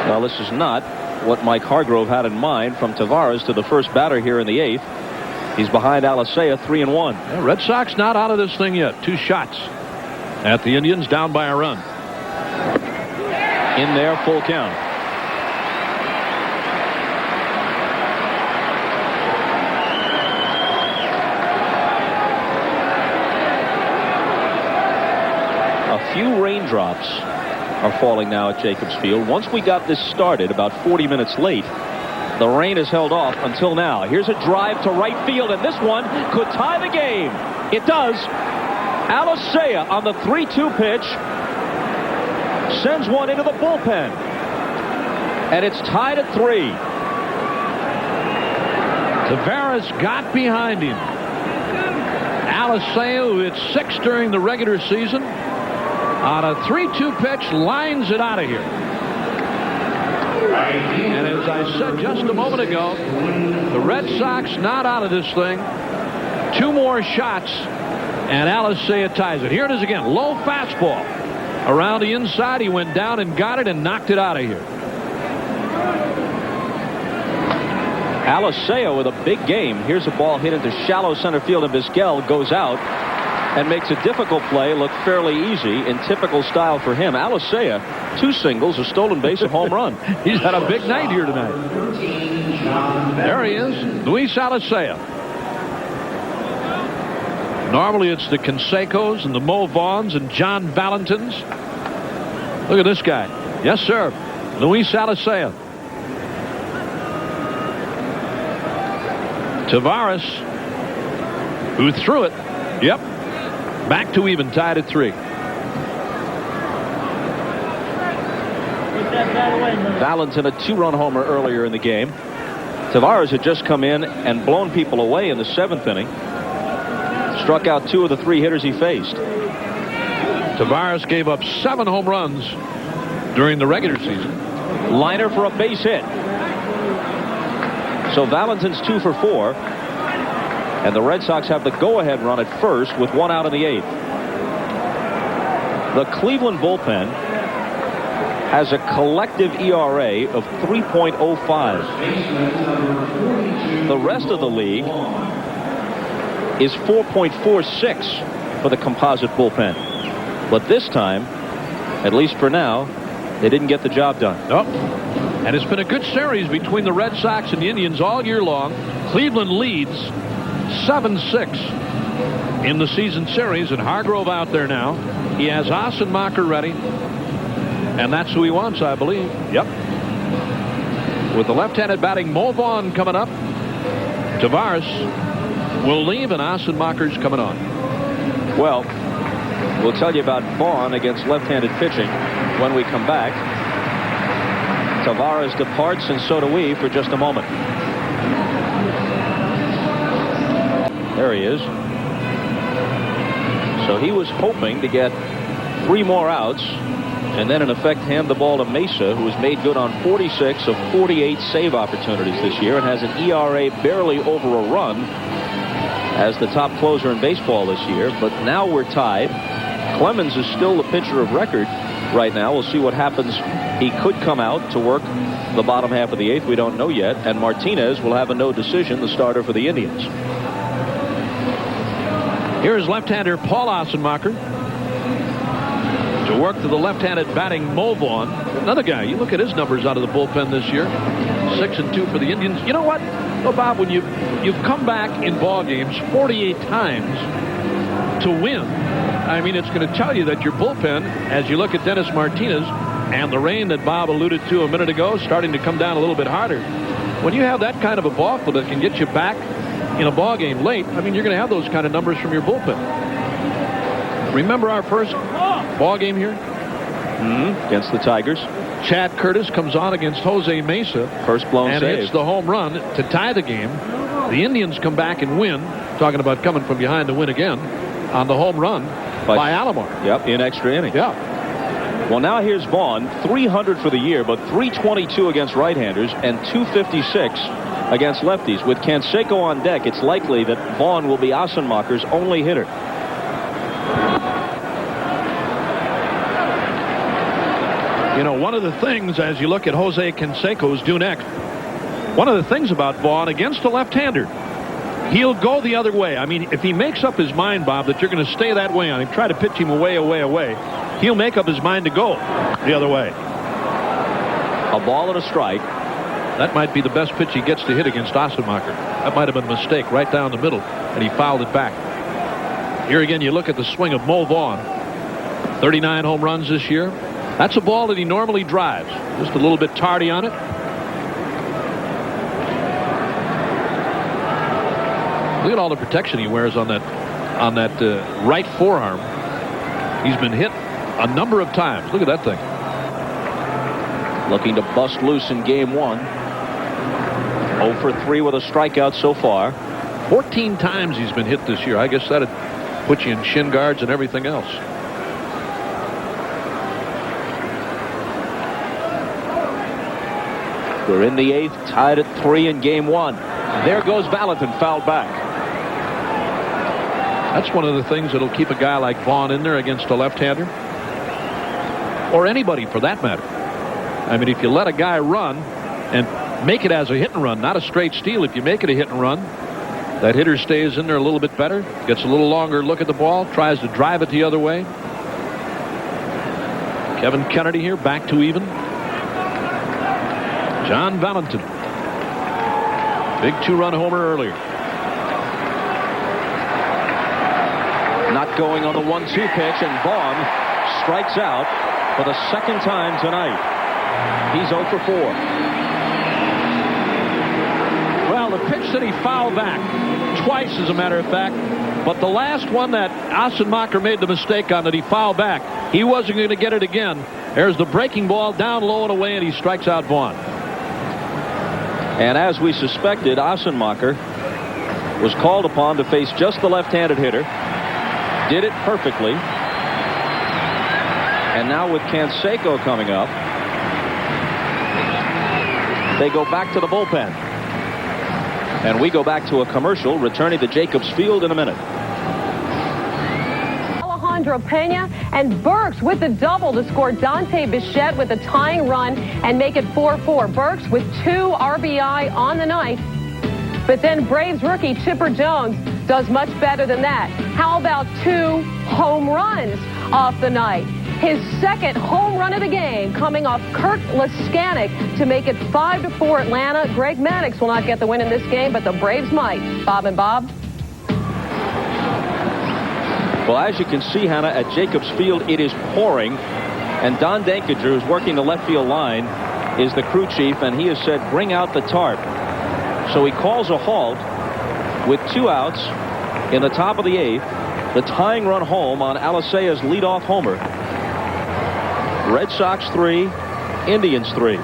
Well, this is not what Mike Hargrove had in mind. From Tavares to the first batter here in the 8th. He's behind Alicea, 3-1. Yeah, Red Sox not out of this thing yet. 2 shots at the Indians, down by a run. In there, full count. A few raindrops are falling now at Jacobs Field. Once we got this started about 40 minutes late, the rain has held off until now. Here's a drive to right field, and this one could tie the game. It does. Alicea on the 3-2 pitch sends one into the bullpen, and it's tied at 3. Tavares got behind him. Alicea, who hit 6 during the regular season, on a 3-2 pitch, lines it out of here. And as I said just a moment ago, the Red Sox not out of this thing. 2 more shots, and Alicea ties it. Here it is again. Low fastball. Around the inside, he went down and got it and knocked it out of here. Alicea with a big game. Here's a ball hit into shallow center field, and Vizquel goes out and makes a difficult play look fairly easy in typical style for him. Alicea, 2 singles, a stolen base, a home run. He's had a big night here tonight. There he is, Luis Alicea. Normally it's the Cansecos and the Mo Vaughns and John Valentins. Look at this guy. Yes, sir. Luis Alicea. Tavares, who threw it. Yep. Back to even, tied at 3. Valentin, a 2-run homer earlier in the game. Tavares had just come in and blown people away in the 7th inning. Struck out 2 of the 3 hitters he faced. Tavares gave up 7 home runs during the regular season. Liner for a base hit. So Valentin's 2 for 4. And the Red Sox have the go-ahead run at first with 1 out in the 8th. The Cleveland bullpen has a collective ERA of 3.05. The rest of the league is 4.46 for the composite bullpen. But this time, at least for now, they didn't get the job done. Nope. And it's been a good series between the Red Sox and the Indians all year long. Cleveland leads 7-6 in the season series, and Hargrove out there now. He has Ossenmacher ready, and that's who he wants, I believe. Yep. With the left-handed batting, Mo Vaughn coming up. Tavares will leave, and Ossenmacher's coming on. Well, we'll tell you about Vaughn against left-handed pitching when we come back. Tavares departs, and so do we, for just a moment. There he is. So he was hoping to get 3 more outs and then in effect hand the ball to Mesa, who has made good on 46 of 48 save opportunities this year and has an ERA barely over a run as the top closer in baseball this year. But now we're tied. Clemens is still the pitcher of record right now. We'll see what happens. He could come out to work the bottom half of the 8th. We don't know yet. And Martinez will have a no decision, the starter for the Indians. Here's left-hander Paul Ossenmacher to work to the left-handed batting Mo Vaughn. Another guy. You look at his numbers out of the bullpen this year. 6-2 for the Indians. You know what? Oh, Bob, when you've come back in ball games 48 times to win, I mean, it's going to tell you that your bullpen, as you look at Dennis Martinez and the rain that Bob alluded to a minute ago, starting to come down a little bit harder, when you have that kind of a ball club that can get you back in a ball game late, I mean, you're going to have those kind of numbers from your bullpen. Remember our first ball game here? Against the Tigers. Chad Curtis comes on against Jose Mesa. First blown and save. hits the home run to tie the game. The Indians come back and win. Talking about coming from behind to win again on the home run by Alomar. Yep, in extra innings. Yeah. Well, now here's Vaughn, 300 for the year, but 322 against right-handers and 256 against lefties. With Canseco on deck, it's likely that Vaughn will be Assenmacher's only hitter. You know, one of the things, as you look at Jose Canseco's due next, one of the things about Vaughn against a left-hander, he'll go the other way. I mean, if he makes up his mind, Bob, that you're going to stay that way on him, try to pitch him away, he'll make up his mind to go the other way. A ball and a strike. That might be the best pitch he gets to hit against Assenmacher. That might have been a mistake right down the middle, and he fouled it back. Here again, you look at the swing of Mo Vaughn. 39 home runs this year. That's a ball that he normally drives. Just a little bit tardy on it. Look at all the protection he wears on that right forearm. He's been hit a number of times. Look at that thing. Looking to bust loose in game 1. 0 for 3 with a strikeout so far. 14 times he's been hit this year. I guess that'd put you in shin guards and everything else. We're in the 8th, tied at 3 in game 1. There goes Valentin, fouled back. That's one of the things that'll keep a guy like Vaughn in there against a left-hander. Or anybody for that matter. I mean, if you let a guy run and make it as a hit and run, not a straight steal. If you make it a hit and run, that hitter stays in there a little bit better, gets a little longer look at the ball, tries to drive it the other way. Kevin Kennedy here, back to even. John Valentin. Big 2-run homer earlier. Not going on the 1-2 pitch, and Vaughn strikes out for the second time tonight. He's 0 for 4. Well, the pitch that he fouled back twice, as a matter of fact, but the last one that Assenmacher made the mistake on that he fouled back, he wasn't going to get it again. There's the breaking ball down low and away, and he strikes out Vaughn. And as we suspected, Assenmacher was called upon to face just the left-handed hitter. Did it perfectly. And now with Canseco coming up, they go back to the bullpen. And we go back to a commercial, returning to Jacobs Field in a minute. Alejandro Pena and Burks with the double to score Dante Bichette with a tying run and make it 4-4. Burks with 2 RBI on the night. But then Braves rookie Chipper Jones does much better than that. How about 2 home runs off the night? His second home run of the game coming off Kurt Leskanik to make it 5-4 Atlanta. Greg Maddux will not get the win in this game, but the Braves might. Bob and Bob. Well, as you can see, Hannah, at Jacobs Field, it is pouring. And Don Dankinger, who's working the left field line, is the crew chief, and he has said, bring out the tarp. So he calls a halt with 2 outs in the top of the 8th. The tying run home on Alicea's leadoff homer. Red Sox 3, Indians 3.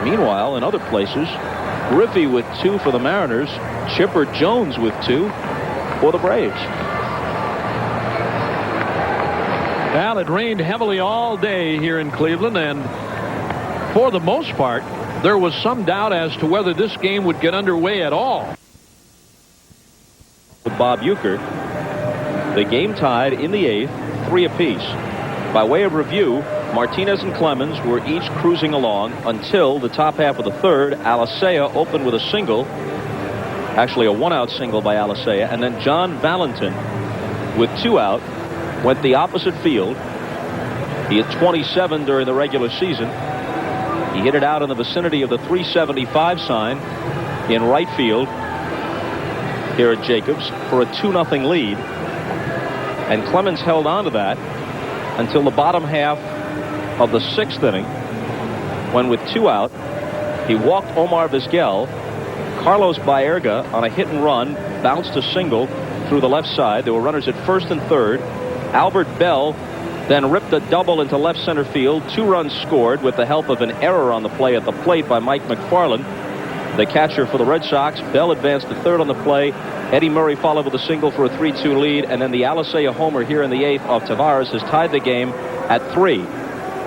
Meanwhile, in other places, Griffey with 2 for the Mariners, Chipper Jones with 2 for the Braves. Well, it rained heavily all day here in Cleveland, and for the most part, there was some doubt as to whether this game would get underway at all. With Bob Uecker, the game tied in the 8th, 3 apiece. By way of review, Martinez and Clemens were each cruising along until the top half of the 3rd. Alicea opened with a single, actually a 1-out single by Alicea, and then John Valentin with 2 out went the opposite field. He had 27 during the regular season. He hit it out in the vicinity of the 375 sign in right field here at Jacobs for a 2-0 lead. And Clemens held on to that until the bottom half of the 6th inning, when with 2 out, He walked Omar Vizquel. Carlos Baerga on a hit and run bounced a single through the left side. There were runners at first and third. Albert Bell then ripped a double into left center field. 2 runs scored with the help of an error on the play at the plate by Mike McFarland, the catcher for the Red Sox. Bell advanced to third on the play. Eddie Murray followed with a single for a 3-2 lead, and then the Alicea homer here in the 8th of Tavares has tied the game at 3.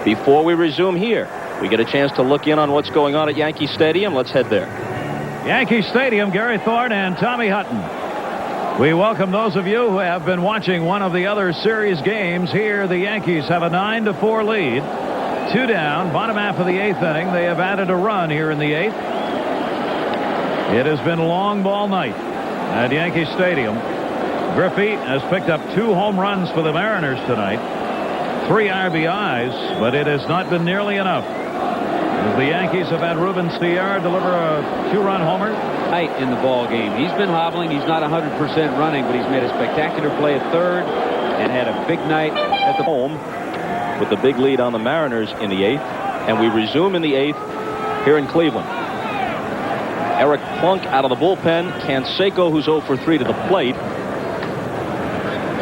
Before we resume here, we get a chance to look in on what's going on at Yankee Stadium. Let's head there. Yankee Stadium, Gary Thorne and Tommy Hutton. We welcome those of you who have been watching one of the other series games. Here, the Yankees have a 9-4 lead. 2 down, bottom half of the 8th inning. They have added a run here in the 8th. It has been long ball night at Yankee Stadium. Griffey has picked up 2 home runs for the Mariners tonight. 3 RBIs, but it has not been nearly enough. The Yankees have had Ruben Sierra deliver a 2-run homer in the ball game. He's been hobbling. He's not 100% running, but he's made a spectacular play at third and had a big night at the home with the big lead on the Mariners in the 8th. And we resume in the 8th here in Cleveland. Eric Plunk out of the bullpen. Canseco, who's 0 for 3 to the plate.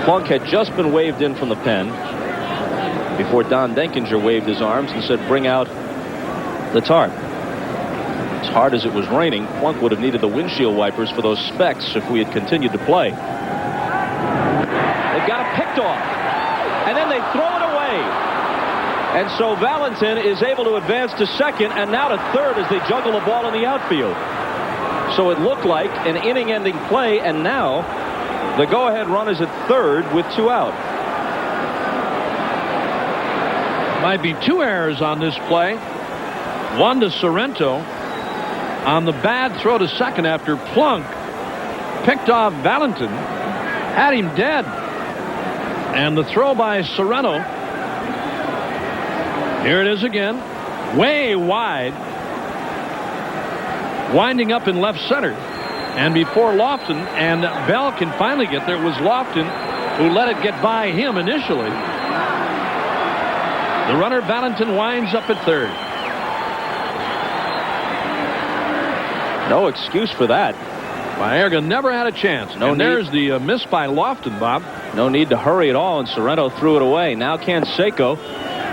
Plunk had just been waved in from the pen before Don Denkinger waved his arms and said, "Bring out the tarp." As hard as it was raining, Plunk would have needed the windshield wipers for those specks if we had continued to play. They've got it picked off, and then they throw it away. And so Valentin is able to advance to second and now to third as they juggle the ball in the outfield. So it looked like an inning-ending play, and now the go-ahead run is at third with 2 out. Might be 2 errors on this play. One to Sorrento on the bad throw to second after Plunk picked off Valentin, had him dead. And the throw by Sorrento. Here it is again. Way wide. Winding up in left center. And before Lofton and Bell can finally get there, it was Lofton who let it get by him initially. The runner Valentin winds up at third. No excuse for that. Baerga never had a chance. And there's the miss by Lofton, Bob. No need to hurry at all, and Sorrento threw it away. Now Canseco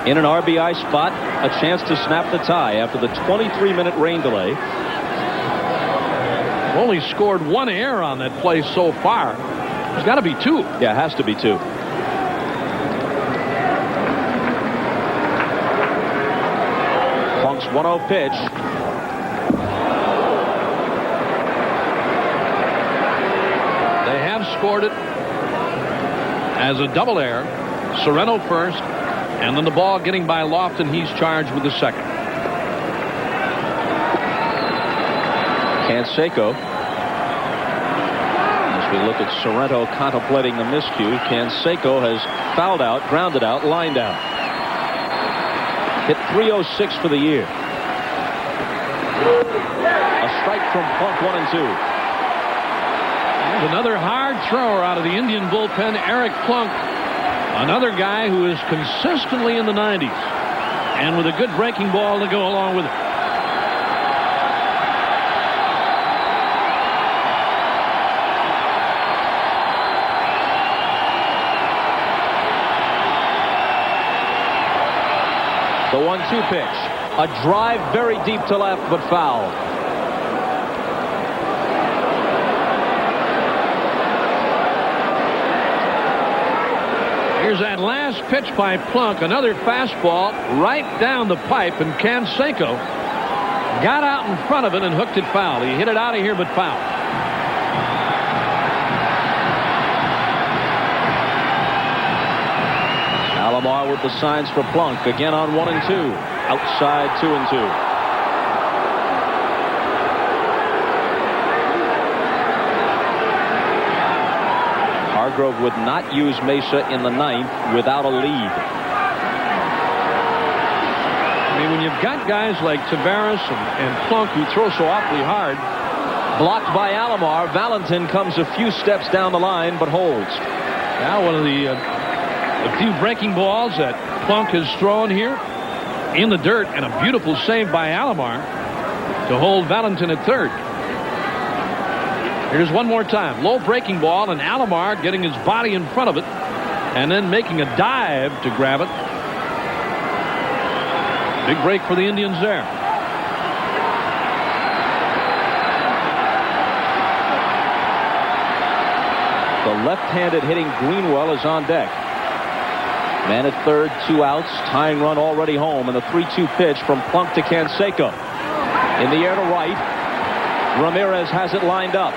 in an RBI spot, a chance to snap the tie after the 23-minute rain delay. Only scored 1 error on that play so far. There's got to be 2. Yeah, it has to be 2. Plunk's 1-0 pitch. They have scored it as a double error. Sorrento first, and then the ball getting by Lofton. He's charged with the second. Canseco. As we look at Sorrento contemplating the miscue, Canseco has fouled out, grounded out, lined out. Hit .306 for the year. A strike from Plunk, 1-2. And another hard thrower out of the Indian bullpen, Eric Plunk. Another guy who is consistently in the 90s. And with a good breaking ball to go along with it. The 1-2 pitch. A drive very deep to left, but foul. Here's that last pitch by Plunk. Another fastball right down the pipe, and Canseco got out in front of it and hooked it foul. He hit it out of here, but foul. Alomar with the signs for Plunk. Again on 1-2. Outside 2-2. Hargrove would not use Mesa in the 9th without a lead. I mean, when you've got guys like Tavares and Plunk who throw so awfully hard. Blocked by Alomar. Valentin comes a few steps down the line, but holds. Now one of the few breaking balls that Plunk has thrown here in the dirt, and a beautiful save by Alomar. to hold Valentin at third. Here's one more time. Low breaking ball, and Alomar getting his body in front of it and then making a dive to grab it. Big break for the Indians there. The left-handed hitting Greenwell is on deck. Man at third, 2 outs. Tying run already home, and the 3-2 pitch from Plunk to Canseco. In the air to right. Ramirez has it lined up.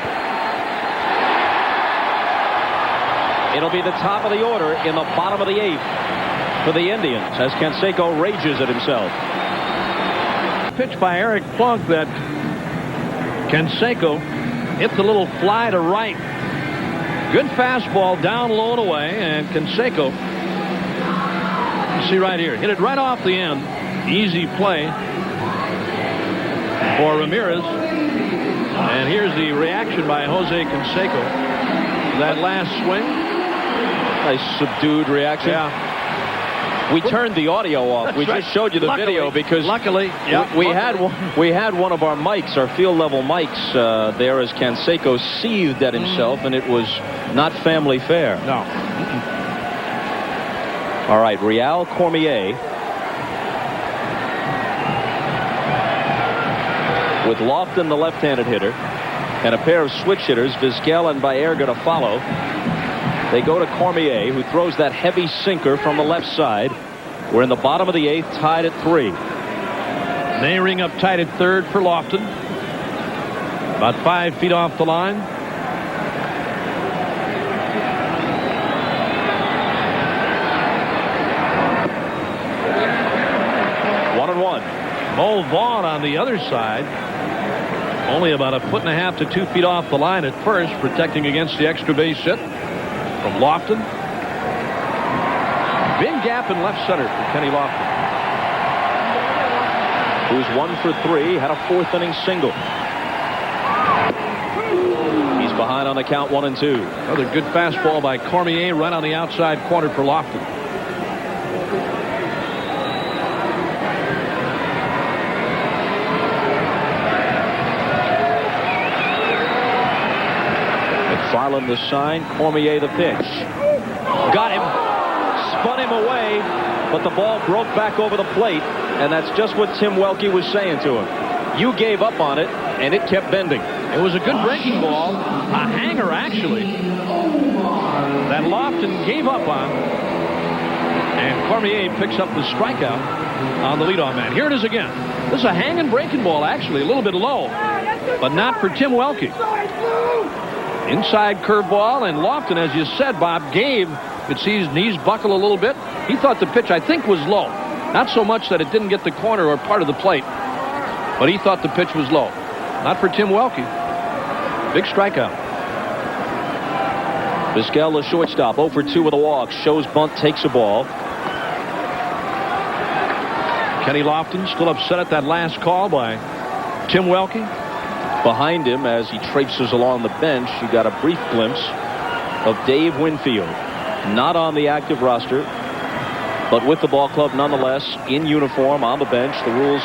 It'll be the top of the order in the bottom of the 8th for the Indians as Canseco rages at himself. Pitch by Eric Plunk that Canseco hit the little fly to right. Good fastball down low and away, and Canseco, you see right here, hit it right off the end. Easy play for Ramirez. And here's the reaction by Jose Canseco. That last swing. Nice subdued reaction. Yeah. We turned the audio off. We just showed you the video because luckily we had one of our mics, our field level mics, there as Canseco seethed at himself, and it was not family fare. No. All right, Real Cormier with Lofton, the left-handed hitter, and a pair of switch hitters, Vizquel and Baerga, to follow. They go to Cormier, who throws that heavy sinker from the left side. We're in the bottom of the 8th, tied at 3. Nehring up tight at third for Lofton. About 5 feet off the line. One and one. Mo Vaughn on the other side. Only about 1.5 to 2 feet off the line at first, protecting against the extra base hit from Lofton. Big gap in left center for Kenny Lofton, who's 1 for 3, had a 4th inning single. He's behind on the count, 1-2. Another good fastball by Cormier right on the outside corner for Lofton. McFarland the sign, Cormier the pitch. Got him. Spun him away, but the ball broke back over the plate, and that's just what Tim Welke was saying to him. You gave up on it, and it kept bending. It was a good breaking ball, a hanger actually, that Lofton gave up on, and Cormier picks up the strikeout on the leadoff man. Here it is again. This is a hanging breaking ball, actually, a little bit low, but not for Tim Welke. Inside curveball, and Lofton, as you said, Bob, gave. You could see his knees buckle a little bit. He thought the pitch, I think, was low. Not so much that it didn't get the corner or part of the plate, but he thought the pitch was low. Not for Tim Welke. Big strikeout. Vizquel, the shortstop, 0 for 2 with a walk. Shows bunt, takes a ball. Kenny Lofton still upset at that last call by Tim Welke. Behind him, as he traipses along the bench, you got a brief glimpse of Dave Winfield. Not on the active roster, but with the ball club nonetheless, in uniform on the bench. The rules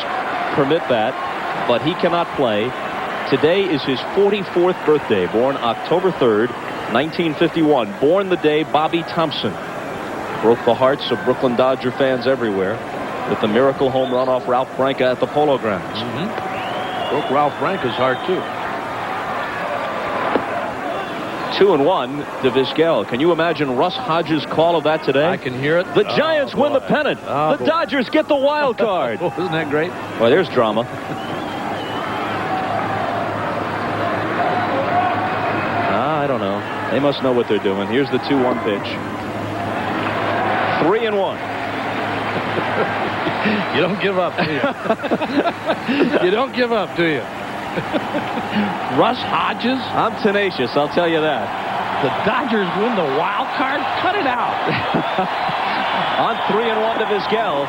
permit that, but he cannot play. Today is his 44th birthday, born October 3rd, 1951. Born the day Bobby Thompson broke the hearts of Brooklyn Dodger fans everywhere with the miracle home run off Ralph Branca at the Polo Grounds. Broke Ralph Branca's heart, too. 2-1 to Vizquel. Can you imagine Russ Hodges' call of that today? I can hear it. The Giants win the pennant. The Dodgers get the wild card. Isn't that great? Well, there's drama. I don't know. They must know what they're doing. Here's the 2-1 pitch. 3-1. You don't give up, do you? You don't give up, do you? Russ Hodges? I'm tenacious, I'll tell you that. The Dodgers win the wild card? Cut it out. On 3-1 to Vizquel.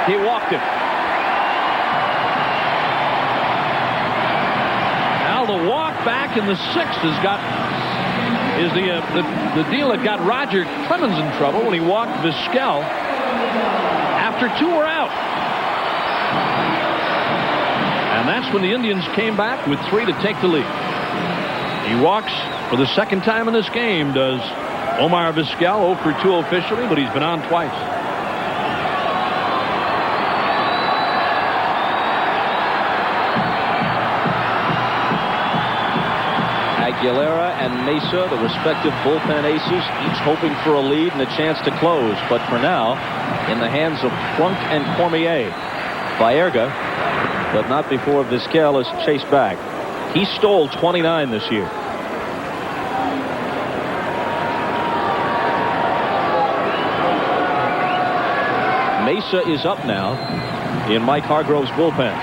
He walked him. Now the walk back in the 6th is the deal that got Roger Clemens in trouble when he walked Vizquel after 2 were out. And And that's when the Indians came back with 3 to take the lead. He walks for the second time in this game, does Omar Vizquel, 0 for 2 officially, but he's been on twice. Aguilera and Mesa, the respective bullpen aces, each hoping for a lead and a chance to close. But for now, in the hands of Plunk and Cormier. Baerga, but not before Vizquel is chased back. He stole 29 this year. Mesa is up now in Mike Hargrove's bullpen.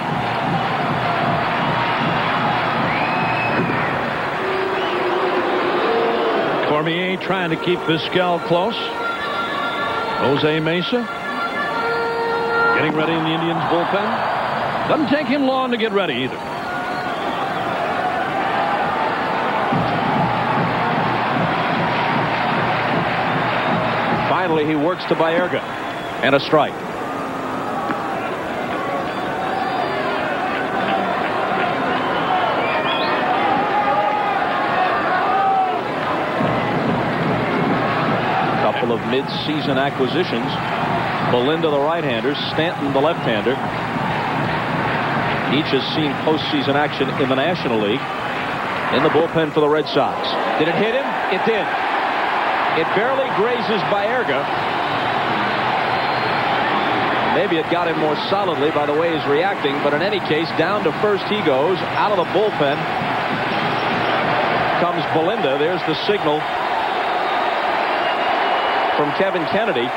Cormier trying to keep Vizquel close. Jose Mesa getting ready in the Indians bullpen. Doesn't take him long to get ready either. Finally, he works to Baerga. And a strike. Couple of mid-season acquisitions. Belinda, the right-hander, Stanton, the left-hander. Each has seen postseason action in the National League. In the bullpen for the Red Sox. Did it hit him? It did. It barely grazes Baerga. Maybe it got him more solidly by the way he's reacting, but in any case, down to first he goes. Out of the bullpen comes Belinda. There's the signal from Kevin Kennedy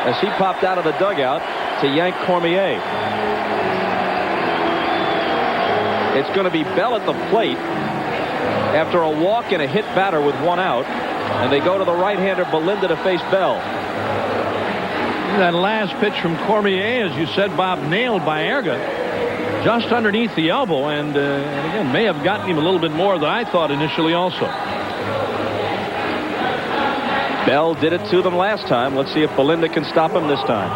as he popped out of the dugout to yank Cormier. It's going to be Bell at the plate after a walk and a hit batter with 1 out, and they go to the right-hander Belinda to face Bell. That last pitch from Cormier, as you said, Bob, nailed Baerga just underneath the elbow, and again, may have gotten him a little bit more than I thought initially also. Bell did it to them last time. Let's see if Belinda can stop him this time.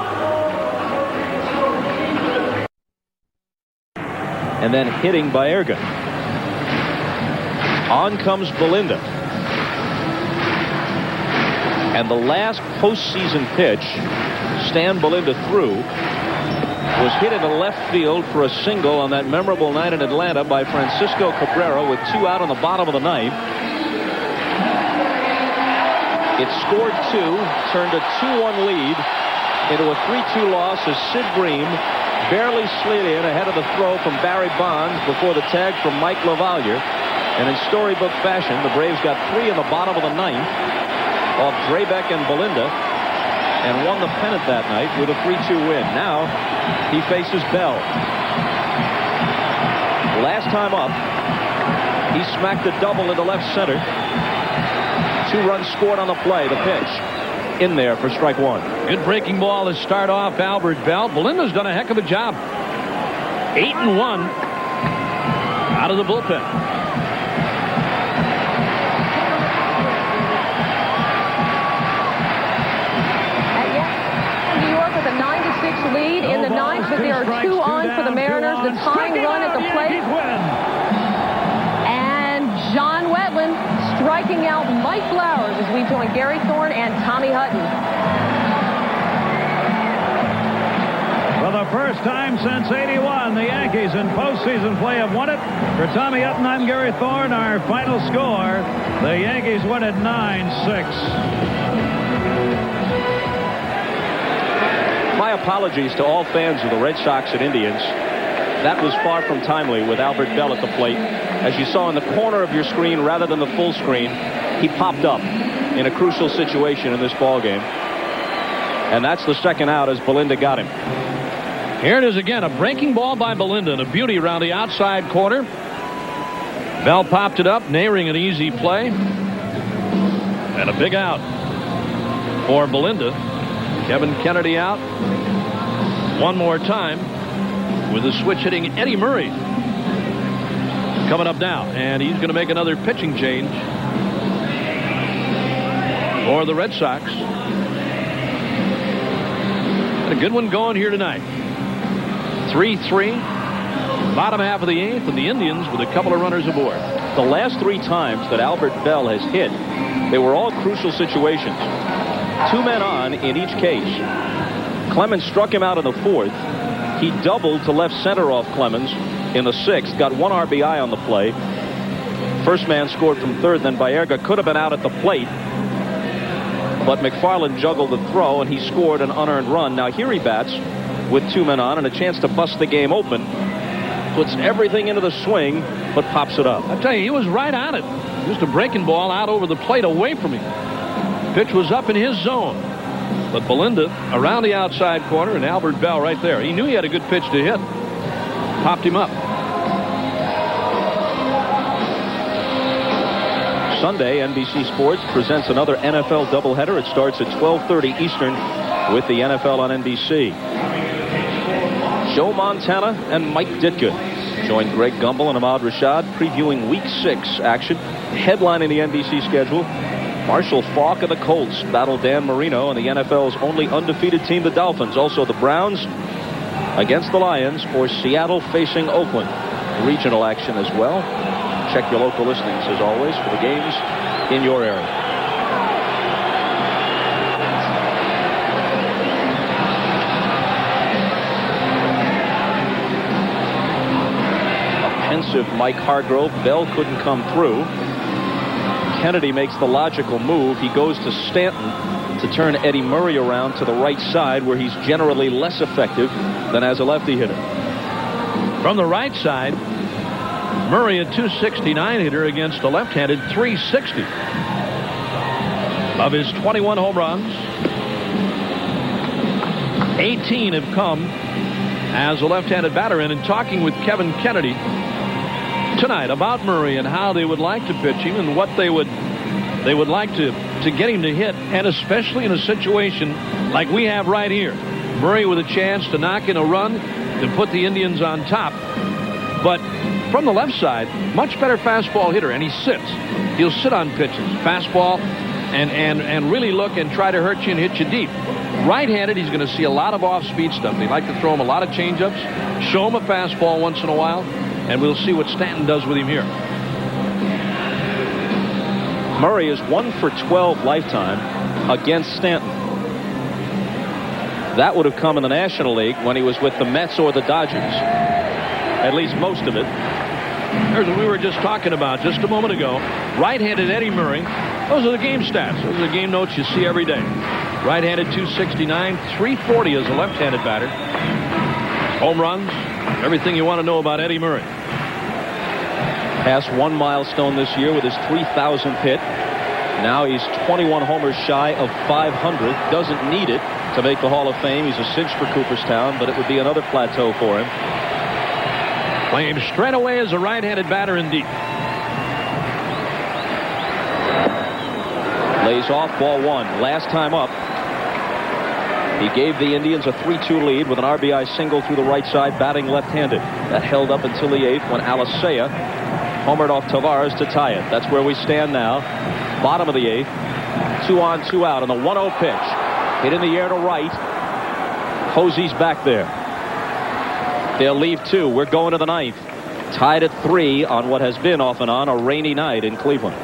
And then hitting Baerga. On comes Belinda. And the last postseason pitch Stan Belinda threw was hit into left field for a single on that memorable night in Atlanta by Francisco Cabrera with 2 out on the bottom of the 9th. It scored 2, turned a 2-1 lead into a 3-2 loss as Sid Bream barely slid in ahead of the throw from Barry Bonds before the tag from Mike LaValliere. And in storybook fashion, the Braves got 3 in the bottom of the 9th off Drabek and Belinda, and won the pennant that night with a 3-2 win. Now he faces Bell. Last time up, he smacked a double into left center. 2 runs scored on the play. The pitch in there for strike 1. Good breaking ball to start off Albert Bell. Belinda's done a heck of a job. 8-1 out of the bullpen. Lead in the 9th, but there are 2 on for the Mariners. The tying run at the plate. And John Wetland striking out Mike Flowers as we join Gary Thorne and Tommy Hutton. For the first time since '81, the Yankees in postseason play have won it. For Tommy Hutton, I'm Gary Thorne. Our final score, the Yankees win it 9-6. My apologies to all fans of the Red Sox and Indians. That was far from timely with Albert Bell at the plate. As you saw in the corner of your screen rather than the full screen, he popped up in a crucial situation in this ball game. And that's the second out as Belinda got him. Here it is again, a breaking ball by Belinda and a beauty around the outside corner. Bell popped it up, nailing an easy play. And a big out for Belinda. Kevin Kennedy out one more time with a switch hitting Eddie Murray coming up now, and he's going to make another pitching change for the Red Sox. A good one going here tonight. 3-3 Bottom half of the 8th, and the Indians with a couple of runners aboard. The last 3 times that Albert Bell has hit, they were all crucial situations. 2 men on in each case. Clemens struck him out in the 4th. He doubled to left center off Clemens in the 6th. Got 1 RBI on the play. First man scored from third. Then Baerga could have been out at the plate, but McFarland juggled the throw, and he scored an unearned run. Now here he bats with 2 men on and a chance to bust the game open. Puts everything into the swing, but pops it up. I tell you, he was right on it. Just a breaking ball out over the plate away from him. Pitch was up in his zone. But Belinda around the outside corner, and Albert Bell right there. He knew he had a good pitch to hit. Popped him up. Sunday, NBC Sports presents another NFL doubleheader. It starts at 12:30 Eastern with the NFL on NBC. Joe Montana and Mike Ditka join Greg Gumbel and Ahmad Rashad previewing Week 6 action. Headlining the NBC schedule, Marshall Faulk and the Colts battle Dan Marino and the NFL's only undefeated team, the Dolphins. Also the Browns against the Lions, or Seattle facing Oakland. Regional action as well. Check your local listings as always for the games in your area. Offensive Mike Hargrove. Bell couldn't come through. Kennedy makes the logical move. He goes to Stanton to turn Eddie Murray around to the right side, where he's generally less effective than as a lefty hitter. From the right side, Murray, a .269 hitter against a left-handed .360. Of his 21 home runs, 18 have come as a left-handed batter. And in talking with Kevin Kennedy tonight about Murray and how they would like to pitch him and what they would like to get him to hit, and especially in a situation like we have right here, Murray with a chance to knock in a run to put the Indians on top. But from the left side, much better fastball hitter, and he sits. He'll sit on pitches, fastball, and really look and try to hurt you and hit you deep. Right-handed, he's going to see a lot of off-speed stuff. They like to throw him a lot of changeups, show him a fastball once in a while, and we'll see what Stanton does with him here. Murray is 1 for 12 lifetime against Stanton. That would have come in the National League when he was with the Mets or the Dodgers. At least most of it. Here's what we were just talking about just a moment ago. Right-handed Eddie Murray. Those are the game stats. Those are the game notes you see every day. Right-handed .269, .340 as a left-handed batter. Home runs, everything you want to know about Eddie Murray. Passed 1 milestone this year with his 3,000th hit. Now he's 21 homers shy of 500. Doesn't need it to make the Hall of Fame. He's a cinch for Cooperstown, but it would be another plateau for him. Playing straight away as a right-handed batter in deep. Lays off, ball 1. Last time up, he gave the Indians a 3-2 lead with an RBI single through the right side, batting left-handed. That held up until the 8th when Alicea homered off Tavares to tie it. That's where we stand now. Bottom of the 8th. 2 on, 2 out, and the 1-0 pitch. Hit in the air to right. Posey's back there. They'll leave 2. We're going to the 9th. Tied at 3 on what has been off and on a rainy night in Cleveland.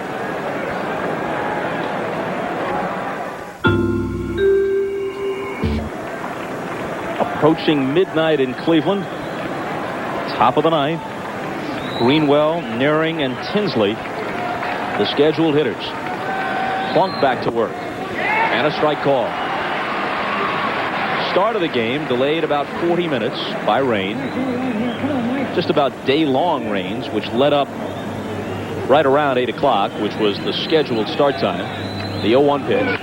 Approaching midnight in Cleveland. Top of the 9th. Greenwell, Naring, and Tinsley, the scheduled hitters. Plunk back to work. And a strike call. Start of the game delayed about 40 minutes by rain. Just about day-long rains, which led up right around 8 o'clock, which was the scheduled start time. The 0-1 pitch.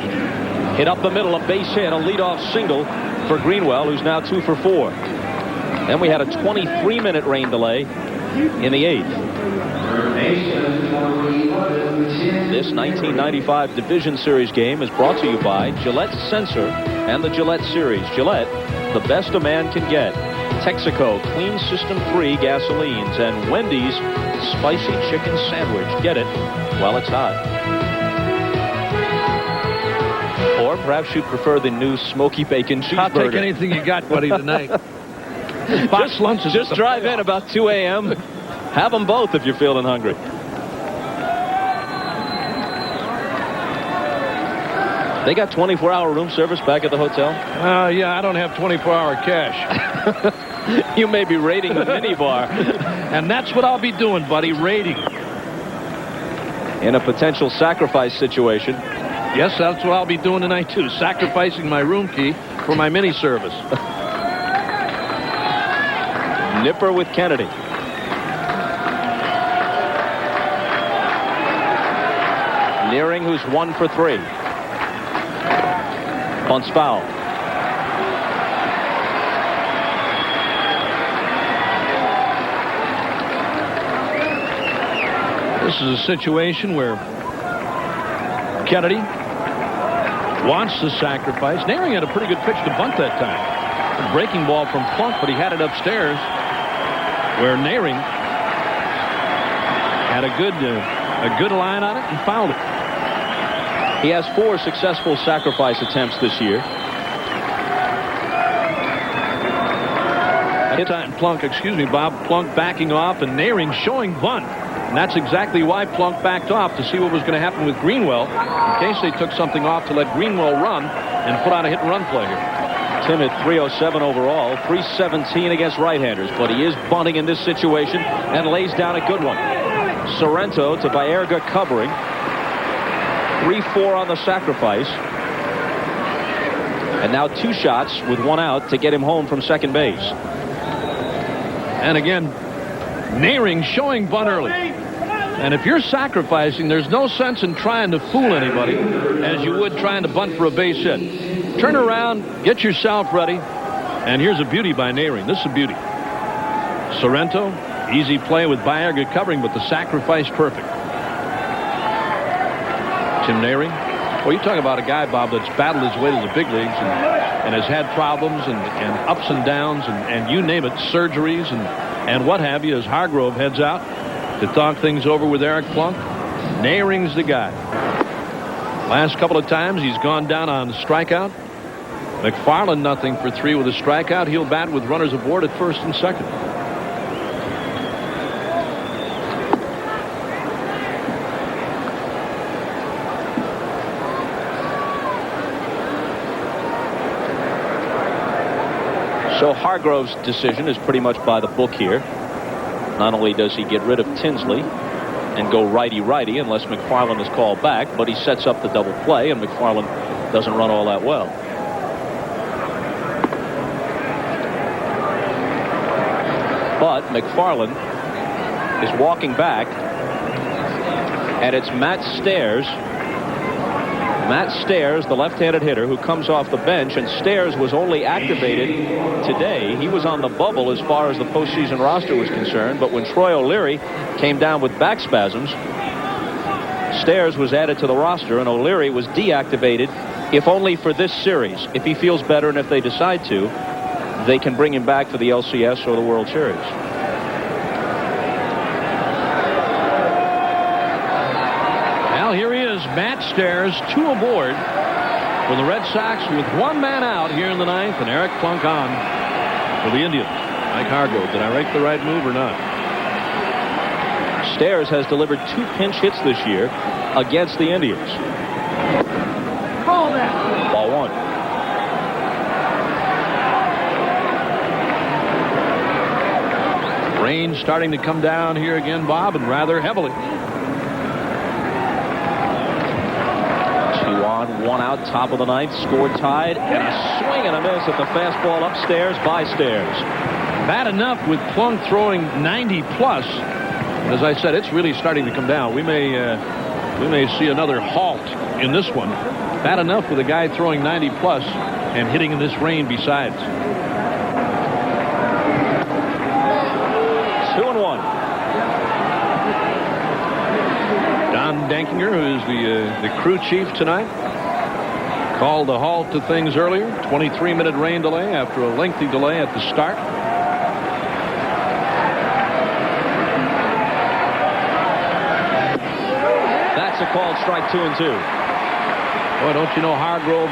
Hit up the middle, a base hit, a leadoff single for Greenwell, who's now 2 for 4. Then we had a 23-minute rain delay in the 8th. This 1995 Division Series game is brought to you by Gillette Sensor and the Gillette Series. Gillette, the best a man can get. Texaco Clean System 3 gasolines, and Wendy's Spicy Chicken Sandwich. Get it while it's hot. Or perhaps you'd prefer the new Smoky Bacon Cheeseburger. I'll take anything you got, buddy, tonight. Box lunches. Just drive in about 2 a.m. Have them both if you're feeling hungry. They got 24-hour room service back at the hotel? Yeah, I don't have 24-hour cash. You may be raiding the minibar. And that's what I'll be doing, buddy, raiding. In a potential sacrifice situation. Yes, that's what I'll be doing tonight, too. Sacrificing my room key for my mini service. Nipper with Kennedy. Nearing, who's 1 for 3. Bunts foul. This is a situation where Kennedy wants to sacrifice. Nearing had a pretty good pitch to bunt that time. A breaking ball from Plunk, but he had it upstairs where Nearing had a good line on it and fouled it. He has 4 successful sacrifice attempts this year. That time Plunk, Bob, Plunk backing off and Nearing showing bunt. And that's exactly why Plunk backed off, to see what was going to happen with Greenwell in case they took something off to let Greenwell run and put on a hit-and-run play here. Tim at 307 overall, 317 against right-handers, but he is bunting in this situation and lays down a good one. Sorrento to Baerga covering. 3-4 on the sacrifice. And now 2 shots with 1 out to get him home from second base. And again, Nearing showing bunt early. And if you're sacrificing, there's no sense in trying to fool anybody as you would trying to bunt for a base hit. Turn around, get yourself ready. And here's a beauty by Nearing. This is a beauty. Sorrento, easy play with Baerga covering, but the sacrifice perfect. Tim Nearing. Well, you talk about a guy, Bob, that's battled his way to the big leagues and has had problems and ups and downs and you name it, surgeries and what have you, as Hargrove heads out to talk things over with Eric Plunk. Nearing's the guy. Last couple of times he's gone down on strikeout. McFarland nothing for 3 with a strikeout. He'll bat with runners aboard at first and second. So Hargrove's decision is pretty much by the book here. Not only does he get rid of Tinsley and go righty-righty unless McFarland is called back, but he sets up the double play, and McFarland doesn't run all that well. But McFarland is walking back, and it's Matt Stairs. Matt Stairs, the left-handed hitter, who comes off the bench, and Stairs was only activated today. He was on the bubble as far as the postseason roster was concerned, but when Troy O'Leary came down with back spasms, Stairs was added to the roster, and O'Leary was deactivated, if only for this series. If he feels better and if they decide to, they can bring him back for the LCS or the World Series. Well, here he is, Matt Stairs, 2 aboard for the Red Sox with 1 man out here in the 9th, and Eric Plunk on for the Indians. Mike Hargrove, did I make the right move or not? Stairs has delivered 2 pinch hits this year against the Indians. Ball 1. Rain starting to come down here again, Bob, and rather heavily. 2 on, 1 out, top of the 9th, score tied, and a swing and a miss at the fastball upstairs by Stairs. Bad enough with Plunk throwing 90 plus. As I said, it's really starting to come down. We may see another halt in this one. Bad enough with a guy throwing 90 plus and hitting in this rain besides. 2-1. Don Dankinger, who is the crew chief tonight, called a halt to things earlier. 23-minute rain delay after a lengthy delay at the start. That's a called strike 2 and 2. Boy, don't you know Hargrove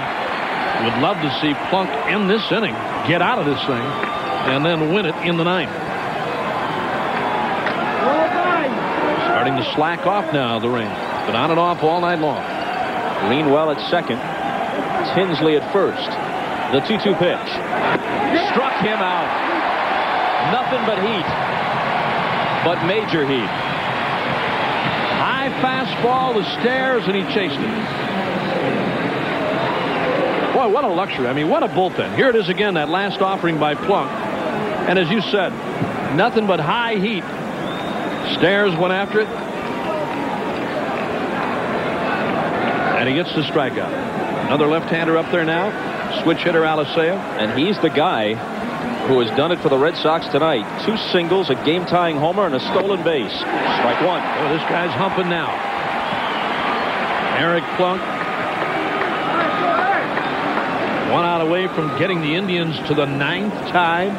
would love to see Plunk in this inning get out of this thing. and then win it in the 9th. Starting to slack off now, the Rangers. Been on and off all night long. Greenwell at second. Tinsley at first. The 2-2 pitch. Struck him out. Nothing but heat. But major heat. High fastball, the stairs, and he chased it. Boy, what a luxury. I mean, what a bullpen. Here it is again, that last offering by Plunk. And as you said, nothing but high heat. Stairs went after it. And he gets the strikeout. Another left-hander up there now. Switch hitter Alicea. And he's the guy who has done it for the Red Sox tonight. 2 singles, a game-tying homer, and a stolen base. Strike 1. Oh, this guy's humping now. Eric Plunk. 1 out away from getting the Indians to the 9th time.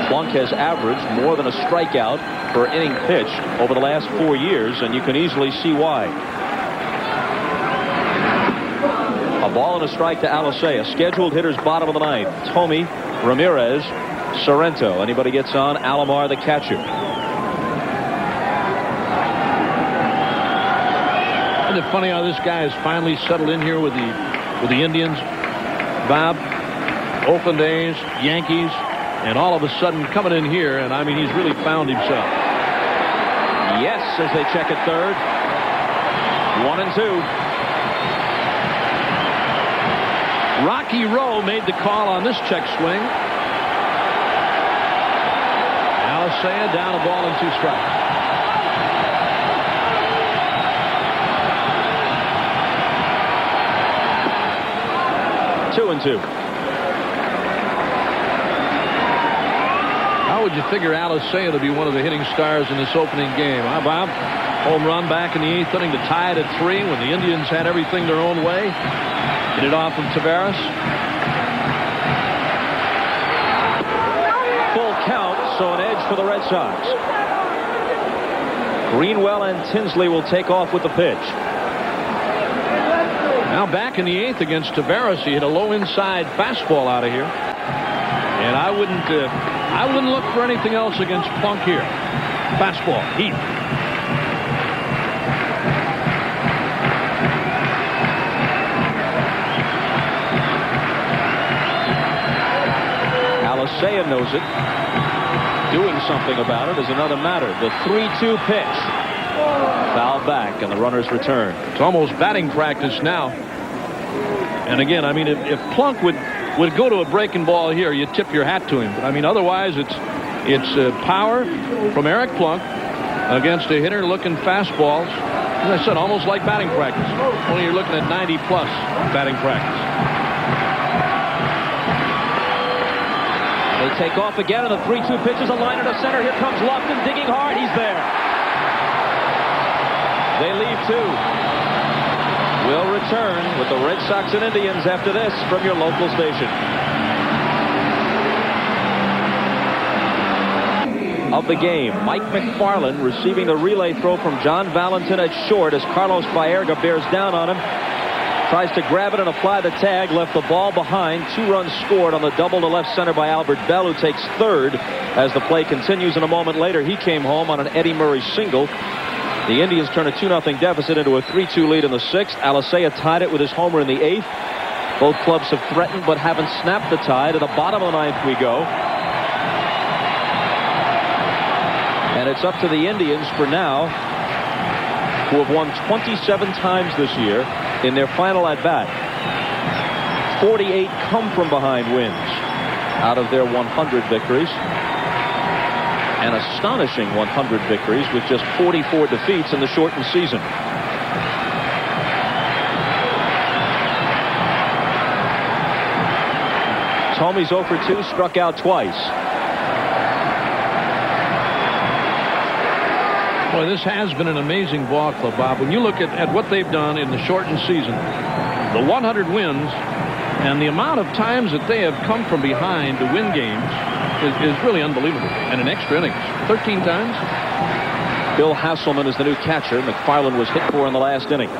Plunk has averaged more than a strikeout per inning pitched over the last 4 years, and you can easily see why. A ball and a strike to Alicea. Scheduled hitters bottom of the 9th. Tomey, Ramirez, Sorrento. Anybody gets on, Alomar the catcher. Isn't it funny how this guy has finally settled in here with the Indians? Bob, Oakland A's, Yankees, and all of a sudden coming in here, and I mean, he's really found himself. Yes, as they check at third. 1-2. Rocky Rowe made the call on this check swing. Alicea down, a ball and 2 strikes. Two and 2. How would you figure Alicea to be one of the hitting stars in this opening game, huh, Bob? Home run back in the 8th inning to tie it at 3 when the Indians had everything their own way. Get it off from Taveras. Full count, so an edge for the Red Sox. Greenwell and Tinsley will take off with the pitch. Now back in the 8th against Taveras, he hit a low inside fastball out of here. And I wouldn't look for anything else against Plunk here. Fastball, heat. Alicea knows it. Doing something about it is another matter. The 3-2 pitch. Foul back, and the runners return. It's almost batting practice now. And again, I mean, if Plunk would go to a breaking ball here, you tip your hat to him. But I mean, otherwise, it's power from Eric Plunk against a hitter looking fastballs. As I said, almost like batting practice. Only you're looking at 90-plus batting practice. They take off again, and the 3-2 pitch is a liner to center. Here comes Lofton digging hard. He's there. They leave 2. We'll return with the Red Sox and Indians after this from your local station. Of the game, Mike McFarland receiving the relay throw from John Valentin at short as Carlos Baerga bears down on him. Tries to grab it and apply the tag. Left the ball behind. 2 runs scored on the double to left center by Albert Bell, who takes third as the play continues. And a moment later, he came home on an Eddie Murray single. The Indians turn a 2-0 deficit into a 3-2 lead in the 6th. Alicea tied it with his homer in the 8th. Both clubs have threatened but haven't snapped the tie. To the bottom of the 9th we go. And it's up to the Indians for now, who have won 27 times this year in their final at-bat. 48 come-from-behind wins out of their 100 victories. An astonishing 100 victories with just 44 defeats in the shortened season. Tomey's 0 for 2, struck out twice. Boy, this has been an amazing ball club, Bob. When you look at what they've done in the shortened season, the 100 wins, and the amount of times that they have come from behind to win games is really unbelievable. And in extra innings, 13 times. Bill Hasselman is the new catcher. McFarland was hit for in the last inning.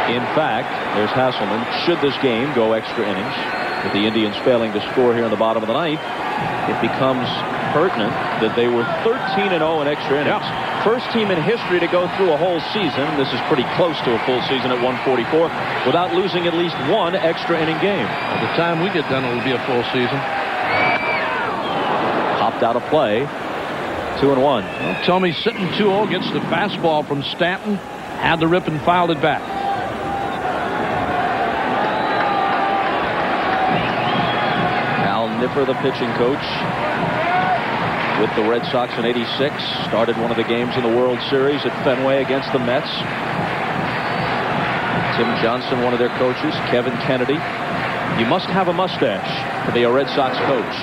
In fact, there's Hasselman. Should this game go extra innings, with the Indians failing to score here in the bottom of the ninth, it becomes pertinent that they were 13-0 in extra innings. Yep. First team in history to go through a whole season, this is pretty close to a full season at 144, without losing at least one extra inning game. By the time we get done, it'll be a full season. Popped out of play. 2-1. Well, Tomey sitting 2-0, gets the fastball from Stanton, had the rip and fouled it back. Al Nipper, the pitching coach with the Red Sox in '86, started one of the games in the World Series at Fenway against the Mets. Tim Johnson, one of their coaches. Kevin Kennedy. You must have a mustache to be a Red Sox coach.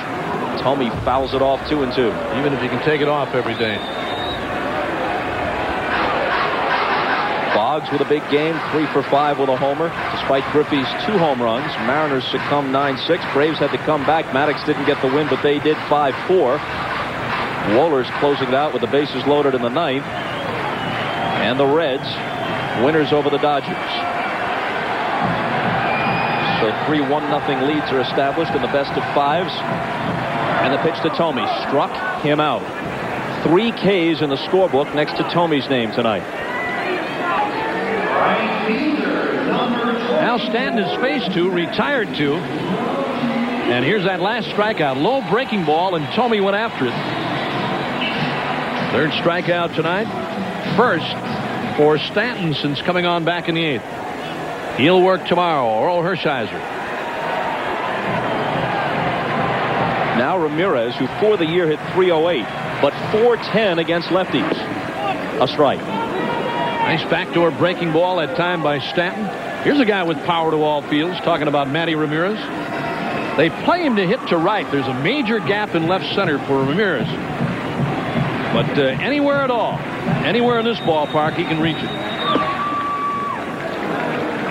Tomey fouls it off 2-2. Even if you can take it off every day. Boggs with a big game, 3 for 5 with a homer. Despite Griffey's 2 home runs, Mariners succumbed 9-6. Braves had to come back. Maddox didn't get the win, but they did 5-4. Wohlers closing it out with the bases loaded in the ninth. And the Reds, winners over the Dodgers. So 3-1-0 leads are established in the best of 5s. And the pitch to Tomey struck him out. 3 Ks in the scorebook next to Tomey's name tonight. Now Stanton is faced to, retired to. And here's that last strikeout. Low breaking ball, and Tomey went after it. Third strikeout tonight. First for Stanton since coming on back in the 8th. He'll work tomorrow. Orel Hershiser. Now Ramirez, who for the year hit .308, but .410 against lefties. A strike. Nice backdoor breaking ball that time by Stanton. Here's a guy with power to all fields, talking about Matty Ramirez. They play him to hit to right. There's a major gap in left center for Ramirez. But anywhere at all, anywhere in this ballpark, he can reach it.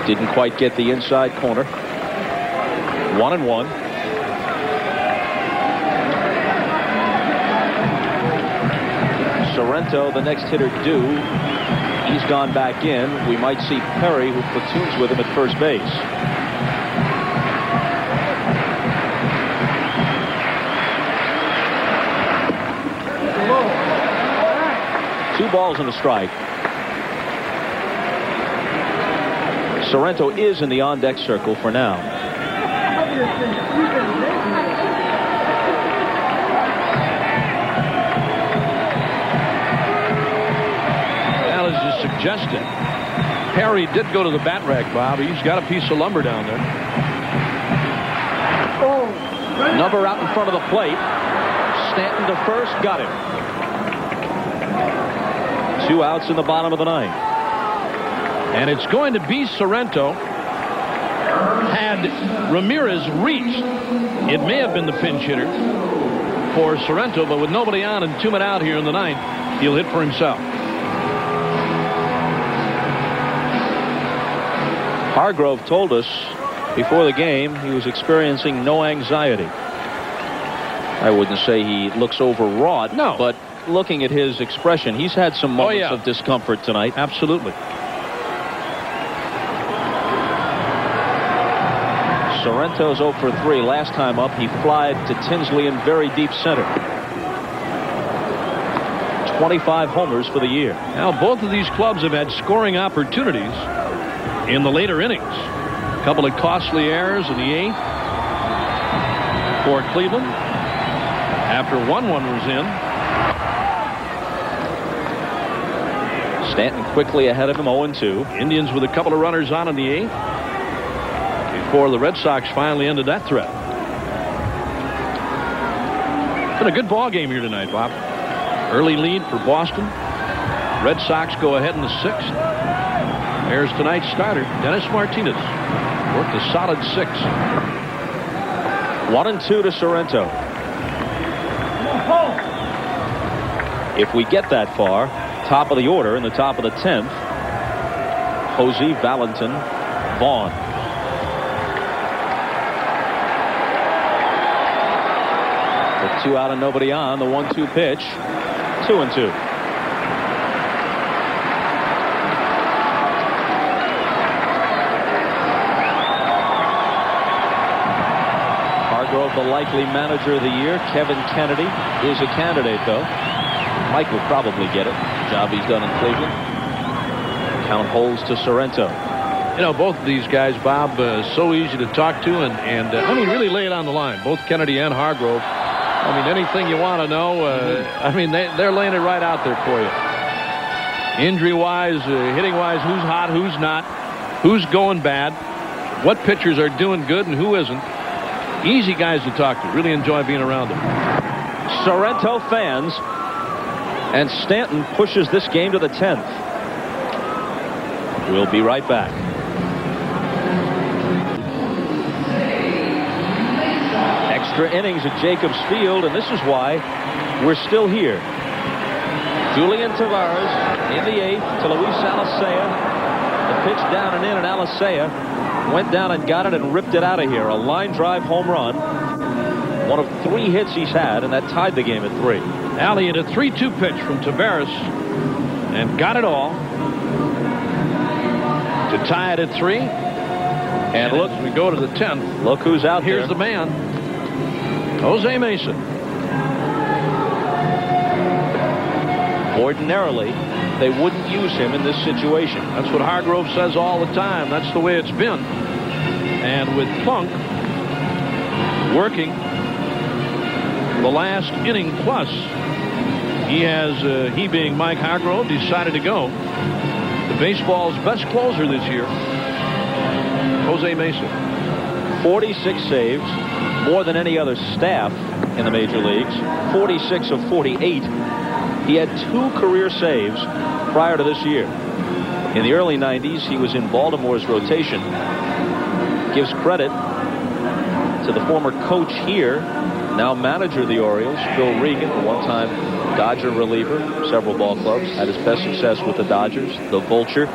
Didn't quite get the inside corner. 1-1. Sorrento, the next hitter due. He's gone back in. We might see Perry, who platoons with him at first base. Two balls and a strike. Sorrento is in the on-deck circle for now. Well, as you suggested, Perry did go to the bat rack, Bob. He's got a piece of lumber down there. Number out in front of the plate. Stanton to first, got him. 2 outs in the bottom of the ninth. And it's going to be Sorrento. Had Ramirez reached, it may have been the pinch hitter for Sorrento, but with nobody on and 2 men out here in the ninth, he'll hit for himself. Hargrove told us before the game he was experiencing no anxiety. I wouldn't say he looks overwrought, no, but looking at his expression, he's had some moments of discomfort tonight. Absolutely. Sorrento's 0 for 3. Last time up, he flied to Tinsley in very deep center. 25 homers for the year. Now, both of these clubs have had scoring opportunities in the later innings. A couple of costly errors in the 8th for Cleveland. After 1-1 was in. Stanton quickly ahead of him, 0-2. Indians with a couple of runners on in the 8th before the Red Sox finally ended that threat. Been a good ball game here tonight, Bob. Early lead for Boston. Red Sox go ahead in the 6th. There's tonight's starter, Dennis Martinez. Worked a solid 6. 1-2 to Sorrento. If we get that far, top of the order in the top of the 10th, Posey, Valentin, Vaughn. With 2 out and nobody on, the 1-2 pitch, 2-2. of the likely manager of the year. Kevin Kennedy is a candidate, though. Mike will probably get it. The job he's done in Cleveland. Count holds to Sorrento. You know, both of these guys, Bob, so easy to talk to, and I mean, really lay it on the line. Both Kennedy and Hargrove. I mean, anything you want to know, I mean, they're laying it right out there for you. Injury-wise, hitting-wise, who's hot, who's not, who's going bad, what pitchers are doing good and who isn't. Easy guys to talk to. Really enjoy being around them. Sorrento fans, and Stanton pushes this game to the 10th. We'll be right back. Extra innings at Jacobs Field, and this is why we're still here. Julian Tavares in the 8th to Luis Alicea. The pitch down and in, and Alicea went down and got it and ripped it out of here. A line drive home run. One of 3 hits he's had, and that tied the game at 3. Alley in a 3-2 pitch from Tavares, and got it all to tie it at 3. And look, as we go to the 10th. Look who's out Here's there. the man, Jose Mesa. Ordinarily, they wouldn't use him in this situation. That's what Hargrove says all the time. That's the way it's been. And with Plunk working the last inning plus, he being Mike Hargrove, decided to go. The baseball's best closer this year, Jose Mesa. 46 saves, more than any other staff in the major leagues. 46 of 48. He had 2 career saves prior to this year. In the early 90s, he was in Baltimore's rotation. Gives credit to the former coach here, now manager of the Orioles, Phil Regan, a one-time Dodger reliever, several ball clubs, had his best success with the Dodgers, the Vulture,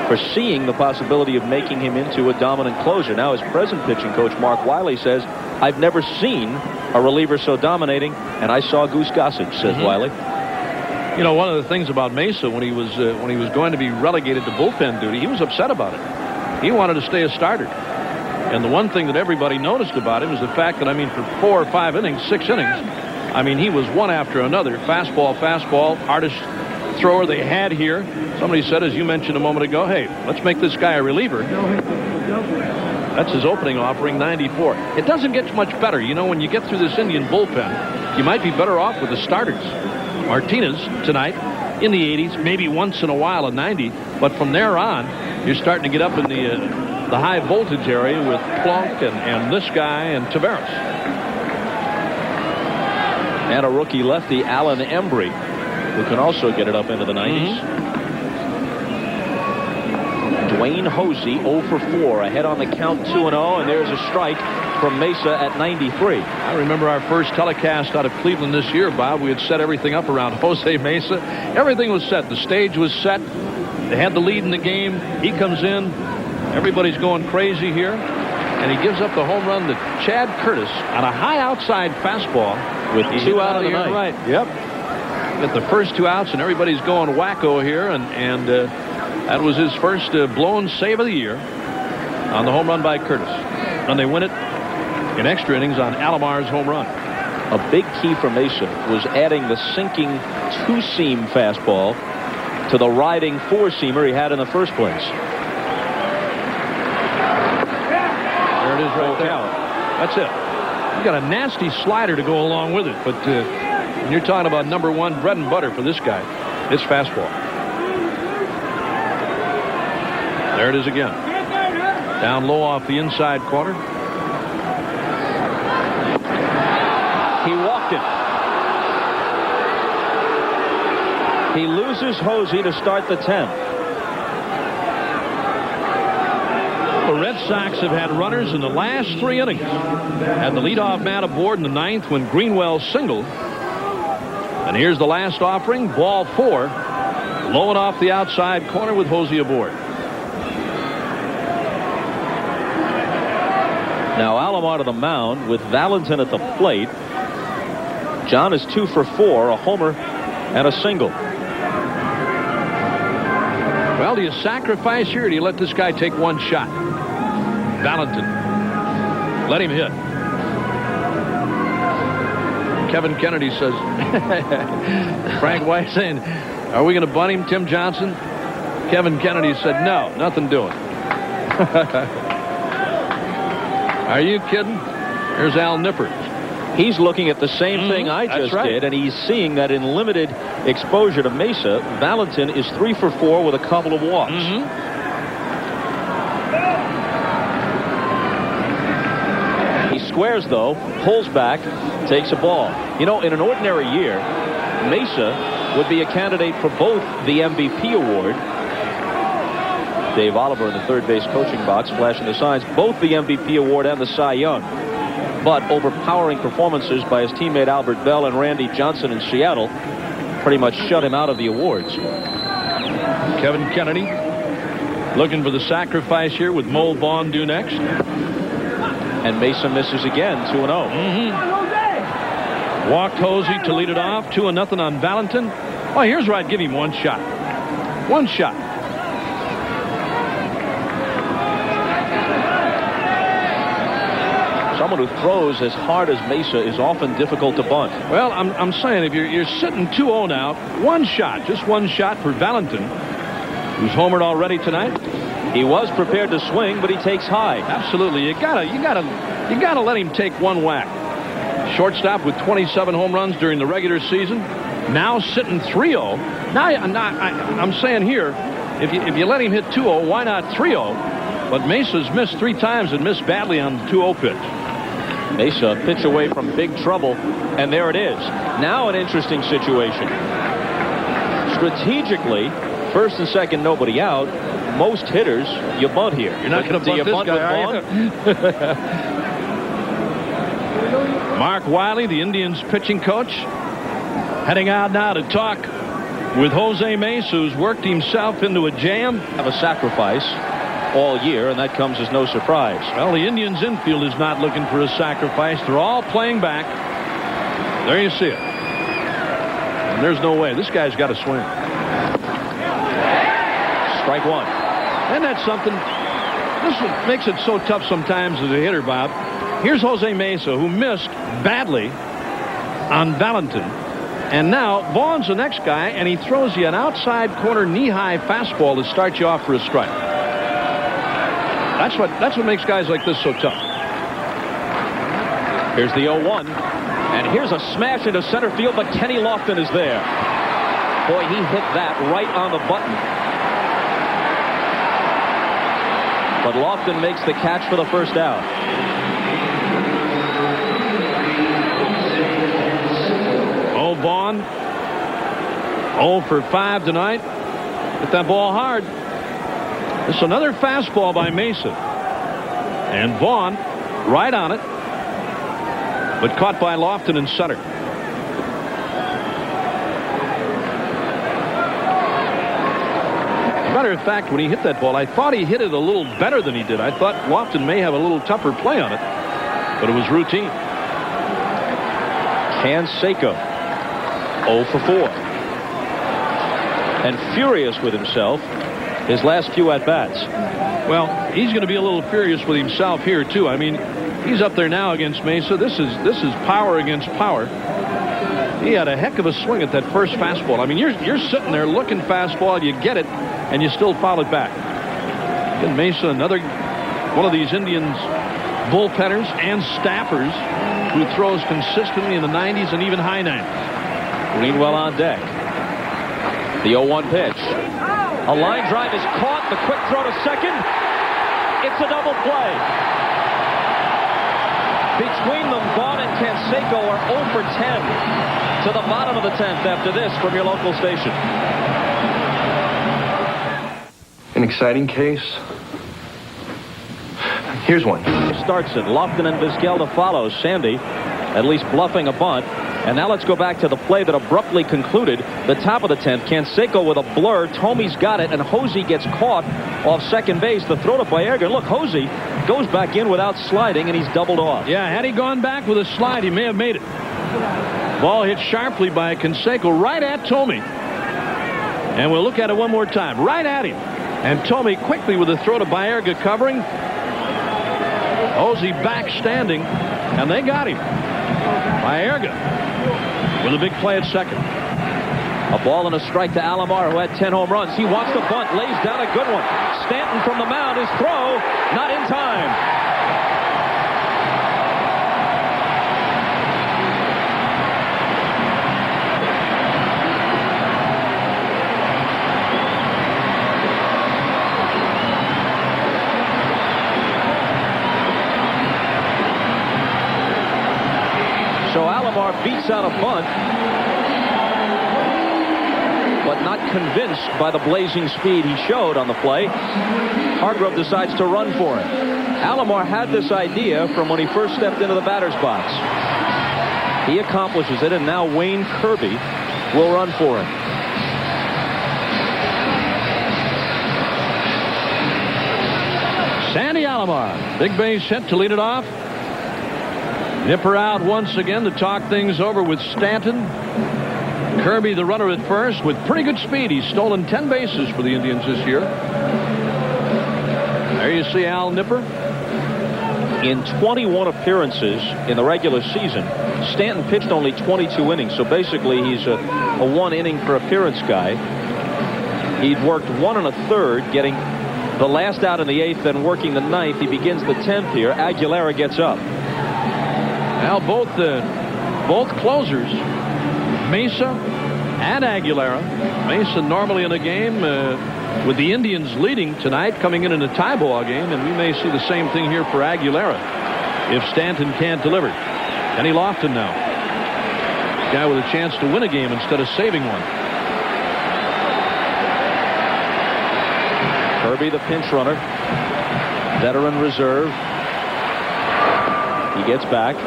foreseeing the possibility of making him into a dominant closer. Now his present pitching coach, Mark Wiley, says, I've never seen a reliever so dominating, and I saw Goose Gossage, says Wiley. You know, one of the things about Mesa, when he was going to be relegated to bullpen duty, he was upset about it. He wanted to stay a starter. And the one thing that everybody noticed about him is the fact that, I mean, for 4 or 5 innings, 6 innings, I mean, he was one after another. Fastball, hardest thrower they had here. Somebody said, as you mentioned a moment ago, hey, let's make this guy a reliever. That's his opening offering, 94. It doesn't get much better. You know, when you get through this Indian bullpen, you might be better off with the starters. Martinez tonight in the 80s, maybe once in a while a 90, but from there on, you're starting to get up in the high voltage area with Plunk and this guy and Tavares. And a rookie lefty, Alan Embry, who can also get it up into the 90s. Dwayne Hosey 0 for 4, ahead on the count 2-0, and there's a strike from Mesa at 93. I remember our first telecast out of Cleveland this year, Bob. We had set everything up around Jose Mesa. Everything was set. The stage was set. They had the lead in the game. He comes in. Everybody's going crazy here. And he gives up the home run to Chad Curtis on a high outside fastball with 2 out of the ninth. Right. Yep. Get the first 2 outs, and everybody's going wacko here. And that was his first blown save of the year on the home run by Curtis. And they win it in extra innings on Alomar's home run. A big key for Mesa was adding the sinking 2-seam fastball to the riding 4-seamer he had in the first place. There it is right there. That's it. You got a nasty slider to go along with it, but when you're talking about number 1 bread and butter for this guy, it's fastball. There it is again. Down low off the inside corner. He walked it. He loses Hosey to start the 10th. The Red Sox have had runners in the last 3 innings. Had the leadoff man aboard in the 9th when Greenwell singled. And here's the last offering, ball 4. Low and off the outside corner with Hosey aboard. Now Alomar to the mound with Valentin at the plate. John is 2 for 4, a homer and a single. Well, do you sacrifice here, or do you let this guy take 1 shot? Valentin. Let him hit. Kevin Kennedy says, Frank White saying, are we going to bunt him, Tim Johnson? Kevin Kennedy said, no, nothing doing. Are you kidding? Here's Al Nippert. He's looking at the same thing I just did, and he's seeing that in limited exposure to Mesa, Valentin is 3 for 4 with a couple of walks. He squares, though, pulls back, takes a ball. You know, in an ordinary year, Mesa would be a candidate for both the MVP award. Dave Oliver in the third base coaching box flashing the signs, both the MVP award and the Cy Young. But overpowering performances by his teammate Albert Bell and Randy Johnson in Seattle pretty much shut him out of the awards. Kevin Kennedy looking for the sacrifice here with Mo Vaughn due next. And Mesa misses again, 2-0. Walked Hosey to lead it off, 2-0 on Valentin. Oh, here's where I'd give him one shot. One shot. Someone who throws as hard as Mesa is often difficult to bunt. Well, I'm saying if you're sitting 2-0 now, one shot, just one shot for Valentin, who's homered already tonight. He was prepared to swing, but he takes high. Absolutely, you gotta let him take one whack. Shortstop with 27 home runs during the regular season, now sitting 3-0. Now I'm saying here, if you let him hit 2-0, why not 3-0? But Mesa's missed 3 times and missed badly on the 2-0 pitch. Mesa, pitch away from big trouble, and there it is. Now an interesting situation. Strategically, first and second, nobody out. Most hitters, you bunt here. You're not going to bunt this guy, are you? Mark Wiley, the Indians pitching coach, heading out now to talk with Jose Mesa, who's worked himself into a jam. Have a sacrifice all year, and that comes as no surprise. Well, the Indians infield is not looking for a sacrifice. They're all playing back. There you see it. And there's no way. This guy's got to swing. Strike one. And that's something. This makes it so tough sometimes as a hitter, Bob. Here's Jose Mesa, who missed badly on Valentin. And now Vaughn's the next guy, and he throws you an outside corner knee-high fastball to start you off for a strike. That's what makes guys like this so tough. Here's the 0-1. And here's a smash into center field, but Kenny Lofton is there. Boy, he hit that right on the button. But Lofton makes the catch for the first out. Oh, Vaughn. 0 for 5 tonight. Hit that ball hard. It's another fastball by Mesa. And Vaughn right on it, but caught by Lofton in center. As a matter of fact, when he hit that ball, I thought he hit it a little better than he did. I thought Lofton may have a little tougher play on it, but it was routine. Canseco, 0 for 4. And furious with himself his last few at-bats. Well, he's going to be a little furious with himself here, too. I mean, he's up there now against Mesa. This is power against power. He had a heck of a swing at that first fastball. I mean, you're sitting there looking fastball, you get it, and you still foul it back. And Mesa, another one of these Indians bullpenners and staffers who throws consistently in the 90s and even high 90s. Greenwell on deck. The 0-1 pitch. A line drive is caught. The quick throw to second. It's a double play. Between them, Vaughn and Canseco are 0 for 10 to the bottom of the 10th after this from your local station. An exciting case. Here's one. Starts it. Lofton and Vizquel to follow. Sandy at least bluffing a bunt. And now let's go back to the play that abruptly concluded the top of the 10th. Canseco with a blur. Tomey's got it, and Hosey gets caught off second base. The throw to Baerga. And look, Hosey goes back in without sliding, and he's doubled off. Yeah, had he gone back with a slide, he may have made it. Ball hit sharply by Canseco right at Tomey. And we'll look at it one more time. Right at him. And Tomey quickly with a throw to Baerga covering. Hosey back standing, and they got him. Baerga with a big play at second. A ball and a strike to Alomar, who had 10 home runs. He wants to bunt, lays down a good one. Stanton from the mound, his throw, not in time. So Alomar beats out a bunt, but not convinced by the blazing speed he showed on the play. Hargrove decides to run for it. Alomar had this idea from when he first stepped into the batter's box. He accomplishes it, and now Wayne Kirby will run for it. Sandy Alomar, big base hit to lead it off. Nipper out once again to talk things over with Stanton. Kirby, the runner at first, with pretty good speed. He's stolen 10 bases for the Indians this year. There you see Al Nipper. In 21 appearances in the regular season, Stanton pitched only 22 innings, so basically he's a one-inning per appearance guy. He'd worked 1 1/3, getting the last out in the 8th, then working the 9th. He begins the 10th here. Aguilera gets up. Now both closers, Mesa and Aguilera. Mesa normally in a game with the Indians leading tonight, coming in a tie ball game, and we may see the same thing here for Aguilera if Stanton can't deliver. Kenny Lofton now, guy with a chance to win a game instead of saving one. Kirby, the pinch runner, veteran reserve. He gets back.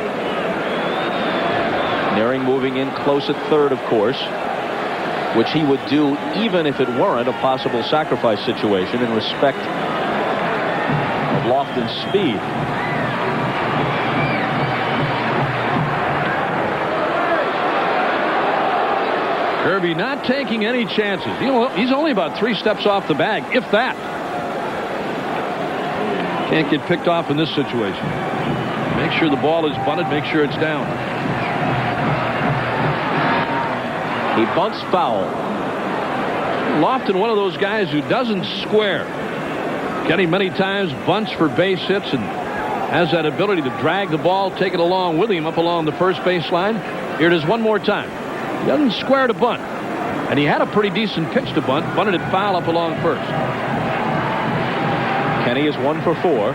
Nearing moving in close at third, of course, which he would do even if it weren't a possible sacrifice situation in respect of Lofton's speed. Kirby not taking any chances. He's only about 3 steps off the bag, if that. Can't get picked off in this situation. Make sure the ball is bunted. Make sure it's down. He bunts foul. Lofton, one of those guys who doesn't square. Kenny many times bunts for base hits and has that ability to drag the ball, take it along with him up along the first base line. Here it is one more time. He doesn't square to bunt. And he had a pretty decent pitch to bunt. Bunted it foul up along first. Kenny is 1 for 4.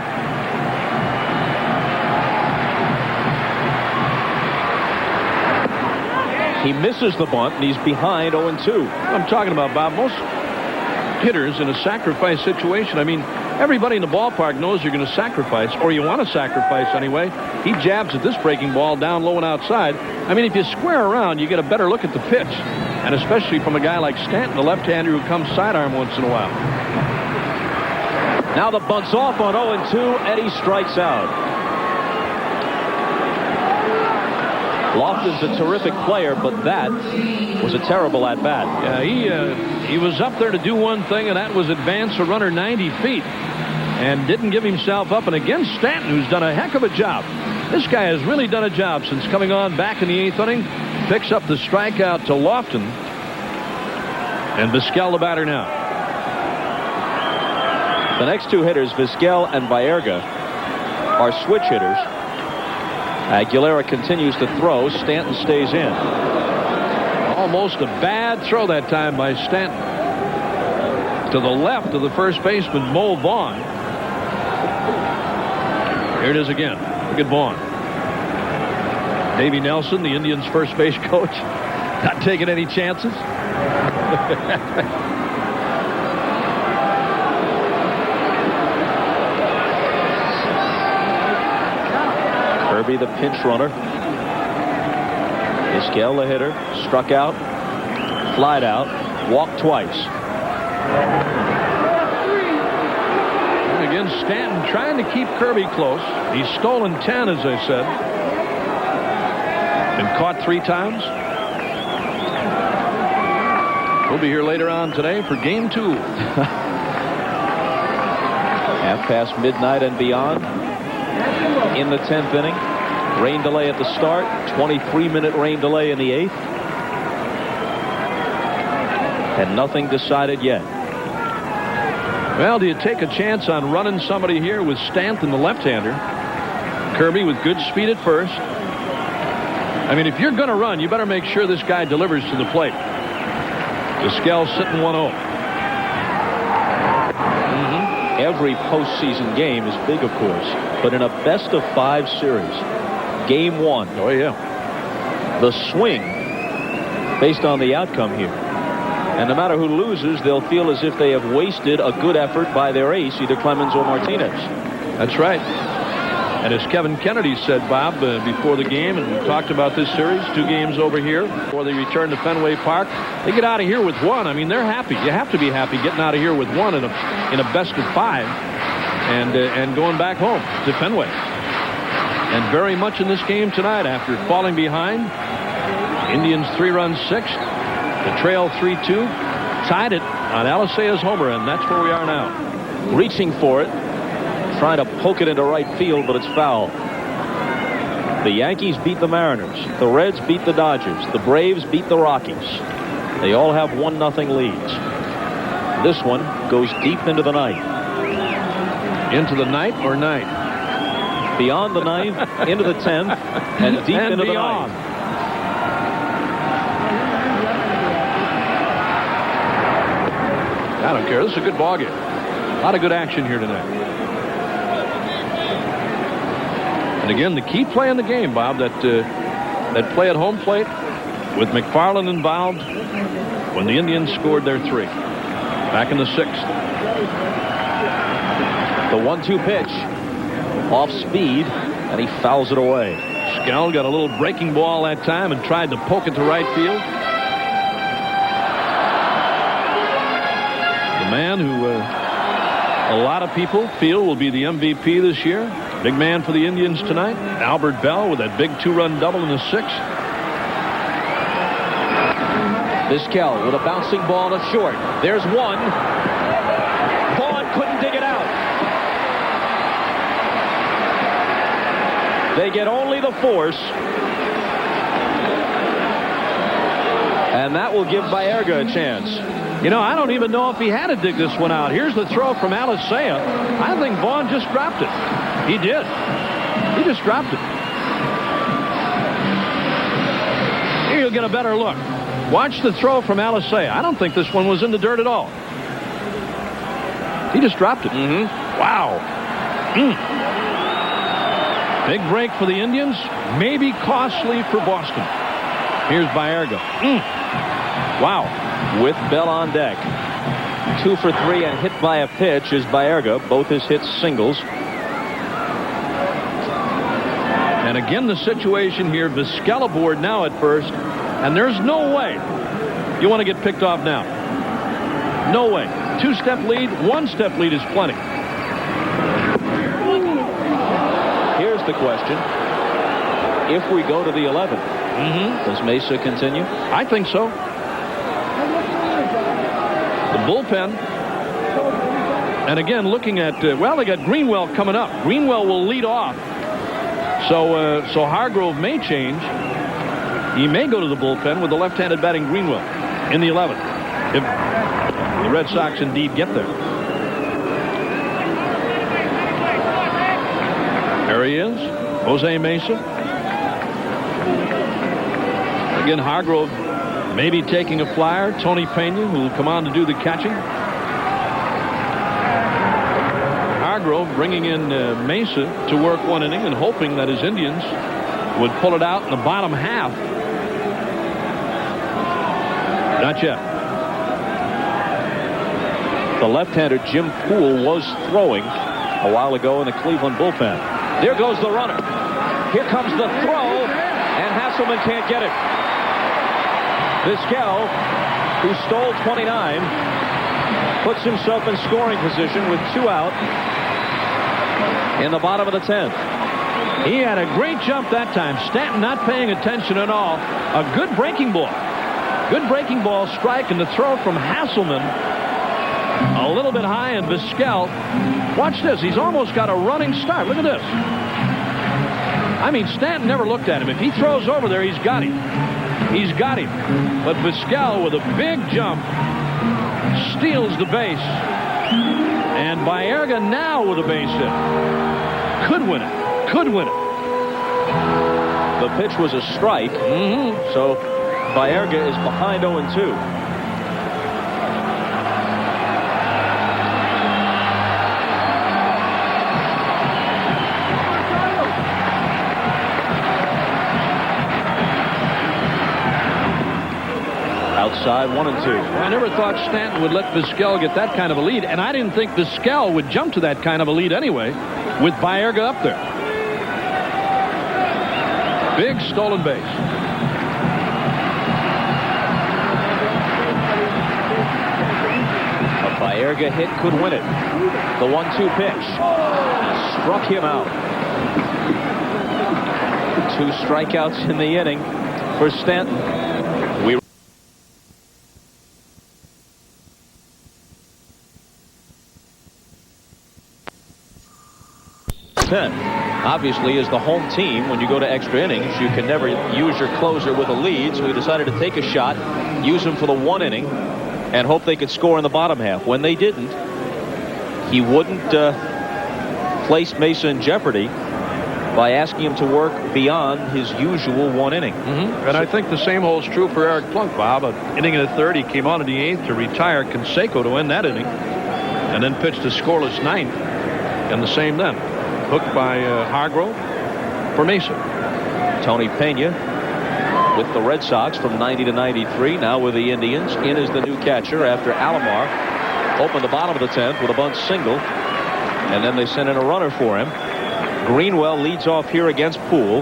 He misses the bunt, and he's behind 0-2. I'm talking about, Bob, most hitters in a sacrifice situation. I mean, everybody in the ballpark knows you're going to sacrifice, or you want to sacrifice anyway. He jabs at this breaking ball down low and outside. I mean, if you square around, you get a better look at the pitch, and especially from a guy like Stanton, the left-hander who comes sidearm once in a while. Now the bunt's off on 0-2. Eddie strikes out. Lofton's a terrific player, but that was a terrible at-bat. Yeah, he was up there to do one thing, and that was advance a runner 90 feet. And didn't give himself up. And against Stanton, who's done a heck of a job. This guy has really done a job since coming on back in the 8th inning. Picks up the strikeout to Lofton. And Vizquel the batter now. The next 2 hitters, Vizquel and Baerga, are switch hitters. Aguilera continues to throw. Stanton stays in. Almost a bad throw that time by Stanton. To the left of the first baseman, Mo Vaughn. Here it is again. Look at Vaughn. Davey Nelson, the Indians' first base coach, not taking any chances. Kirby, the pinch runner. Vizquel, the hitter, struck out, flied out, walked twice. And again, Stanton trying to keep Kirby close. He's stolen 10, as I said. Been caught 3 times. We'll be here later on today for game 2. Half past midnight and beyond in the 10th inning. Rain delay at the start. 23-minute rain delay in the 8th. And nothing decided yet. Well, do you take a chance on running somebody here with Stanton, the left-hander? Kirby with good speed at first. I mean, if you're going to run, you better make sure this guy delivers to the plate. Vizquel sitting 1-0. Every postseason game is big, of course, but in a best-of-5 series, Game 1. Oh, yeah. The swing based on the outcome here. And no matter who loses, they'll feel as if they have wasted a good effort by their ace, either Clemens or Martinez. That's right. And as Kevin Kennedy said, Bob, before the game, and we talked about this series, 2 games over here, before they return to Fenway Park, they get out of here with 1. I mean, they're happy. You have to be happy getting out of here with 1 in a best-of-5 and going back home to Fenway. And very much in this game tonight, after falling behind, Indians 3-run 6th, the trail 3-2, tied it on Alicea's homer, and that's where we are now. Reaching for it, trying to poke it into right field, but it's foul. The Yankees beat the Mariners. The Reds beat the Dodgers. The Braves beat the Rockies. They all have 1-0 leads. This one goes deep into the night. Into the night or night? Beyond the 9th, into the 10th, and deep into beyond. the 9th. I don't care. This is a good ball game. A lot of good action here tonight. And again, the key play in the game, Bob, that play at home plate with McFarland involved when the Indians scored their 3 back in the 6th. The 1-2 pitch off speed, and he fouls it away. Vizquel got a little breaking ball that time and tried to poke it to right field. The man who a lot of people feel will be the MVP this year. Big man for the Indians tonight. Albert Bell with that big 2-run double in the 6th. Vizquel with a bouncing ball to short. There's one. Vaughn couldn't dig it out. They get only the force. And that will give Baerga a chance. You know, I don't even know if he had to dig this one out. Here's the throw from Alicea. I think Vaughn just dropped it. He did. He just dropped it. Here you'll get a better look. Watch the throw from Alicea. I don't think this one was in the dirt at all. He just dropped it. Wow. Big break for the Indians. Maybe costly for Boston. Here's Baerga. Wow. With Bell on deck. 2 for 3 and hit by a pitch is Baerga. Both his hits singles. And again, the situation here, Vizquel aboard now at first, and there's no way you want to get picked off now. No way. 2-step lead, 1-step lead is plenty. Here's the question. If we go to the 11th, does Mesa continue? I think so. The bullpen. And again, looking at, well, they got Greenwell coming up. Greenwell will lead off. So Hargrove may change. He may go to the bullpen with the left-handed batting Greenwell in the 11th. If the Red Sox indeed get there. There he is. Jose Mesa. Again, Hargrove maybe taking a flyer. Tony Pena, who will come on to do the catching. Hargrove bringing in Mesa to work 1 inning and hoping that his Indians would pull it out in the bottom half. Not yet. The left-hander Jim Poole was throwing a while ago in the Cleveland bullpen. There goes the runner. Here comes the throw, and Hasselman can't get it. Vizquel, who stole 29, puts himself in scoring position with 2 out in the bottom of the 10th. He had a great jump that time. Stanton not paying attention at all. A good breaking ball. Good breaking ball strike, and the throw from Hasselman a little bit high, and Vizquel. Watch this. He's almost got a running start. Look at this. I mean, Stanton never looked at him. If he throws over there, he's got him. He's got him. But Vizquel, with a big jump, steals the base. And Baerga now with a base hit. Could win it. Could win it. The pitch was a strike. So Baerga is behind 0-2. Outside 1-2. I never thought Stanton would let Vizquel get that kind of a lead, and I didn't think Vizquel would jump to that kind of a lead anyway with Baerga up there. Big stolen base. A Baerga hit could win it. The 1-2 pitch struck him out. 2 strikeouts in the inning for Stanton. We obviously, as the home team, when you go to extra innings, you can never use your closer with a lead, so he decided to take a shot, use him for the 1 inning, and hope they could score in the bottom half. When they didn't, he wouldn't place Mesa in jeopardy by asking him to work beyond his usual 1 inning. And I think the same holds true for Eric Plunk, Bob. An inning in the 3rd, he came on in the 8th to retire Canseco to end that inning, and then pitched a scoreless 9th, and the same then. Hooked by Hargrove for Mesa. Tony Pena with the Red Sox from 90 to 93. Now with the Indians. In is the new catcher after Alomar opened the bottom of the 10th with a bunt single. And then they sent in a runner for him. Greenwell leads off here against Poole.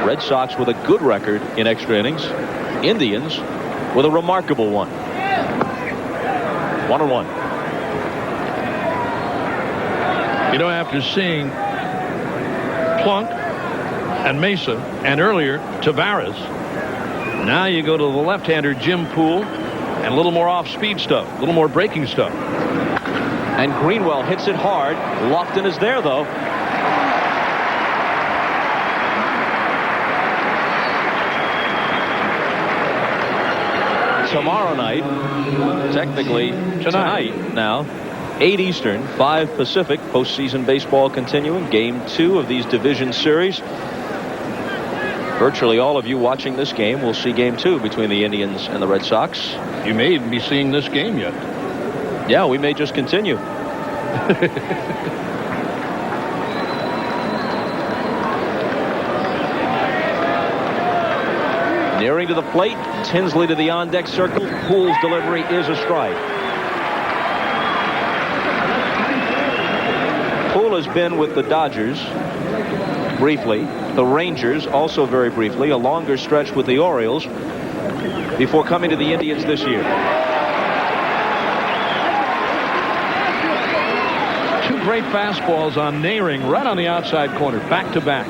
Red Sox with a good record in extra innings. Indians with a remarkable one. 1-1. You know, after seeing Plunk and Mesa and earlier Tavares, now you go to the left-hander Jim Poole and a little more off-speed stuff, a little more breaking stuff. And Greenwell hits it hard. Lofton is there, though. Tomorrow night, technically tonight now, 8 Eastern, 5 Pacific, postseason baseball continuing. Game 2 of these division series. Virtually all of you watching this game will see Game 2 between the Indians and the Red Sox. You may even be seeing this game yet. Yeah, we may just continue. Nearing to the plate, Tinsley to the on-deck circle. Poole's delivery is a strike. Poole has been with the Dodgers briefly, the Rangers also very briefly, a longer stretch with the Orioles before coming to the Indians this year. 2 great fastballs on Nehring right on the outside corner, back to back.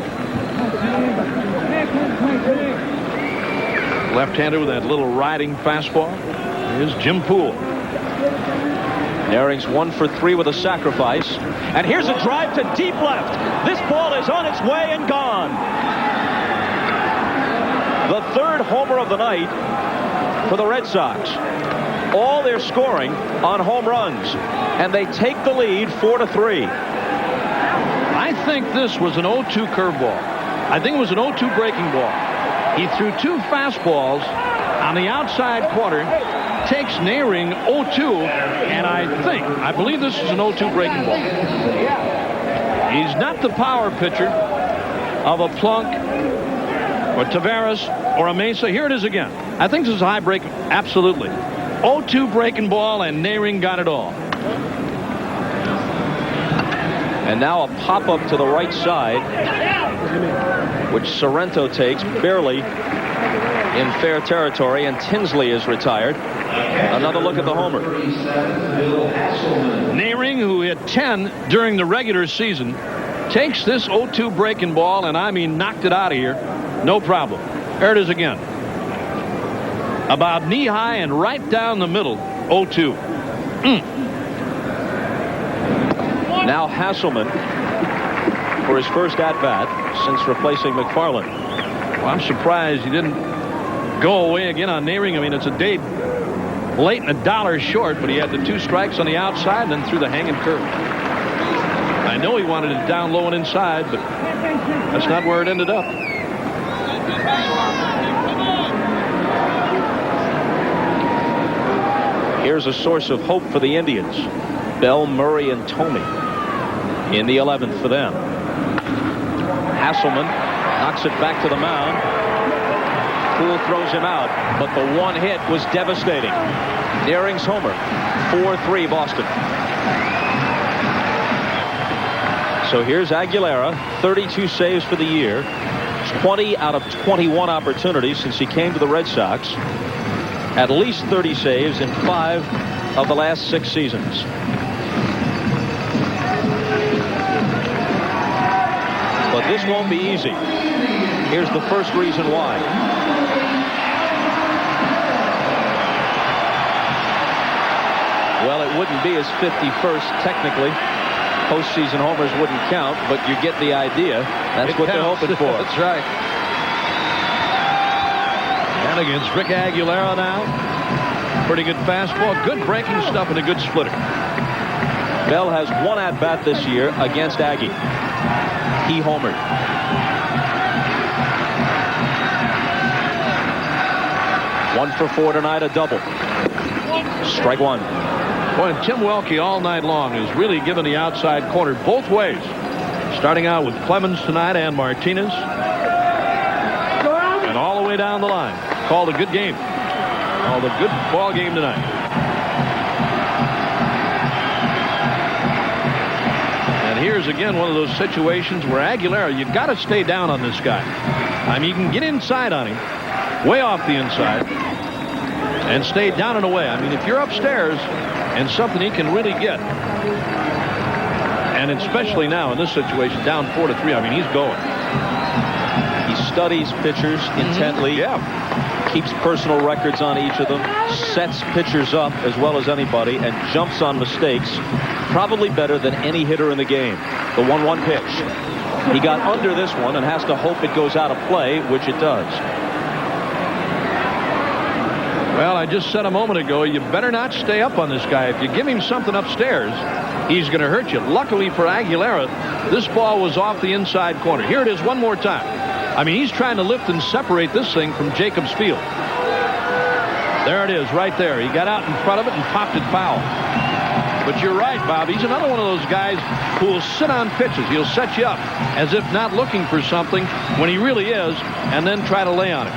Left-hander with that little riding fastball. Here's Jim Poole. Nehring's 1 for 3 with a sacrifice. And here's a drive to deep left. This ball is on its way and gone. The 3rd homer of the night for the Red Sox. All their scoring on home runs. And they take the lead 4-3. I think this was an 0-2 curveball. I think it was an 0-2 breaking ball. He threw 2 fastballs on the outside corner. Takes Nehring 0-2, and I believe this is an 0-2 breaking ball. He's not the power pitcher of a Plunk or Tavares or a Mesa. Here it is again. I think this is a high break. Absolutely. 0-2 breaking ball, and Nehring got it all. And now a pop-up to the right side, which Sorrento takes barely in fair territory, and Tinsley is retired. Another look at the homer. Nehring, who hit 10 during the regular season, takes this 0-2 breaking ball, and I mean knocked it out of here. No problem. There it is again. About knee-high and right down the middle, 0-2. Now Hasselman for his first at-bat since replacing McFarland. Well, I'm surprised he didn't go away again on Nehring. I mean, it's a day late and $1 short, but he had the 2 strikes on the outside and then threw the hanging curve. I know he wanted it down low and inside, but that's not where it ended up. Here's a source of hope for the Indians. Bell, Murray, and Thome in the 11th for them. Hasselman knocks it back to the mound. Poole throws him out, but the one hit was devastating. Nehring's homer. 4-3 Boston. So here's Aguilera, 32 saves for the year, 20 out of 21 opportunities since he came to the Red Sox, at least 30 saves in 5 of the last 6 seasons. But this won't be easy. Here's the first reason why. Well, it wouldn't be his 51st technically. Postseason homers wouldn't count, but you get the idea. That's what they're hoping for. That's right. And against Rick Aguilera now. Pretty good fastball, good breaking stuff, and a good splitter. Bell has 1 at-bat this year against Aggie. He homered. One for 4 tonight, a double. Strike 1. Boy, and Tim Welke all night long has really given the outside corner both ways. Starting out with Clemens tonight and Martinez. And all the way down the line. Called a good game. Called a good ball game tonight. And here's again one of those situations where Aguilera, you've got to stay down on this guy. I mean, you can get inside on him, way off the inside, and stay down and away. I mean, if you're upstairs and something he can really get, and especially now in this situation, down 4-3, I mean, he's going. He studies pitchers intently. Yeah. Keeps personal records on each of them, sets pitchers up as well as anybody, and jumps on mistakes probably better than any hitter in the game. The 1-1 pitch. He got under this one and has to hope it goes out of play, which it does. Well, I just said a moment ago, you better not stay up on this guy. If you give him something upstairs, he's going to hurt you. Luckily for Aguilera, this ball was off the inside corner. Here it is one more time. I mean, he's trying to lift and separate this thing from Jacobs Field. There it is, right there. He got out in front of it and popped it foul. But you're right, Bob. He's another one of those guys who will sit on pitches. He'll set you up as if not looking for something when he really is, and then try to lay on it.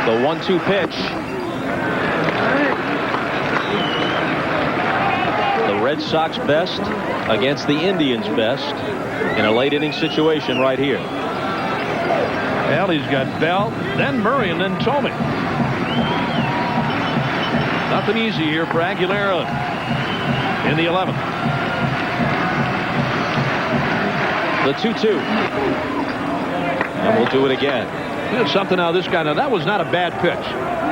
The 1-2 pitch. The Red Sox best against the Indians best in a late inning situation right here. Well, he's got Bell, then Murray, and then Thome. Nothing easy here for Aguilera in the 11th. The 2-2. And we'll do it again. There's something now, this guy, now that was not a bad pitch.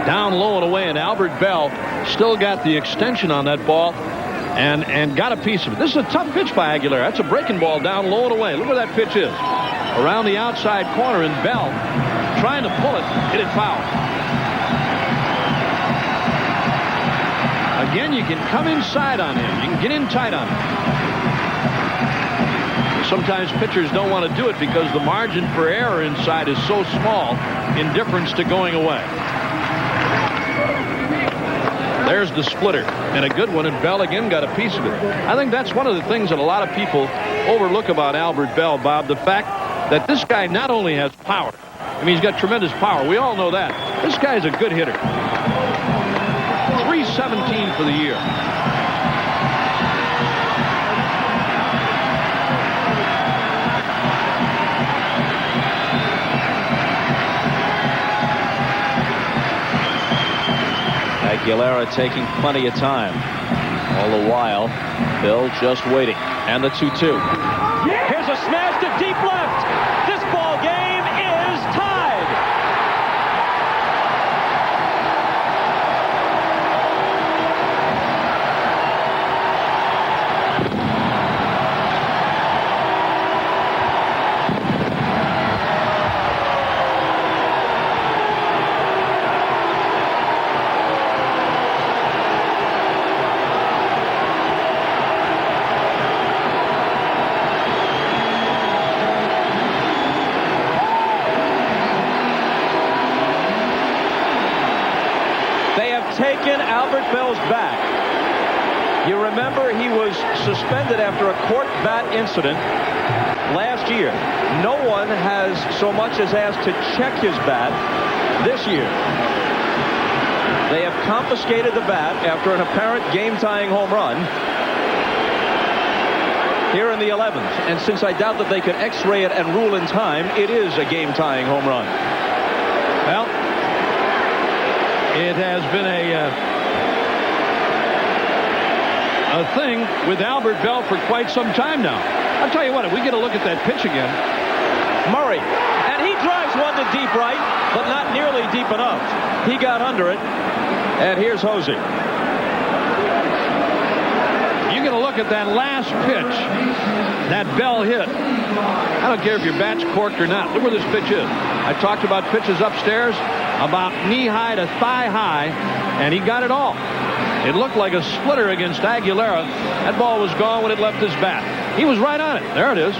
Down low and away, and Albert Bell still got the extension on that ball and got a piece of it. This is a tough pitch by Aguilera. That's a breaking ball down low and away. Look where that pitch is. Around the outside corner, and Bell trying to pull it, hit it foul. Again, you can come inside on him. You can get in tight on him. Sometimes pitchers don't want to do it because the margin for error inside is so small in difference to going away. There's the splitter, and a good one, and Bell again got a piece of it. I think that's one of the things that a lot of people overlook about Albert Bell, Bob, the fact that this guy not only has power, I mean, he's got tremendous power. We all know that. This guy's a good hitter. 317 for the year. Aguilera taking plenty of time. All the while, Bill just waiting. And the 2-2. Here's a smash to deep left. This ball game is tied. Taken Albert Bell's bat. You remember he was suspended after a court bat incident last year. No one has so much as asked to check his bat this year. They have confiscated the bat after an apparent game-tying home run here in the 11th. And since I doubt that they could x-ray it and rule in time, it is a game-tying home run. Well, it has been a thing with Albert Bell for quite some time now. I'll tell you what, if we get a look at that pitch again. Murray, and he drives one to deep right, but not nearly deep enough. He got under it, and here's Hosey. You get a look at that last pitch that Bell hit. I don't care if your bat's corked or not. Look where this pitch is. I talked about pitches upstairs, about knee-high to thigh-high, and he got it all. It looked like a splitter against Aguilera. That ball was gone when it left his bat. He was right on it. There it is.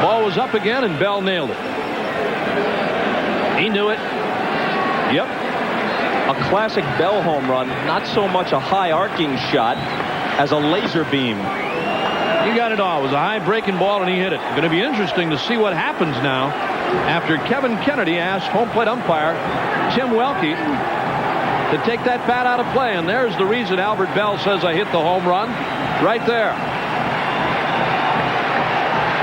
Ball was up again, and Bell nailed it. He knew it. Yep. A classic Bell home run, not so much a high arcing shot as a laser beam. He got it all. It was a high breaking ball, and he hit it. Going to be interesting to see what happens now after Kevin Kennedy asked home plate umpire Tim Welke to take that bat out of play. And there's the reason Albert Bell says I hit the home run. Right there.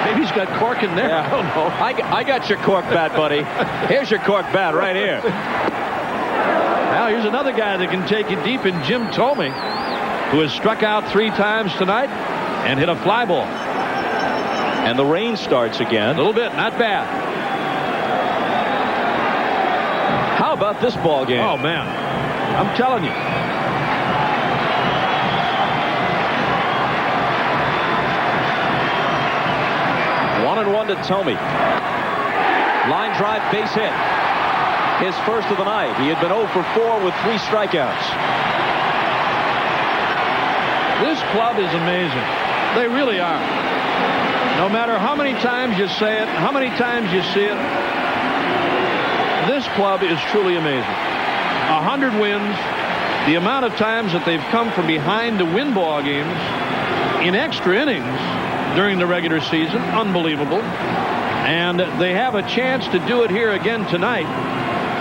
Maybe he's got cork in there. Yeah. I don't know. I got your cork bat, buddy. Here's your cork bat right here. Now here's another guy that can take it deep in Jim Thome, who has struck out 3 times tonight and hit a fly ball. And the rain starts again. A little bit, not bad. How about this ball game? Oh, man. I'm telling you. 1-1 to Thome. Line drive, base hit. His first of the night. He had been 0 for 4 with 3 strikeouts. This club is amazing. They really are. No matter how many times you say it, how many times you see it, this club is truly amazing. 100 wins. The amount of times that they've come from behind to win ball games in extra innings during the regular season, unbelievable. And they have a chance to do it here again tonight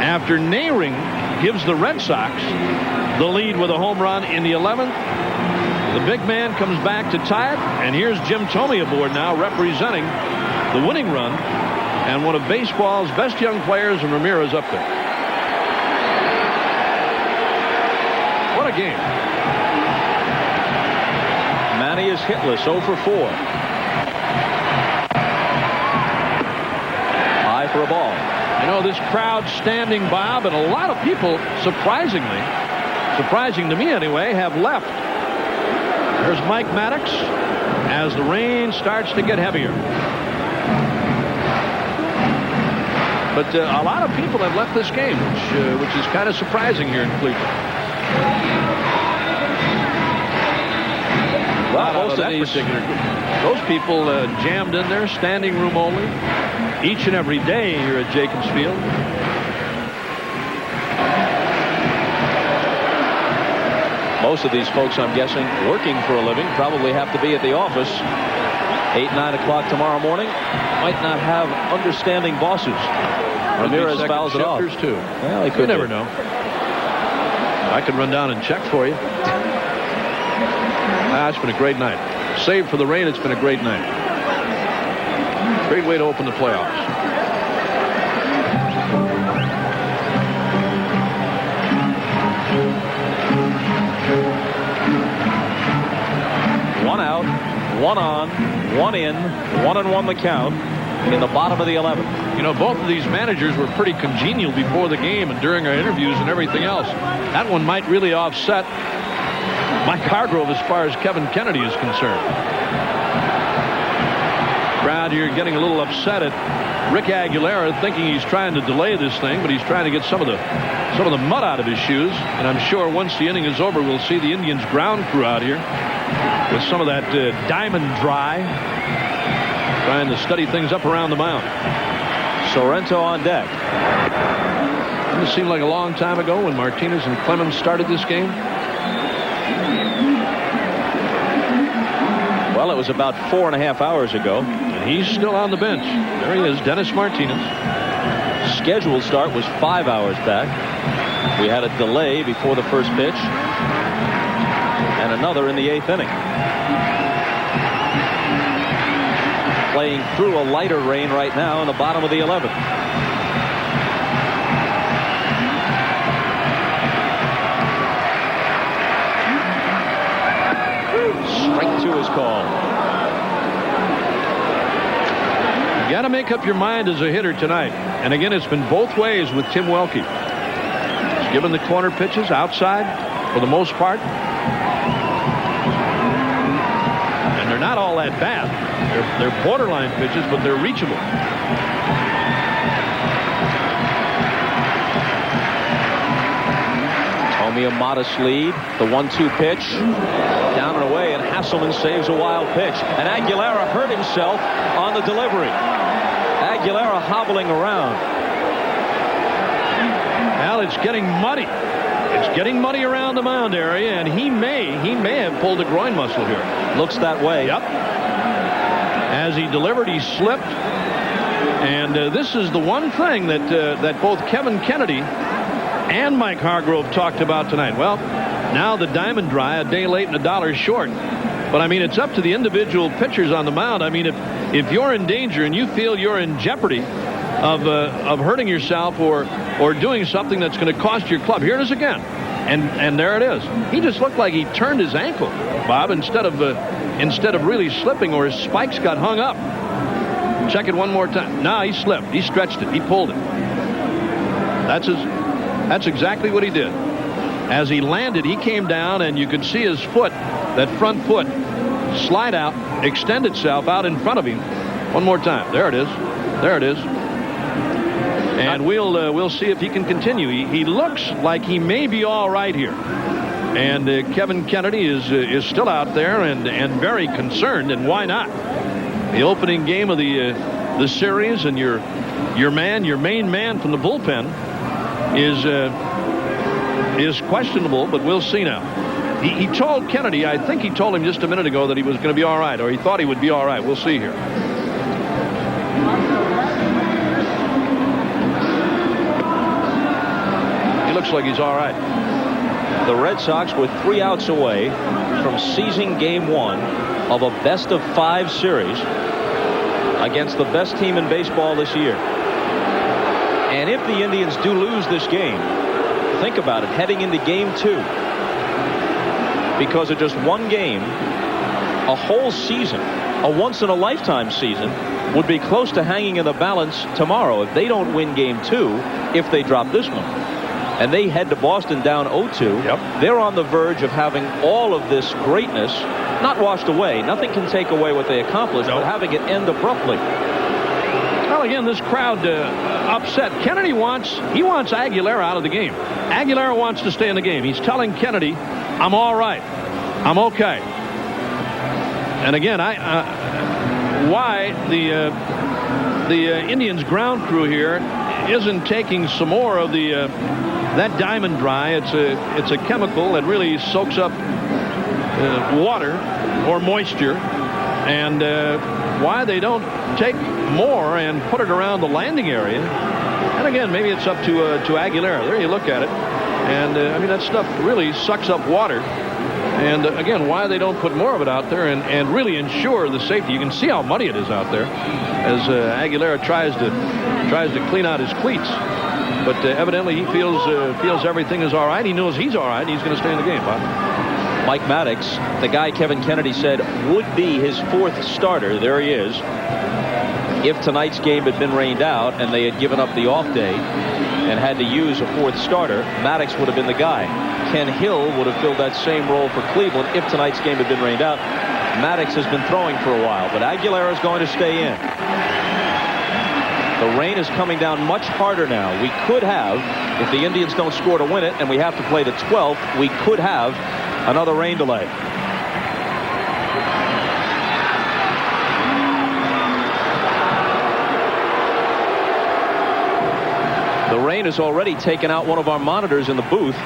after Nehring gives the Red Sox the lead with a home run in the 11th. The big man comes back to tie it, and here's Jim Thome aboard now representing the winning run and one of baseball's best young players, and Ramirez up there. What a game. Manny is hitless, 0 for 4. High for a ball. You know, this crowd standing, Bob, and a lot of people, surprising to me anyway, have left. There's Mike Maddox as the rain starts to get heavier. But a lot of people have left this game, which is kind of surprising here in Cleveland. Well, most of these those people jammed in there, standing room only, each and every day here at Jacobs Field. Most of these folks, I'm guessing, working for a living, probably have to be at the office 8, 9 o'clock tomorrow morning. Might not have understanding bosses. Ramirez fouls it off. Too. Well, he could. You never know. I could run down and check for you. It's been a great night. Save for the rain, it's been a great night. Great way to open the playoffs. 1 on, 1 in, 1-1 the count in the bottom of the 11th. You know, both of these managers were pretty congenial before the game and during our interviews and everything else. That one might really offset Mike Hargrove as far as Kevin Kennedy is concerned. Crowd here getting a little upset at Rick Aguilera, thinking he's trying to delay this thing, but he's trying to get some of the mud out of his shoes. And I'm sure once the inning is over, we'll see the Indians ground crew out here with some of that diamond dry, trying to steady things up around the mound. Sorrento on deck. Doesn't it seem like a long time ago when Martinez and Clemens started this game? Well, it was about 4.5 hours ago. And he's still on the bench. There he is, Dennis Martinez. Scheduled start was 5 hours back. We had a delay before the first pitch. And another in the 8th inning. Playing through a lighter rain right now in the bottom of the 11th. Strike 2 is called. You got to make up your mind as a hitter tonight. And again, it's been both ways with Tim Welke. He's given the corner pitches outside for the most part. And they're not all that bad. They're borderline pitches, but they're reachable. Tommy a modest lead. The 1-2 pitch. Down and away, and Hasselman saves a wild pitch. And Aguilera hurt himself on the delivery. Aguilera hobbling around. Well, it's getting muddy. It's getting muddy around the mound area, and he may have pulled a groin muscle here. Looks that way. Yep. As he delivered, he slipped. And this is the one thing that both Kevin Kennedy and Mike Hargrove talked about tonight. Well, now the diamond dry, a day late and $1 short. But I mean, it's up to the individual pitchers on the mound. I mean, if you're in danger and you feel you're in jeopardy of hurting yourself or doing something that's going to cost your club, here it is again. And there it is. He just looked like he turned his ankle, Bob, instead of really slipping, or his spikes got hung up. Check it one more time. No, he slipped. He stretched it. He pulled it. That's exactly what he did. As he landed, he came down, and you could see his foot, that front foot, slide out, extend itself out in front of him. One more time. There it is. There it is. And we'll see if he can continue. He looks like he may be all right here. And Kevin Kennedy is still out there and very concerned. And why not? The opening game of the series, and your main man from the bullpen is questionable, but we'll see now. He told Kennedy, I think he told him just a minute ago, that he was going to be all right, or he thought he would be all right. We'll see here. He looks like he's all right. The Red Sox were 3 outs away from seizing Game 1 of a best-of-5 series against the best team in baseball this year. And if the Indians do lose this game, think about it, heading into Game 2, because of just one game, a whole season, a once-in-a-lifetime season, would be close to hanging in the balance tomorrow if they don't win Game 2, if they drop this one. And they head to Boston down 0-2. Yep. They're on the verge of having all of this greatness not washed away. Nothing can take away what they accomplished, but having it end abruptly. Well, again, this crowd upset. Kennedy wants Aguilera out of the game. Aguilera wants to stay in the game. He's telling Kennedy, I'm all right. I'm okay. And again, why the Indians ground crew here isn't taking some more of that diamond dry. It's a chemical that really soaks up water or moisture, and why they don't take more and put it around the landing area. And again, maybe it's up to Aguilera. There you look at it, and I mean, that stuff really sucks up water. And again, why they don't put more of it out there and really ensure the safety. You can see how muddy it is out there as Aguilera tries to clean out his cleats. But evidently he feels everything is all right. He knows he's all right. He's going to stay in the game, Bob. Mike Maddox, the guy Kevin Kennedy said would be his 4th starter. There he is. If tonight's game had been rained out and they had given up the off day and had to use a 4th starter, Maddox would have been the guy. Ken Hill would have filled that same role for Cleveland if tonight's game had been rained out. Maddox has been throwing for a while, but Aguilera is going to stay in. The rain is coming down much harder now. We could have, if the Indians don't score to win it and we have to play the 12th, we could have another rain delay. The rain has already taken out one of our monitors in the booth.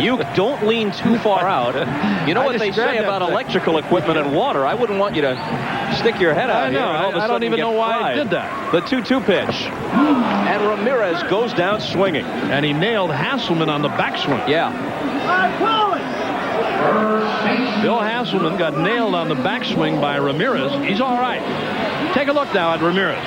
You don't lean too far out. You know what they say about electrical equipment and water. I wouldn't want you to stick your head out. I know. I don't even know why I did that. The 2-2 pitch. And Ramirez goes down swinging. And he nailed Hasselman on the backswing. Yeah. Bill Hasselman got nailed on the backswing by Ramirez. He's all right. Take a look now at Ramirez.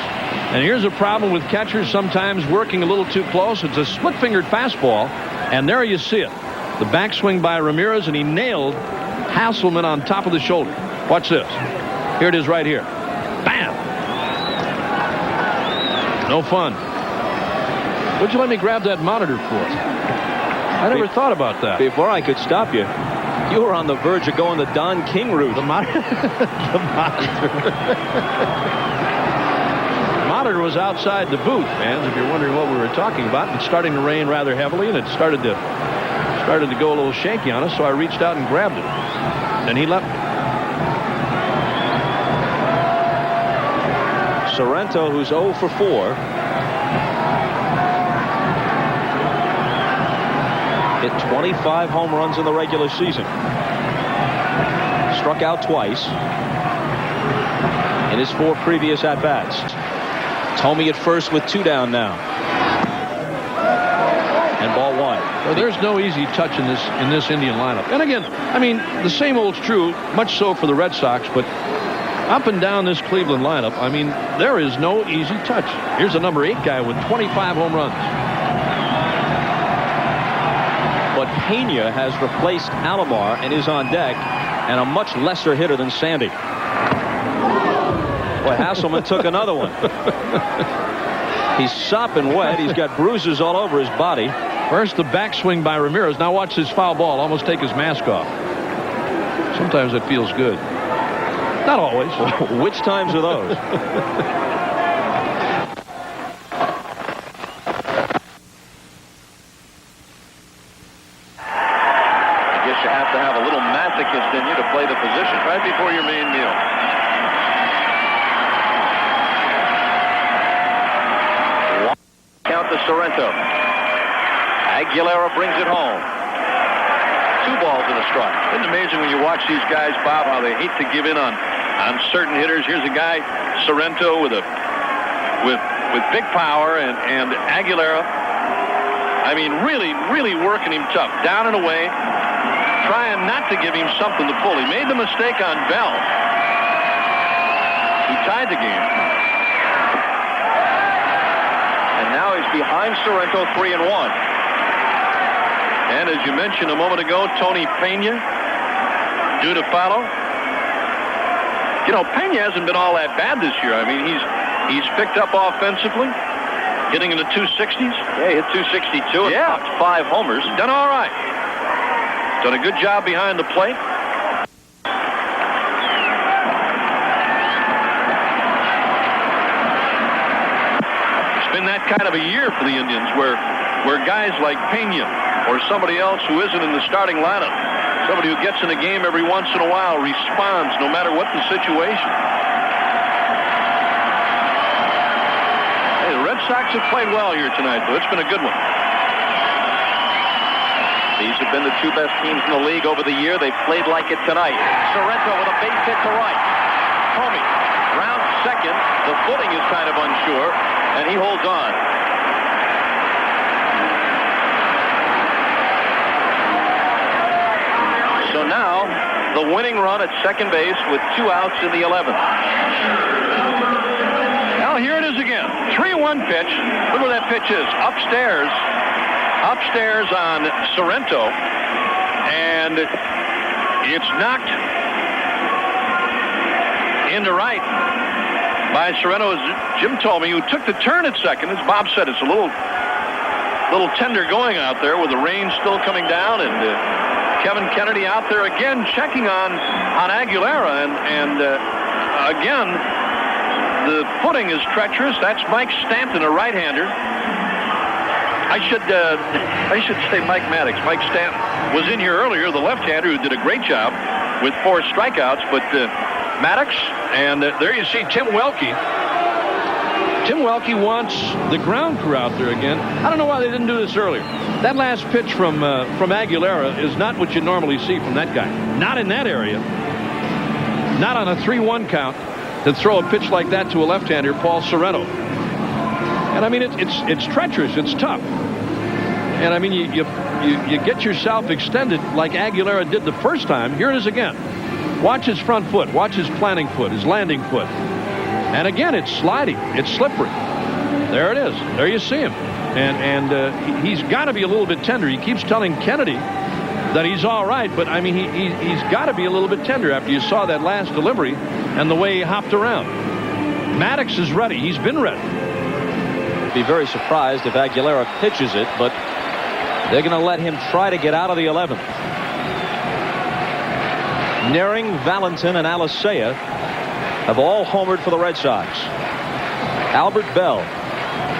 And here's a problem with catchers sometimes working a little too close. It's a split-fingered fastball, and there you see it. The backswing by Ramirez, and he nailed Hasselman on top of the shoulder. Watch this. Here it is right here. Bam! No fun. What'd you let me grab that monitor for? I never thought about that. Before I could stop you, you were on the verge of going the Don King route. The monitor. The monitor. Monitor was outside the booth, fans, if you're wondering what we were talking about. It's starting to rain rather heavily, and it started to go a little shaky on us, so I reached out and grabbed it. And he left me. Sorrento, who's 0 for 4. Hit 25 home runs in the regular season. Struck out twice in his 4 previous at-bats. Tomey at first with 2 down now. And ball 1. Well, there's no easy touch in this Indian lineup. And again, I mean, the same old's true, much so for the Red Sox, but up and down this Cleveland lineup, I mean, there is no easy touch. Here's a number 8 guy with 25 home runs. But Pena has replaced Alomar and is on deck, and a much lesser hitter than Sandy. Boy, Hasselman took another one. He's sopping wet. He's got bruises all over his body. First, the backswing by Ramirez. Now watch this foul ball almost take his mask off. Sometimes it feels good. Not always. Which times are those? I guess you have to have a little masochist in you to play the position right before your main meal. Count to Sorrento. Aguilera brings it home. 2 balls and a strike. Isn't it amazing when you watch these guys, Bob, how they hate to give in on certain hitters? Here's a guy, Sorrento, with big power, and Aguilera, I mean, really working him tough. Down and away, trying not to give him something to pull. He made the mistake on Bell. He tied the game. And now he's behind Sorrento 3-1. And as you mentioned a moment ago, Tony Pena due to follow. You know, Pena hasn't been all that bad this year. I mean, he's picked up offensively, hitting in the 260s. Yeah, he hit 262 and popped 5 homers. Done all right. Done a good job behind the plate. It's been that kind of a year for the Indians where guys like Pena or somebody else who isn't in the starting lineup, somebody who gets in a game every once in a while, responds no matter what the situation. Hey, the Red Sox have played well here tonight, though. It's been a good one. These have been the 2 best teams in the league over the year. They've played like it tonight. Sorrento with a base hit to right. Tomey round second. The footing is kind of unsure, and he holds on. So now, the winning run at second base with 2 outs in the 11th. Now here it is again. 3-1 pitch. Look where that pitch is. Upstairs on Sorrento. And and it's knocked into right by Sorrento. As Jim told me, who took the turn at second. As Bob said, it's a little tender going out there with the rain still coming down, and Kevin Kennedy out there again checking on Aguilera, and again the footing is treacherous. That's Mike Stanton, a right-hander. I should say Mike Maddox. Mike Stanton was in here earlier, the left-hander who did a great job with 4 strikeouts, but Maddox, and there you see Tim Welke. Tim Welke wants the ground crew out there again. I don't know why they didn't do this earlier. That last pitch from Aguilera is not what you normally see from that guy. Not in that area. Not on a 3-1 count to throw a pitch like that to a left-hander, Paul Sorrento. And I mean, it's treacherous. It's tough. And I mean, you get yourself extended like Aguilera did the first time. Here it is again. Watch his front foot. Watch his planting foot, his landing foot. And again, it's sliding. It's slippery. There it is. There you see him. And he's got to be a little bit tender. He keeps telling Kennedy that he's all right, but I mean, he's got to be a little bit tender after you saw that last delivery and the way he hopped around. Maddox is ready. He's been ready. Be very surprised if Aguilera pitches it, but they're going to let him try to get out of the 11th. Nehring, Valentin, and Alicea have all homered for the Red Sox. Albert Bell,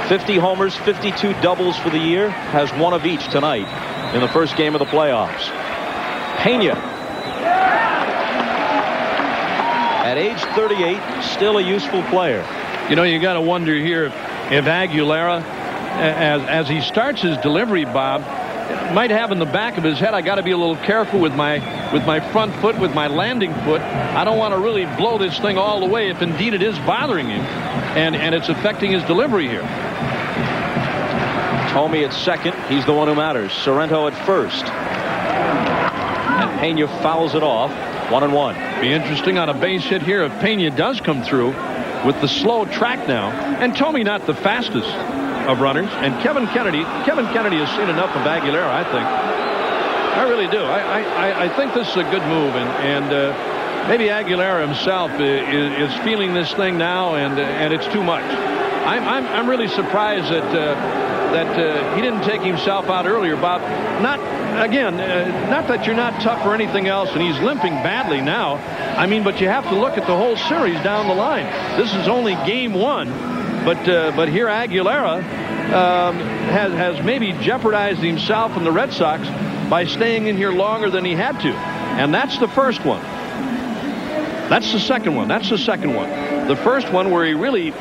50 homers, 52 doubles for the year, has one of each tonight in the first game of the playoffs. Pena, at age 38, still a useful player. You know, you got to wonder here if Aguilera, as he starts his delivery, Bob, might have in the back of his head, I got to be a little careful with my front foot, with my landing foot. I don't want to really blow this thing all the way if indeed it is bothering him and it's affecting his delivery here. Tomey at second. He's the one who matters. Sorrento at first. And Pena fouls it off. 1-1. Be interesting on a base hit here if Pena does come through with the slow track now. And Tomey not the fastest of runners. And Kevin Kennedy has seen enough of Aguilera, I think. I really do. I think this is a good move. And maybe Aguilera himself is feeling this thing now, and it's too much. I'm really surprised that he didn't take himself out earlier, Bob. Not that you're not tough or anything else, and he's limping badly now. I mean, but you have to look at the whole series down the line. This is only game 1, but here Aguilera has maybe jeopardized himself and the Red Sox by staying in here longer than he had to, and that's the first one. That's the second one. That's the second one. The first one where he really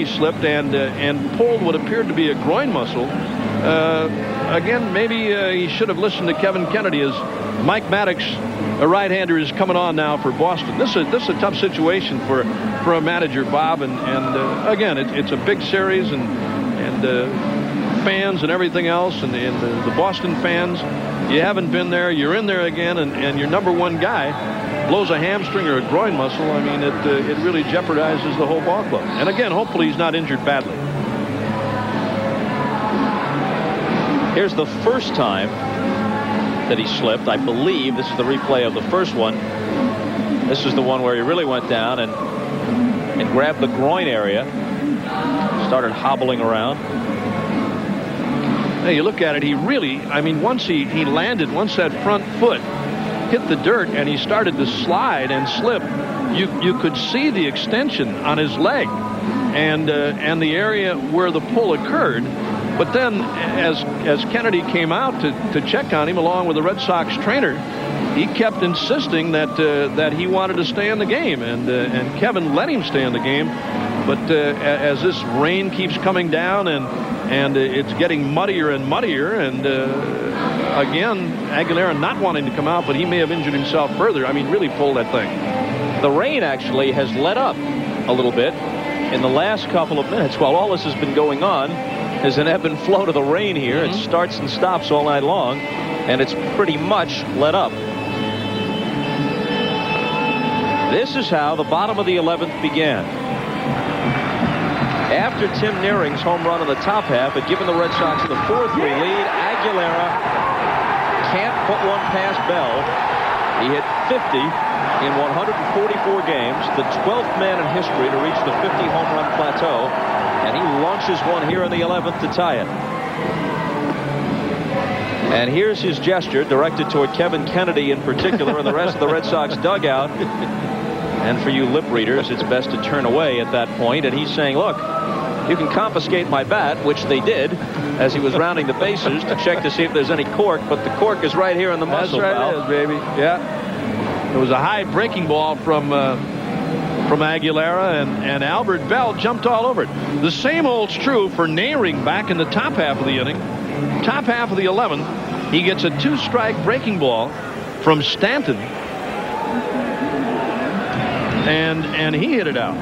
slipped and pulled what appeared to be a groin muscle. Again, maybe he should have listened to Kevin Kennedy, as Mike Maddox, a right-hander, is coming on now for Boston. This is a tough situation for a manager, Bob. And again, it's a big series and fans and everything else, and the Boston fans. You haven't been there. You're in there again, and your number one guy blows a hamstring or a groin muscle. I mean, it really jeopardizes the whole ball club. And again, hopefully he's not injured badly. Here's the first time that he slipped. I believe this is the replay of the first one. This is the one where he really went down and grabbed the groin area. Started hobbling around. Hey, you look at it, he really, I mean, once he landed, once that front foot hit the dirt and he started to slide and slip, you could see the extension on his leg and the area where the pull occurred. But then as Kennedy came out to check on him along with the Red Sox trainer, he kept insisting that he wanted to stay in the game, and Kevin let him stay in the game. But as this rain keeps coming down and it's getting muddier and muddier, and again, Aguilera not wanting to come out, but he may have injured himself further. I mean, really pulled that thing. The rain actually has let up a little bit in the last couple of minutes. While all this has been going on, there's an ebb and flow to the rain here. It starts and stops all night long, and it's pretty much let up. This is how the bottom of the 11th began. After Tim Nehring's home run in the top half had given the Red Sox the 4-3 lead, Aguilera can't put one past Bell. He hit 50 in 144 games, the 12th man in history to reach the 50 home run plateau, and he launches one here in the 11th to tie it. And here's his gesture directed toward Kevin Kennedy in particular and the rest of the Red Sox dugout. And for you lip readers, it's best to turn away at that point. And he's saying, look, you can confiscate my bat, which they did as he was rounding the bases to check to see if there's any cork, but the cork is right here in the muzzle. That's right, it is, baby. Yeah. It was a high breaking ball from Aguilera, and Albert Bell jumped all over it. The same holds true for Nehring back in the top half of the inning. Top half of the 11th, he gets a 2-strike breaking ball from Stanton, and he hit it out.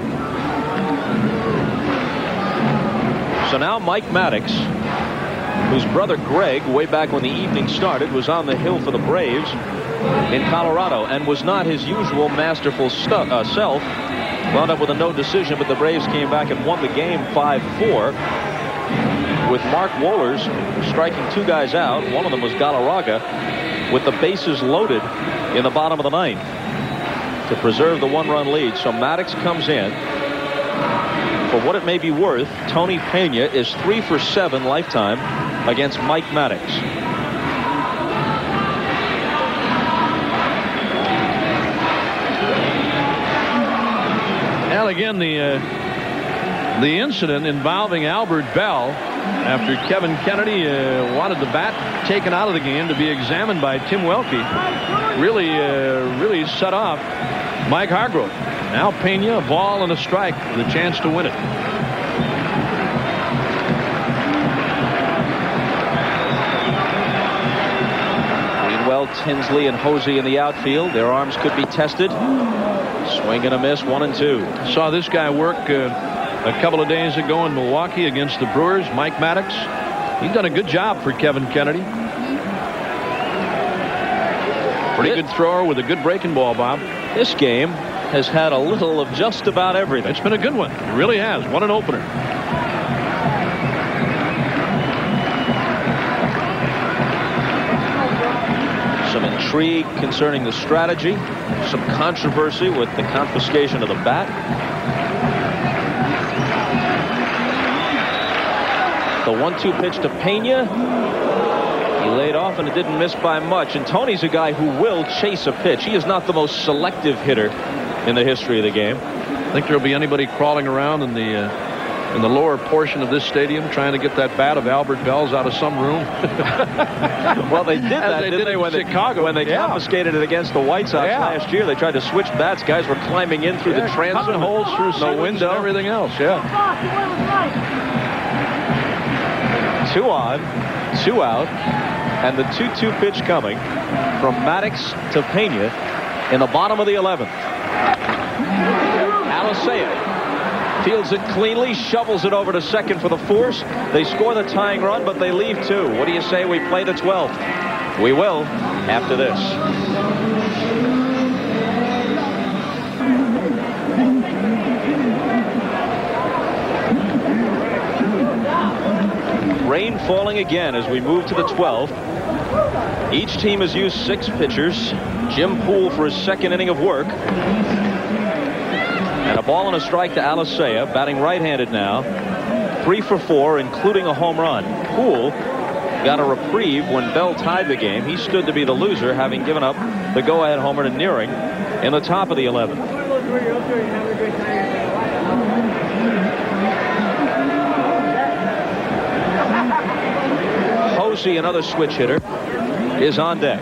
So now Mike Maddox, whose brother Greg, way back when the evening started, was on the hill for the Braves in Colorado and was not his usual masterful self, wound up with a no decision, but the Braves came back and won the game 5-4 with Mark Wohlers striking 2 guys out. One of them was Galarraga, with the bases loaded in the bottom of the 9th to preserve the 1-run lead. So Maddox comes in. For what it may be worth, Tony Pena is 3 for 7 lifetime against Mike Maddox. Well, again, the incident involving Albert Bell after Kevin Kennedy wanted the bat taken out of the game to be examined by Tim Welke really set off Mike Hargrove. Now Pena, a ball and a strike with a chance to win it. Meanwhile, Tinsley and Hosey in the outfield. Their arms could be tested. Swing and a miss, 1-2. Saw this guy work a couple of days ago in Milwaukee against the Brewers. Mike Maddox. He's done a good job for Kevin Kennedy. Pretty good thrower with a good breaking ball, Bob. This game has had a little of just about everything. It's been a good one. It really has. What an opener. Some intrigue concerning the strategy. Some controversy with the confiscation of the bat. The 1-2 pitch to Pena. He laid off and it didn't miss by much. And Tony's a guy who will chase a pitch. He is not the most selective hitter in the history of the game. Think there'll be anybody crawling around in the lower portion of this stadium trying to get that bat of Albert Bell's out of some room? Well, they did that, didn't they, when Chicago, when they confiscated it against the White Sox last year. They tried to switch bats. Guys were climbing in through the transom, holes through the window, and everything else. 2 on, 2 out, and the 2-2 pitch coming from Maddox to Pena in the bottom of the 11th. Alicea fields it cleanly, shovels it over to second for the force. They score the tying run, but they leave 2. What do you say we play the 12th? We will after this. Rain falling again as we move to the 12th. Each team has used 6 pitchers. Jim Poole for his second inning of work. And a ball and a strike to Alicea, batting right-handed now. 3 for 4, including a home run. Poole got a reprieve when Bell tied the game. He stood to be the loser, having given up the go-ahead homer to Nehring in the top of the 11th. Hosey, another switch hitter, is on deck.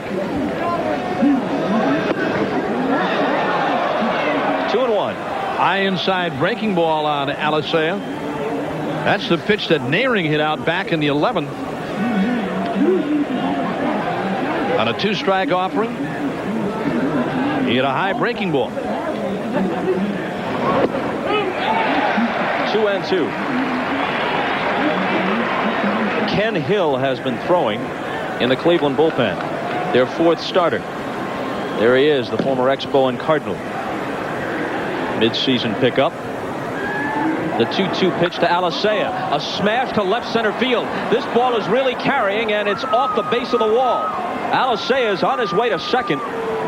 2-1. High inside breaking ball on Alicea. That's the pitch that Nehring hit out back in the 11th. On a 2-strike offering, he hit a high breaking ball. 2-2. Ken Hill has been throwing in the Cleveland bullpen. Their 4th starter. There he is, the former Expo and Cardinal. Mid-season pickup. The 2-2 pitch to Alicea. A smash to left center field. This ball is really carrying, and it's off the base of the wall. Alicea is on his way to second.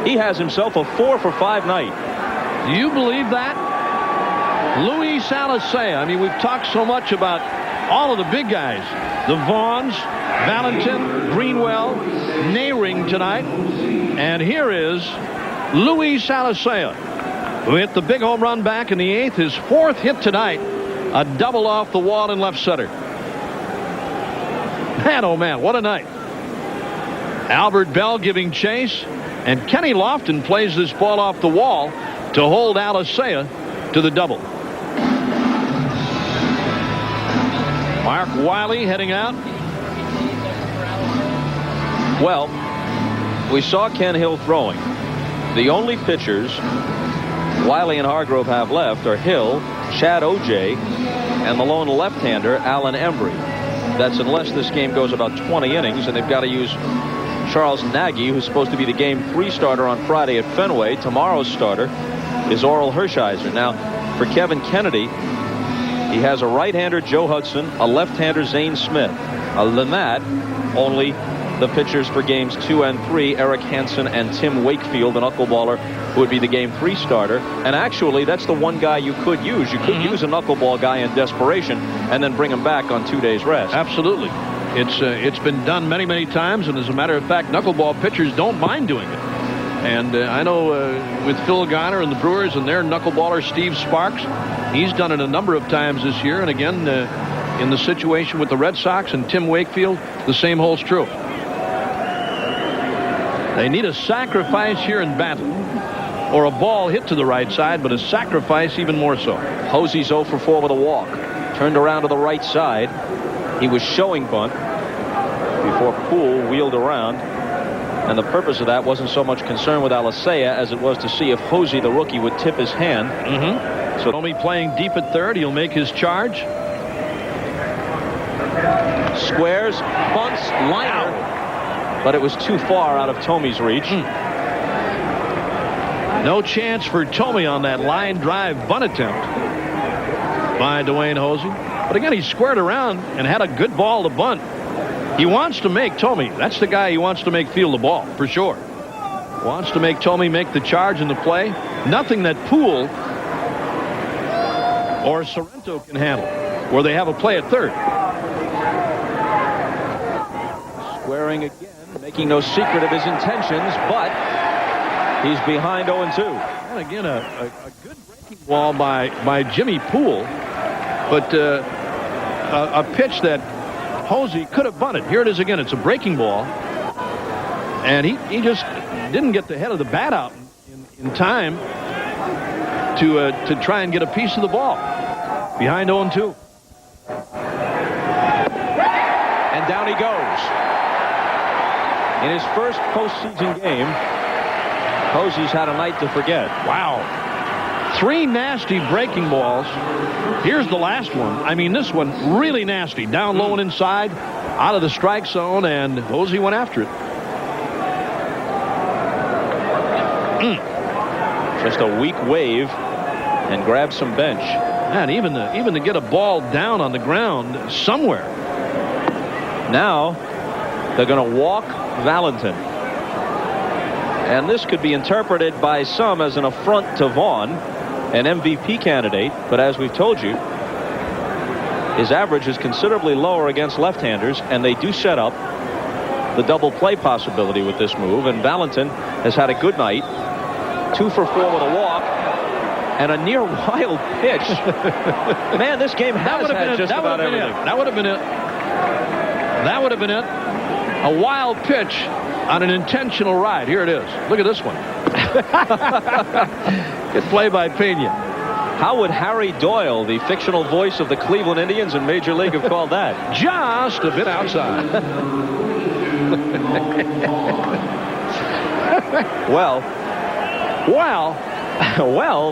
He has himself a 4-for-5 night. Do you believe that? Luis Alicea. I mean, we've talked so much about all of the big guys. The Vaughns, Valentin, Greenwell, Nehring tonight. And here is Luis Alicea, who hit the big home run back in the 8th. His 4th hit tonight. A double off the wall in left center. Man, oh man, what a night. Albert Bell giving chase. And Kenny Lofton plays this ball off the wall to hold Alicea to the double. Mark Wiley heading out. Well, we saw Ken Hill throwing. The only pitchers Wiley and Hargrove have left are Hill, Chad O.J., and the lone left-hander, Alan Embry. That's unless this game goes about 20 innings, and they've got to use Charles Nagy, who's supposed to be the Game 3 starter on Friday at Fenway. Tomorrow's starter is Oral Hershiser. Now, for Kevin Kennedy, he has a right-hander, Joe Hudson, a left-hander, Zane Smith. Other than that, only the pitchers for Games 2 and 3, Eric Hansen and Tim Wakefield, the knuckleballer, who would be the Game 3 starter. And actually, that's the one guy you could use. You could use a knuckleball guy in desperation and then bring him back on 2 days rest. Absolutely. It's been done many, many times, and as a matter of fact, knuckleball pitchers don't mind doing it. And I know with Phil Garner and the Brewers and their knuckleballer Steve Sparks, he's done it a number of times this year. And again, in the situation with the Red Sox and Tim Wakefield, the same holds true. They need a sacrifice here in Batley, or a ball hit to the right side, but a sacrifice even more so. Hosey's 0 for 4 with a walk. Turned around to the right side. He was showing bunt before Poole wheeled around. And the purpose of that wasn't so much concern with Alicea as it was to see if Hosey, the rookie, would tip his hand. So Tommy playing deep at third. He'll make his charge. Squares, bunts, liner. But it was too far out of Tomey's reach. No chance for Tomey on that line drive bunt attempt by Dwayne Hosey. But again, he squared around and had a good ball to bunt. He wants to make Tomey. That's the guy he wants to make field the ball, for sure. Wants to make Tomey make the charge in the play. Nothing that Poole or Sorrento can handle, where they have a play at third. Squaring again, making no secret of his intentions, but he's behind 0-2. And again, a good breaking ball by Jimmy Poole, but a pitch that Hosey could have bunted. Here it is again. It's a breaking ball, and he just didn't get the head of the bat out in time to try and get a piece of the ball. Behind 0-2. And down he goes. In his first postseason game, Hosey's had a night to forget. Wow. 3 nasty breaking balls. Here's the last one. I mean, this one really nasty. Down low and inside, out of the strike zone, and Hosey went after it. Just a weak wave and grab some bench. Man, even to get a ball down on the ground somewhere. Now they're going to walk Valentin. And this could be interpreted by some as an affront to Vaughn, an MVP candidate. But as we've told you, his average is considerably lower against left-handers, and they do set up the double play possibility with this move. And Valentin has had a good night. 2 for 4 with a walk. And a near wild pitch. Man, this game has had just about everything. That would have been it. That would have been it. A wild pitch on an intentional ride. Here it is. Look at this one. Good play by Pena. How would Harry Doyle, the fictional voice of the Cleveland Indians in Major League, have called that? Just a bit outside. Well,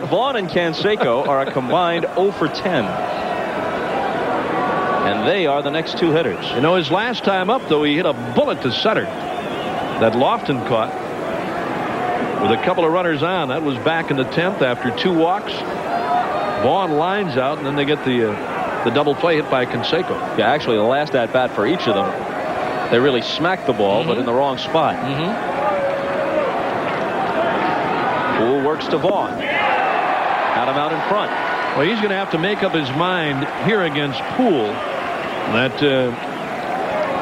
Vaughn and Canseco are a combined 0 for 10. And they are the next 2 hitters. You know, his last time up, though, he hit a bullet to center that Lofton caught with a couple of runners on. That was back in the 10th after 2 walks. Vaughn lines out, and then they get the double play hit by Canseco. Yeah, actually, the last at-bat for each of them They really smacked the ball, but in the wrong spot. Poole works to Vaughn. Had him out in front. Well, he's going to have to make up his mind here against Poole that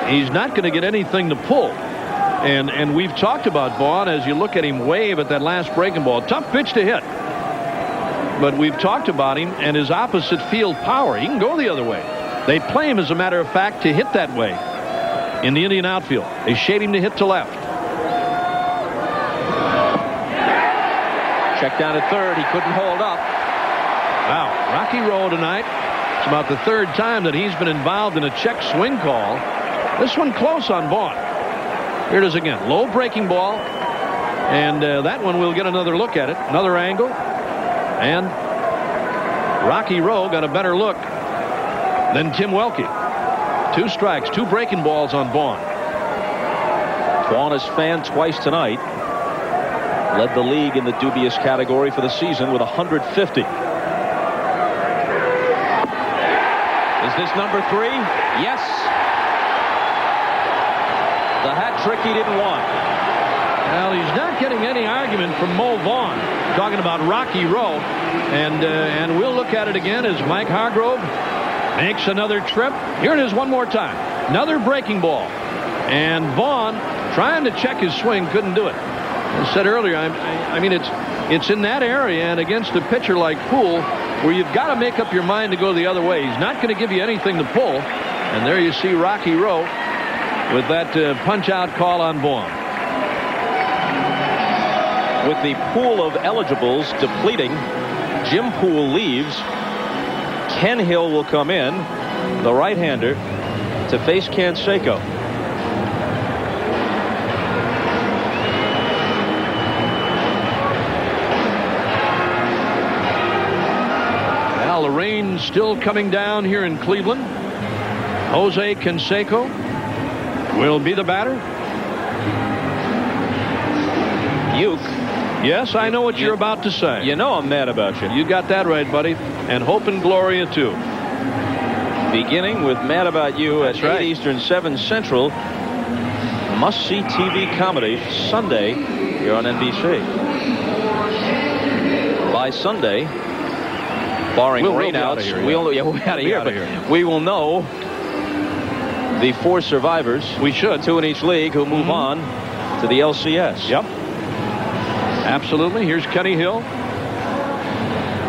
he's not going to get anything to pull. And we've talked about Vaughn as you look at him wave at that last breaking ball. Tough pitch to hit. But we've talked about him and his opposite field power. He can go the other way. They play him, as a matter of fact, to hit that way in the Indian outfield. They shade him to hit to left. Check down at third. He couldn't hold up. Wow. Rocky Rowe tonight. It's about the third time that he's been involved in a check swing call. This one close on Vaughn. Here it is again. Low breaking ball. And that one we'll get another look at it. Another angle. And Rocky Rowe got a better look than Tim Welke. 2 strikes, 2 breaking balls on Vaughn. Vaughn has fanned twice tonight. Led the league in the dubious category for the season with 150. Is this number 3? Yes. The hat trick he didn't want. Well, he's not getting any argument from Mo Vaughn. Talking about Rocky Rowe. And we'll look at it again as Mike Hargrove makes another trip. Here it is one more time. Another breaking ball. And Vaughn, trying to check his swing, couldn't do it. As I said earlier, I mean, it's in that area and against a pitcher like Poole where you've got to make up your mind to go the other way. He's not going to give you anything to pull. And there you see Rocky Rowe with that punch-out call on Vaughn. With the pool of eligibles depleting, Jim Poole leaves. Ken Hill will come in, the right-hander, to face Canseco. Well, the rain still coming down here in Cleveland. Jose Canseco will be the batter. Uke. Yes, I know what you're about to say. You know I'm mad about you. You got that right, buddy. And Hope and Gloria, too. Beginning with Mad About You at That's right. 8 Eastern, 7 Central. Must-see TV comedy Sunday here on NBC. By Sunday, barring rainouts, we'll be out of here. We will know the 4 survivors. We should. 2 in each league who move on to the LCS. Yep. Absolutely. Here's Kenny Hill.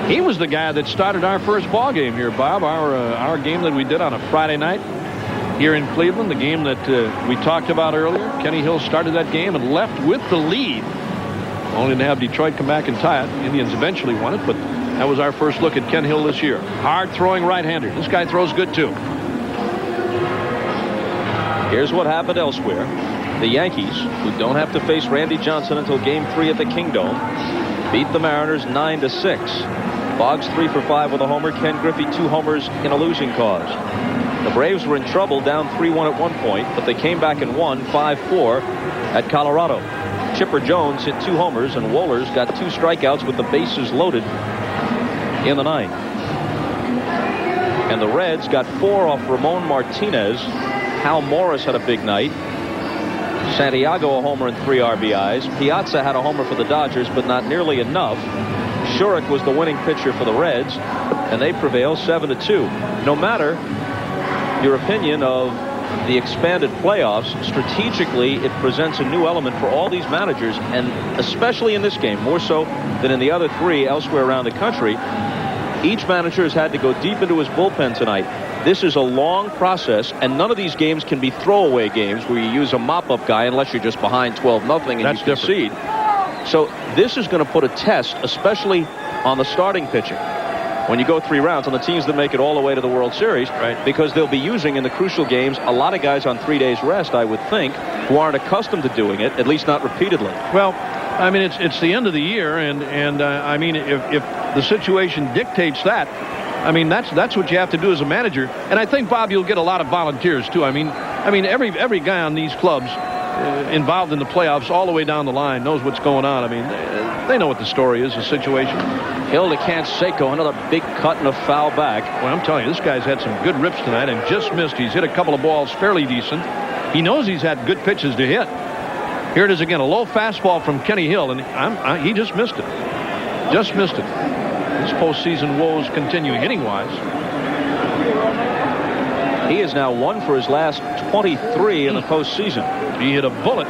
He was the guy that started our first ball game here, Bob. Our game that we did on a Friday night here in Cleveland. The game that we talked about earlier. Kenny Hill started that game and left with the lead. Only to have Detroit come back and tie it. Indians eventually won it, but that was our first look at Ken Hill this year. Hard throwing right-hander. This guy throws good too. Here's what happened elsewhere. The Yankees, who don't have to face Randy Johnson until Game 3 at the Kingdome, beat the Mariners 9-6. Boggs 3 for 5 with a homer. Ken Griffey 2 homers in a losing cause. The Braves were in trouble, down 3-1 at one point, but they came back and won 5-4 at Colorado. Chipper Jones hit 2 homers, and Wohlers got 2 strikeouts with the bases loaded in the 9th. And the Reds got 4 off Ramon Martinez. Hal Morris had a big night. Santiago a homer and 3 RBIs. Piazza had a homer for the Dodgers, but not nearly enough. Shurik was the winning pitcher for the Reds, and they prevail 7-2. No matter your opinion of the expanded playoffs, strategically it presents a new element for all these managers, and especially in this game, more so than in the other 3 elsewhere around the country. Each manager has had to go deep into his bullpen tonight. This is a long process, and none of these games can be throwaway games where you use a mop-up guy unless you're just behind 12-0 and That's you concede. So this is going to put a test, especially on the starting pitching. When you go 3 rounds on the teams that make it all the way to the World Series, right, because they'll be using in the crucial games a lot of guys on 3 days rest, I would think, who aren't accustomed to doing it, at least not repeatedly. Well, I mean, it's the end of the year, and I mean, if the situation dictates that, I mean, that's what you have to do as a manager. And I think, Bob, you'll get a lot of volunteers too. I mean, every guy on these clubs involved in the playoffs all the way down the line knows what's going on. I mean, they know what the story is, the situation. Hill to Canseco, another big cut and a foul back. Well, I'm telling you, this guy's had some good rips tonight and just missed. He's hit a couple of balls fairly decent. He knows he's had good pitches to hit. Here it is again, a low fastball from Kenny Hill, and he just missed it. Just missed it. His postseason woes continue hitting-wise. He is now 1 for his last 23 in the postseason. He hit a bullet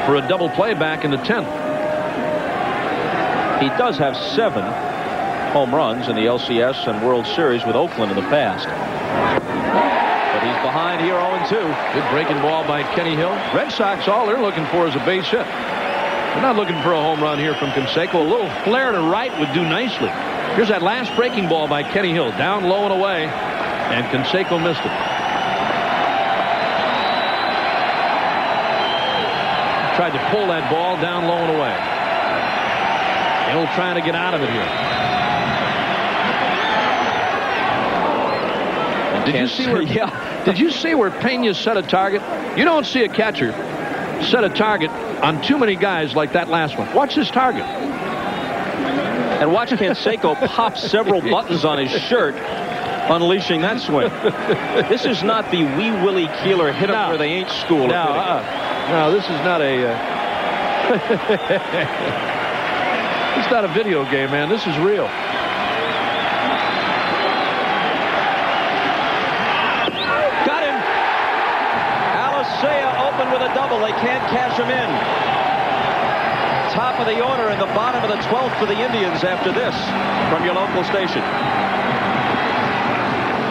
for a double play back in the 10th. He does have 7 home runs in the LCS and World Series with Oakland in the past. But he's behind here 0-2. Good breaking ball by Kenny Hill. Red Sox, all they're looking for is a base hit. They're not looking for a home run here from Canseco. A little flare to right would do nicely. Here's that last breaking ball by Kenny Hill. Down low and away. And Canseco missed it. Tried to pull that ball down low and away. Hill trying to get out of it here. Did you see where? Yeah. Did you see where Pena set a target? You don't see a catcher set a target on too many guys like that last one. Watch this target. And watch Canseco pop several buttons on his shirt, unleashing that swing. This is not the Wee Willie Keeler hit up where they ain't school. No, this is not a. It's not a video game, man. This is real. Got him. Alicea open with a double. They can't cash him in. Top of the order in the bottom of the 12th for the Indians after this from your local station.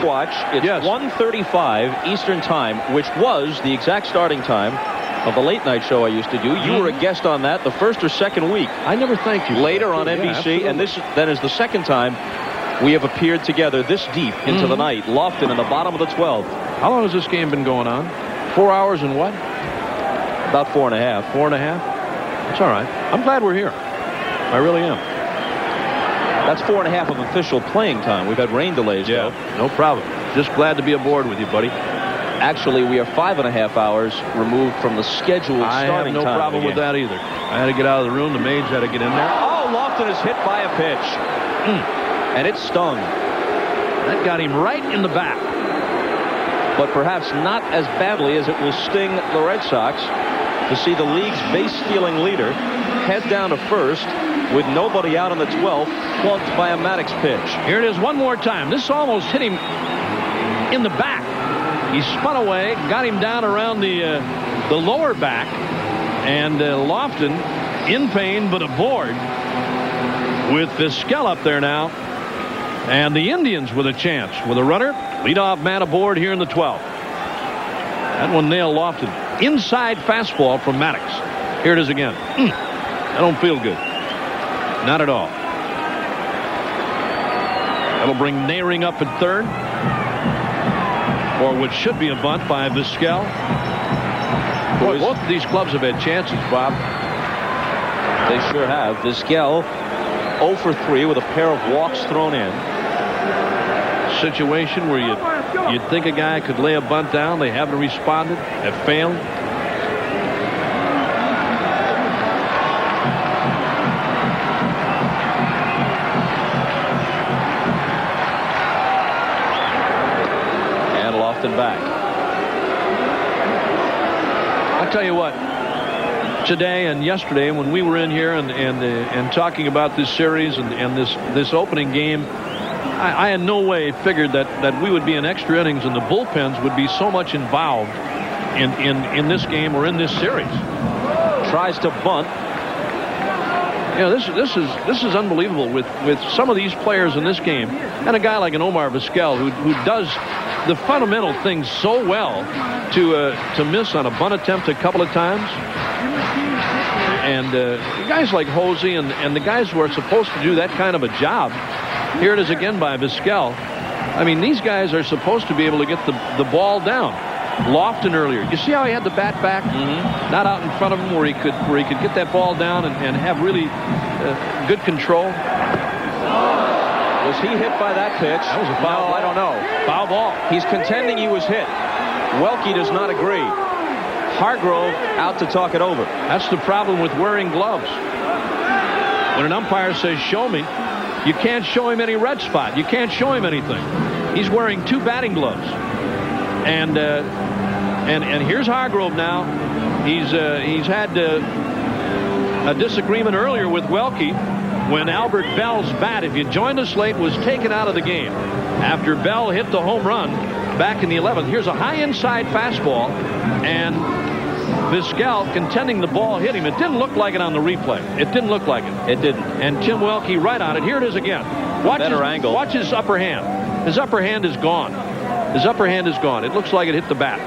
Watch. It's 1:35 Eastern Time, which was the exact starting time of the late night show I used to do. You were a guest on that the first or second week. I never thanked you. Later on NBC, and this then is the second time we have appeared together this deep into the night. Lofton in the bottom of the 12th. How long has this game been going on? 4 hours and what? About 4.5. 4.5? It's all right. I'm glad we're here. I really am. That's 4.5 of official playing time. We've had rain delays, though. No problem. Just glad to be aboard with you, buddy. Actually, we are 5.5 hours removed from the scheduled starting time. I have no problem with that either. I had to get out of the room. The maids had to get in there. Oh, Lofton is hit by a pitch. And it stung. That got him right in the back. But perhaps not as badly as it will sting the Red Sox to see the league's base-stealing leader head down to first with nobody out on the 12th, plunked by a Maddox pitch. Here it is one more time. This almost hit him in the back. He spun away, got him down around the lower back, and Lofton in pain but aboard with Vizquel up there now. And the Indians with a chance with a runner, leadoff man aboard here in the 12th. That one nailed Lofton. Inside fastball from Maddox. Here it is again. I don't feel good. Not at all. That'll bring Nehring up at third. Or what should be a bunt by Vizquel. Boy, both of these clubs have had chances, Bob. They sure have. Vizquel 0 for 3 with a pair of walks thrown in. Situation where you'd think a guy could lay a bunt down. They haven't responded. Have failed. And Lofton back. I'll tell you what. Today and yesterday, when we were in here and talking about this series and this opening game, I in no way figured that we would be in extra innings and the bullpens would be so much involved in this game or in this series. Tries to bunt. You know, this is unbelievable with some of these players in this game, and a guy like an Omar Vizquel who does the fundamental things so well to miss on a bunt attempt a couple of times. And guys like Hosey and the guys who are supposed to do that kind of a job. Here it is again by Vizquel. I mean, these guys are supposed to be able to get the ball down. Lofton earlier. You see how he had the bat back? Not out in front of him where he could get that ball down and have really good control. Was he hit by that pitch? That was a foul. No, I don't know. Foul ball. He's contending he was hit. Welke does not agree. Hargrove out to talk it over. That's the problem with wearing gloves. When an umpire says, show me, you can't show him any red spot. You can't show him anything. He's wearing 2 batting gloves. And And here's Hargrove now. He's had a disagreement earlier with Welke when Albert Bell's bat, if you joined us late, was taken out of the game after Bell hit the home run back in the 11th. Here's a high inside fastball, and Vizquel contending the ball hit him. It didn't look like it on the replay. It didn't look like it. It didn't. And Tim Welke right on it. Here it is again. Better angle. Watch his upper hand. His upper hand is gone. His upper hand is gone. It looks like it hit the bat.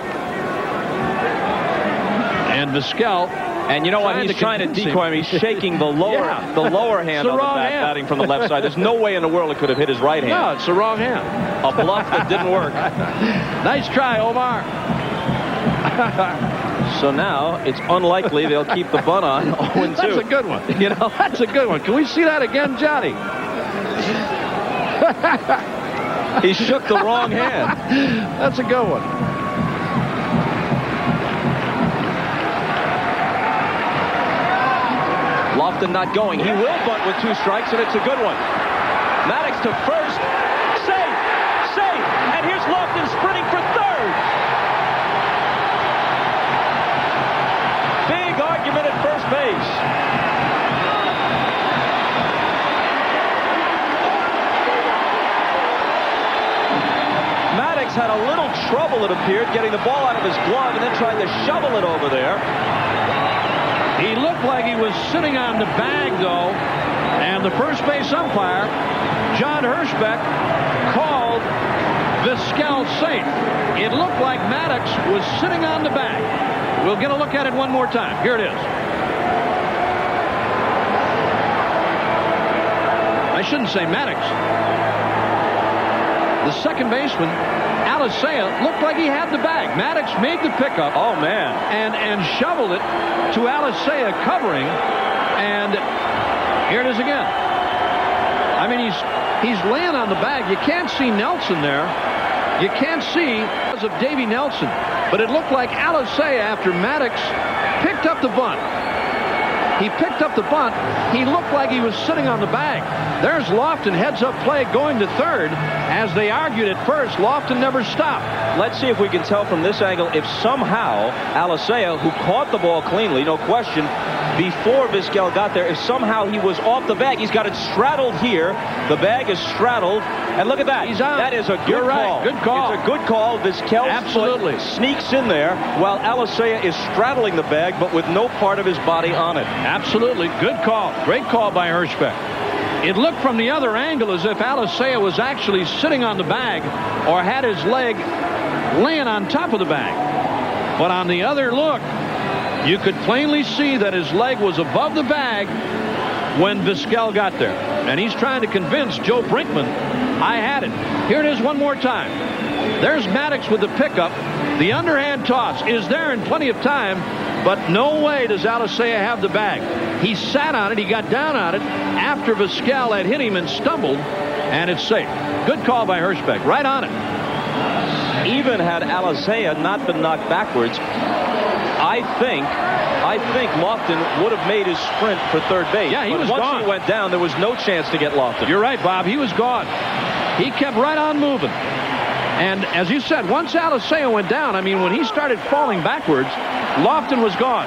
And Vizquel, and you know what? He's trying to decoy him. He's shaking the lower hand on the bat, batting from the left side. There's no way in the world it could have hit his right hand. No, it's the wrong hand. A bluff that didn't work. Nice try, Omar. So now it's unlikely they'll keep the bunt on 0-2. That's a good one. You know, that's a good one. Can we see that again, Johnny? He shook the wrong hand. That's a good one. Lofton not going. He will bunt with 2 strikes, and it's a good one. Maddox to first. Safe. Safe. And here's Lofton sprinting for third. Big argument at first base. Maddox had a little trouble, it appeared, getting the ball out of his glove and then tried to shovel it over there. He looked like he was sitting on the bag, though, and the first base umpire, John Hirschbeck, called Vizquel safe. It looked like Maddox was sitting on the bag. We'll get a look at it one more time. Here it is. I shouldn't say Maddox. The second baseman, Alicea, looked like he had the bag. Maddox made the pickup. Oh, man. And shoveled it to Alicea covering. And here it is again. I mean, he's laying on the bag. You can't see Nelson there. You can't see because of Davey Nelson. But it looked like Alicea, after Maddox picked up the bunt. He picked up the bunt. He looked like he was sitting on the bag. There's Lofton, heads-up play, going to third. As they argued at first, Lofton never stopped. Let's see if we can tell from this angle if somehow Alicea, who caught the ball cleanly, no question, before Vizquel got there, if somehow he was off the bag. He's got it straddled here. The bag is straddled. And look at that. He's on. That is a good You're right. call. Good call. It's a good call. Vizquel's foot sneaks in there while Alicea is straddling the bag, but with no part of his body on it. Absolutely. Good call. Great call by Hirschbeck. It looked from the other angle as if Alicea was actually sitting on the bag or had his leg laying on top of the bag. But on the other look, you could plainly see that his leg was above the bag when Vizquel got there. And he's trying to convince Joe Brinkman, I had it. Here it is one more time. There's Maddox with the pickup. The underhand toss is there in plenty of time, but no way does Alicea have the bag. He sat on it. He got down on it after Vizquel had hit him and stumbled, and it's safe. Good call by Hirschbeck. Right on it. Even had Alicea not been knocked backwards, I think Lofton would have made his sprint for third base. Yeah, he was once gone. He went down, there was no chance to get Lofton. You're right, Bob. He was gone. He kept right on moving. And as you said, once Alicea went down, I mean, when he started falling backwards, Lofton was gone.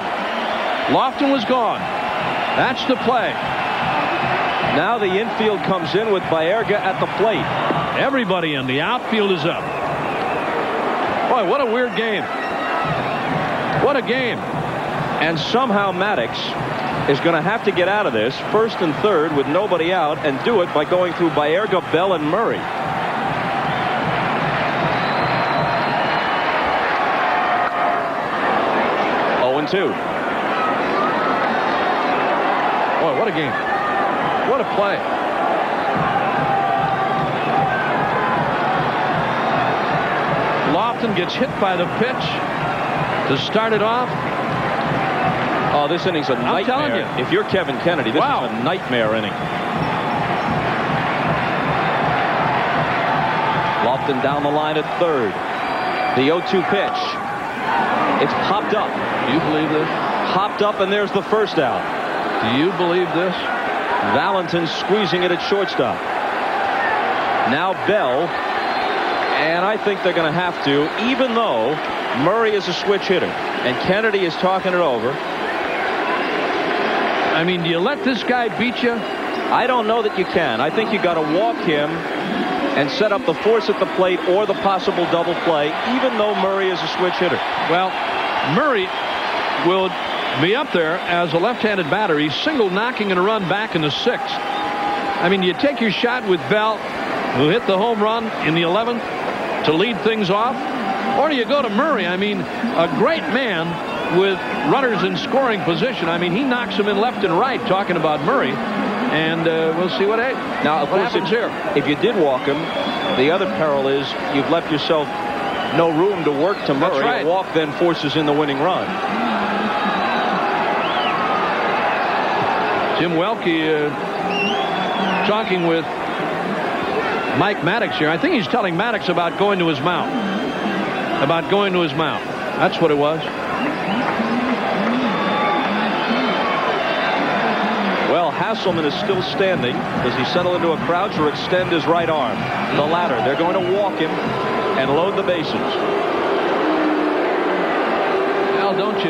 Lofton was gone. That's the play. Now the infield comes in with Baerga at the plate. Everybody in. The outfield is up. Boy, what a weird game. What a game. And somehow Maddox is going to have to get out of this, first and third with nobody out, and do it by going through Baerga, Bell, and Murray. Two. Boy, what a game. What a play. Lofton gets hit by the pitch to start it off. Oh, this inning's a nightmare. I'm telling you. If you're Kevin Kennedy, this is a nightmare inning. Lofton down the line at third. The 0-2 pitch. It's popped up. Do you believe this? Popped up, and there's the first out. Do you believe this? Valentin squeezing it at shortstop. Now Bell, and I think they're going to have to, even though Murray is a switch hitter, and Kennedy is talking it over. I mean, do you let this guy beat you? I don't know that you can. I think you got to walk him and set up the force at the plate or the possible double play, even though Murray is a switch hitter. Well, Murray will be up there as a left-handed batter. He's single knocking and a run back in the 6th. I mean, you take your shot with Bell, who hit the home run in the 11th to lead things off, or do you go to Murray? I mean, a great man with runners in scoring position. I mean, he knocks them in left and right, talking about Murray. And we'll see what happens here. If you did walk him, the other peril is you've left yourself no room to work to Murray. That's right. A walk then forces in the winning run. Jim Welke talking with Mike Maddox here. I think he's telling Maddox about going to his mount. That's what it was. Well, Hasselman is still standing. Does he settle into a crouch or extend his right arm? The latter. They're going to walk him and load the bases. Well, don't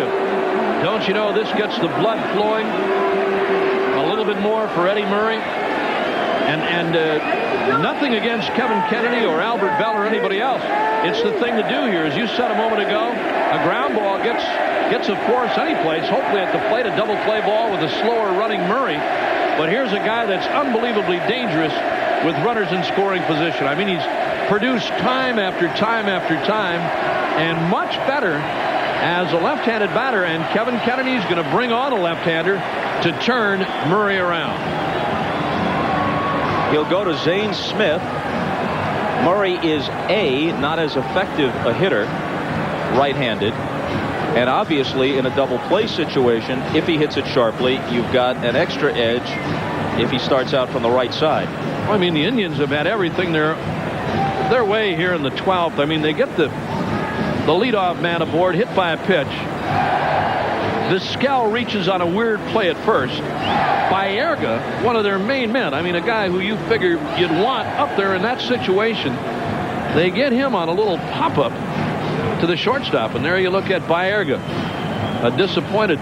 you know this gets the blood flowing a little bit more for Eddie Murray? And nothing against Kevin Kennedy or Albert Bell or anybody else. It's the thing to do here. As you said a moment ago, a ground ball gets a force any place. Hopefully at the plate, a double play ball with a slower running Murray. But here's a guy that's unbelievably dangerous with runners in scoring position. I mean, he's produced time after time after time, and much better as a left-handed batter. And Kevin Kennedy's going to bring on a left-hander to turn Murray around. He'll go to Zane Smith. Murray is not as effective a hitter, right-handed. And obviously, in a double play situation, if he hits it sharply, you've got an extra edge if he starts out from the right side. Well, I mean, the Indians have had everything their way here in the 12th. I mean, they get the leadoff man aboard, hit by a pitch. Vizquel reaches on a weird play at first. Baerga, one of their main men, I mean, a guy who you figure you'd want up there in that situation, they get him on a little pop-up to the shortstop, and there you look at Baerga, a disappointed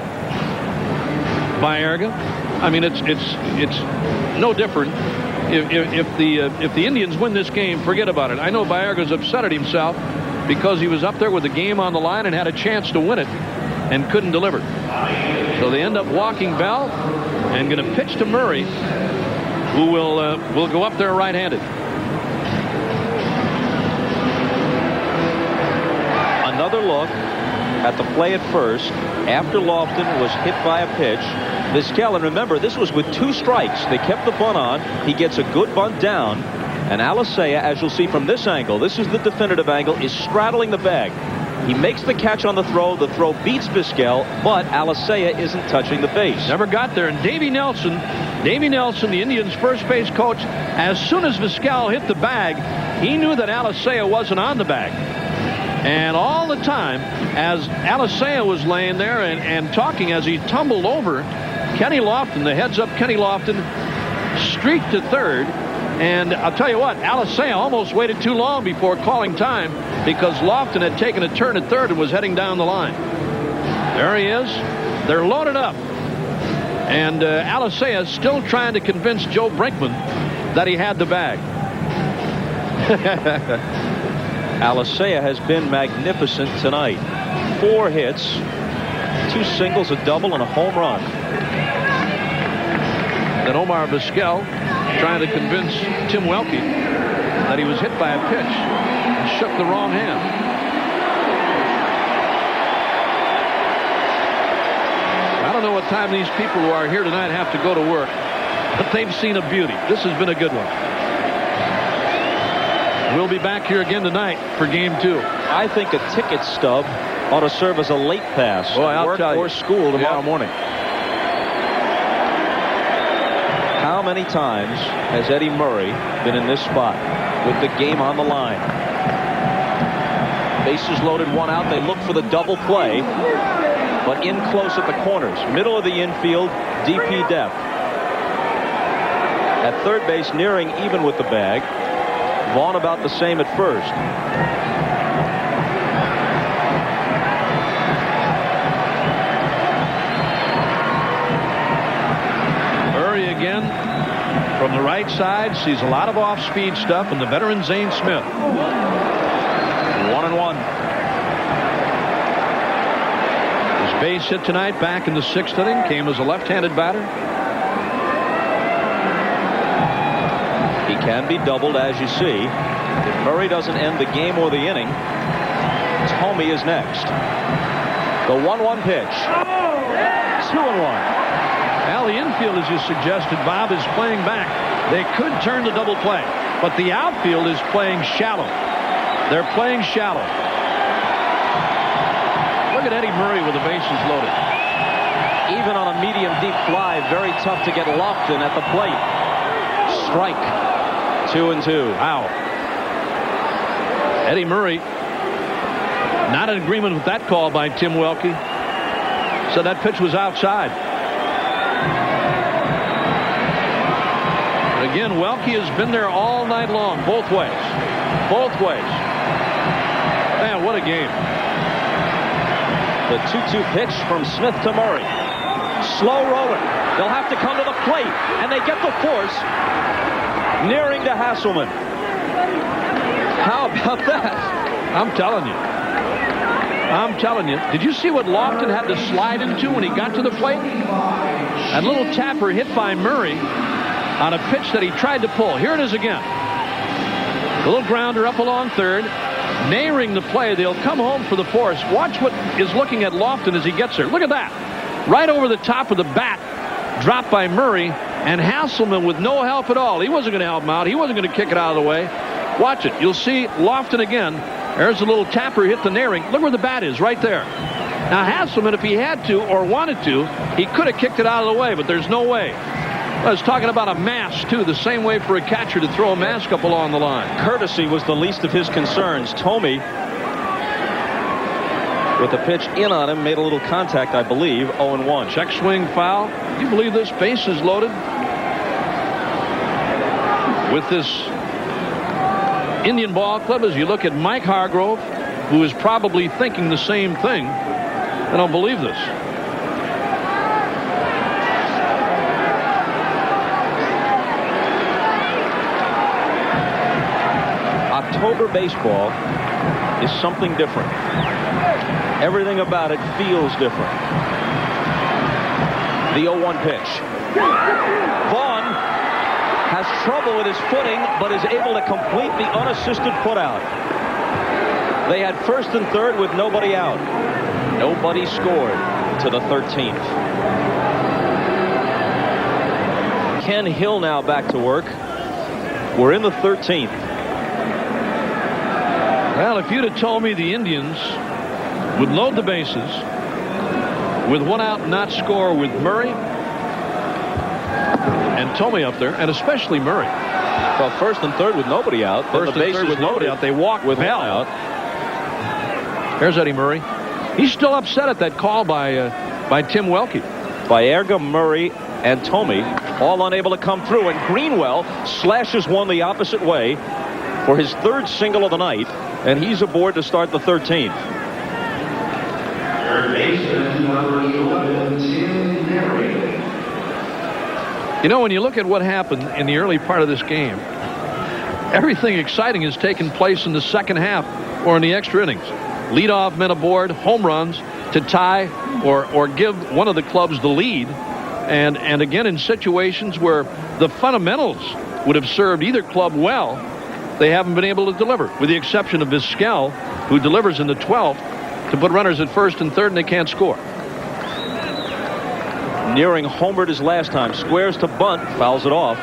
Baerga. I mean, it's no different. If the Indians win this game, forget about it. I know Baerga's upset at himself because he was up there with the game on the line and had a chance to win it and couldn't deliver. So they end up walking Bell and going to pitch to Murray, who will go up there right-handed. Another look at the play at first after Lofton was hit by a pitch. Vizquel, and remember, this was with 2 strikes. They kept the bunt on. He gets a good bunt down, and Alicea, as you'll see from this angle, this is the definitive angle, is straddling the bag. He makes the catch on the throw. The throw beats Vizquel, but Alicea isn't touching the base. Never got there. And Davey Nelson, the Indians' first base coach, as soon as Vizquel hit the bag, he knew that Alicea wasn't on the bag. And all the time, as Alicea was laying there and talking as he tumbled over, Kenny Lofton, the heads-up Kenny Lofton, streaked to third. And I'll tell you what, Alicea almost waited too long before calling time because Lofton had taken a turn at third and was heading down the line. There he is. They're loaded up. And Alicea is still trying to convince Joe Brinkman that he had the bag. Alicea has been magnificent tonight. 4 hits, 2 singles, a double, and a home run. Then Omar Vizquel trying to convince Tim Welke that he was hit by a pitch and shook the wrong hand. I don't know what time these people who are here tonight have to go to work, but they've seen a beauty. This has been a good one. We'll be back here again tonight for Game 2. I think a ticket stub ought to serve as a late pass. Boy, I'll work tell you. or school tomorrow morning. How many times has Eddie Murray been in this spot with the game on the line? Bases loaded, 1 out. They look for the double play, but in close at the corners. Middle of the infield, DP depth. At third base, nearing even with the bag. Vaughn about the same at first. from the right side, sees a lot of off-speed stuff, and the veteran Zane Smith. 1-1. His base hit tonight back in the 6th inning came as a left-handed batter. He can be doubled, as you see. If Murray doesn't end the game or the inning, Thome is next. The 1-1 pitch. 2-1. Well, the infield, as you suggested, Bob, is playing back. They could turn to double play, but the outfield is playing shallow. They're playing shallow. Look at Eddie Murray with the bases loaded. Even on a medium deep fly, very tough to get Lofton at the plate. Strike. 2-2. Wow. Eddie Murray, not in agreement with that call by Tim Welke. Said that pitch was outside. But again, Welke has been there all night long, both ways. Both ways. Man, what a game. The 2-2 pitch from Smith to Murray. Slow roller. They'll have to come to the plate, and they get the force. Nearing to Hasselman. How about that? I'm telling you. I'm telling you. Did you see what Lofton had to slide into when he got to the plate? That little tapper hit by Murray on a pitch that he tried to pull. Here it is again. The little grounder up along third. Nearing the play. They'll come home for the force. Watch what is looking at Lofton as he gets there. Look at that. Right over the top of the bat. Dropped by Murray. And Hasselman with no help at all. He wasn't going to help him out. He wasn't going to kick it out of the way. Watch it. You'll see Lofton again. There's a little tapper hit the nearing. Look where the bat is, right there. Now Hasselman, if he had to or wanted to, he could have kicked it out of the way, but there's no way. I was talking about a mask, too, the same way for a catcher to throw a mask up along the line. Courtesy was the least of his concerns. Thome, with the pitch in on him, made a little contact, I believe. 0-1. Check swing foul. Do you believe this? Base is loaded. With this Indian ball club, as you look at Mike Hargrove, who is probably thinking the same thing. I don't believe this. October baseball is something different. Everything about it feels different. The 0-1 pitch. Vaughn has trouble with his footing, but is able to complete the unassisted putout. They had first and third with nobody out. Nobody scored to the 13th. Ken Hill now back to work. We're in the 13th. Well, if you'd have told me the Indians would load the bases with one out and not score with Murray and Thome up there, and especially Murray. Well, first and third with nobody out. First and third with nobody out. They walk with Bell out. There's Eddie Murray. He's still upset at that call by Tim Welke. Baerga, Murray, and Thome all unable to come through, and Greenwell slashes one the opposite way for his third single of the night, and he's aboard to start the 13th. You know, when you look at what happened in the early part of this game, everything exciting has taken place in the second half or in the extra innings. Leadoff men aboard, home runs to tie or give one of the clubs the lead. And again, in situations where the fundamentals would have served either club well, they haven't been able to deliver, with the exception of Vizquel, who delivers in the 12th to put runners at first and third, and they can't score. Nearing homered his last time. Squares to bunt, fouls it off.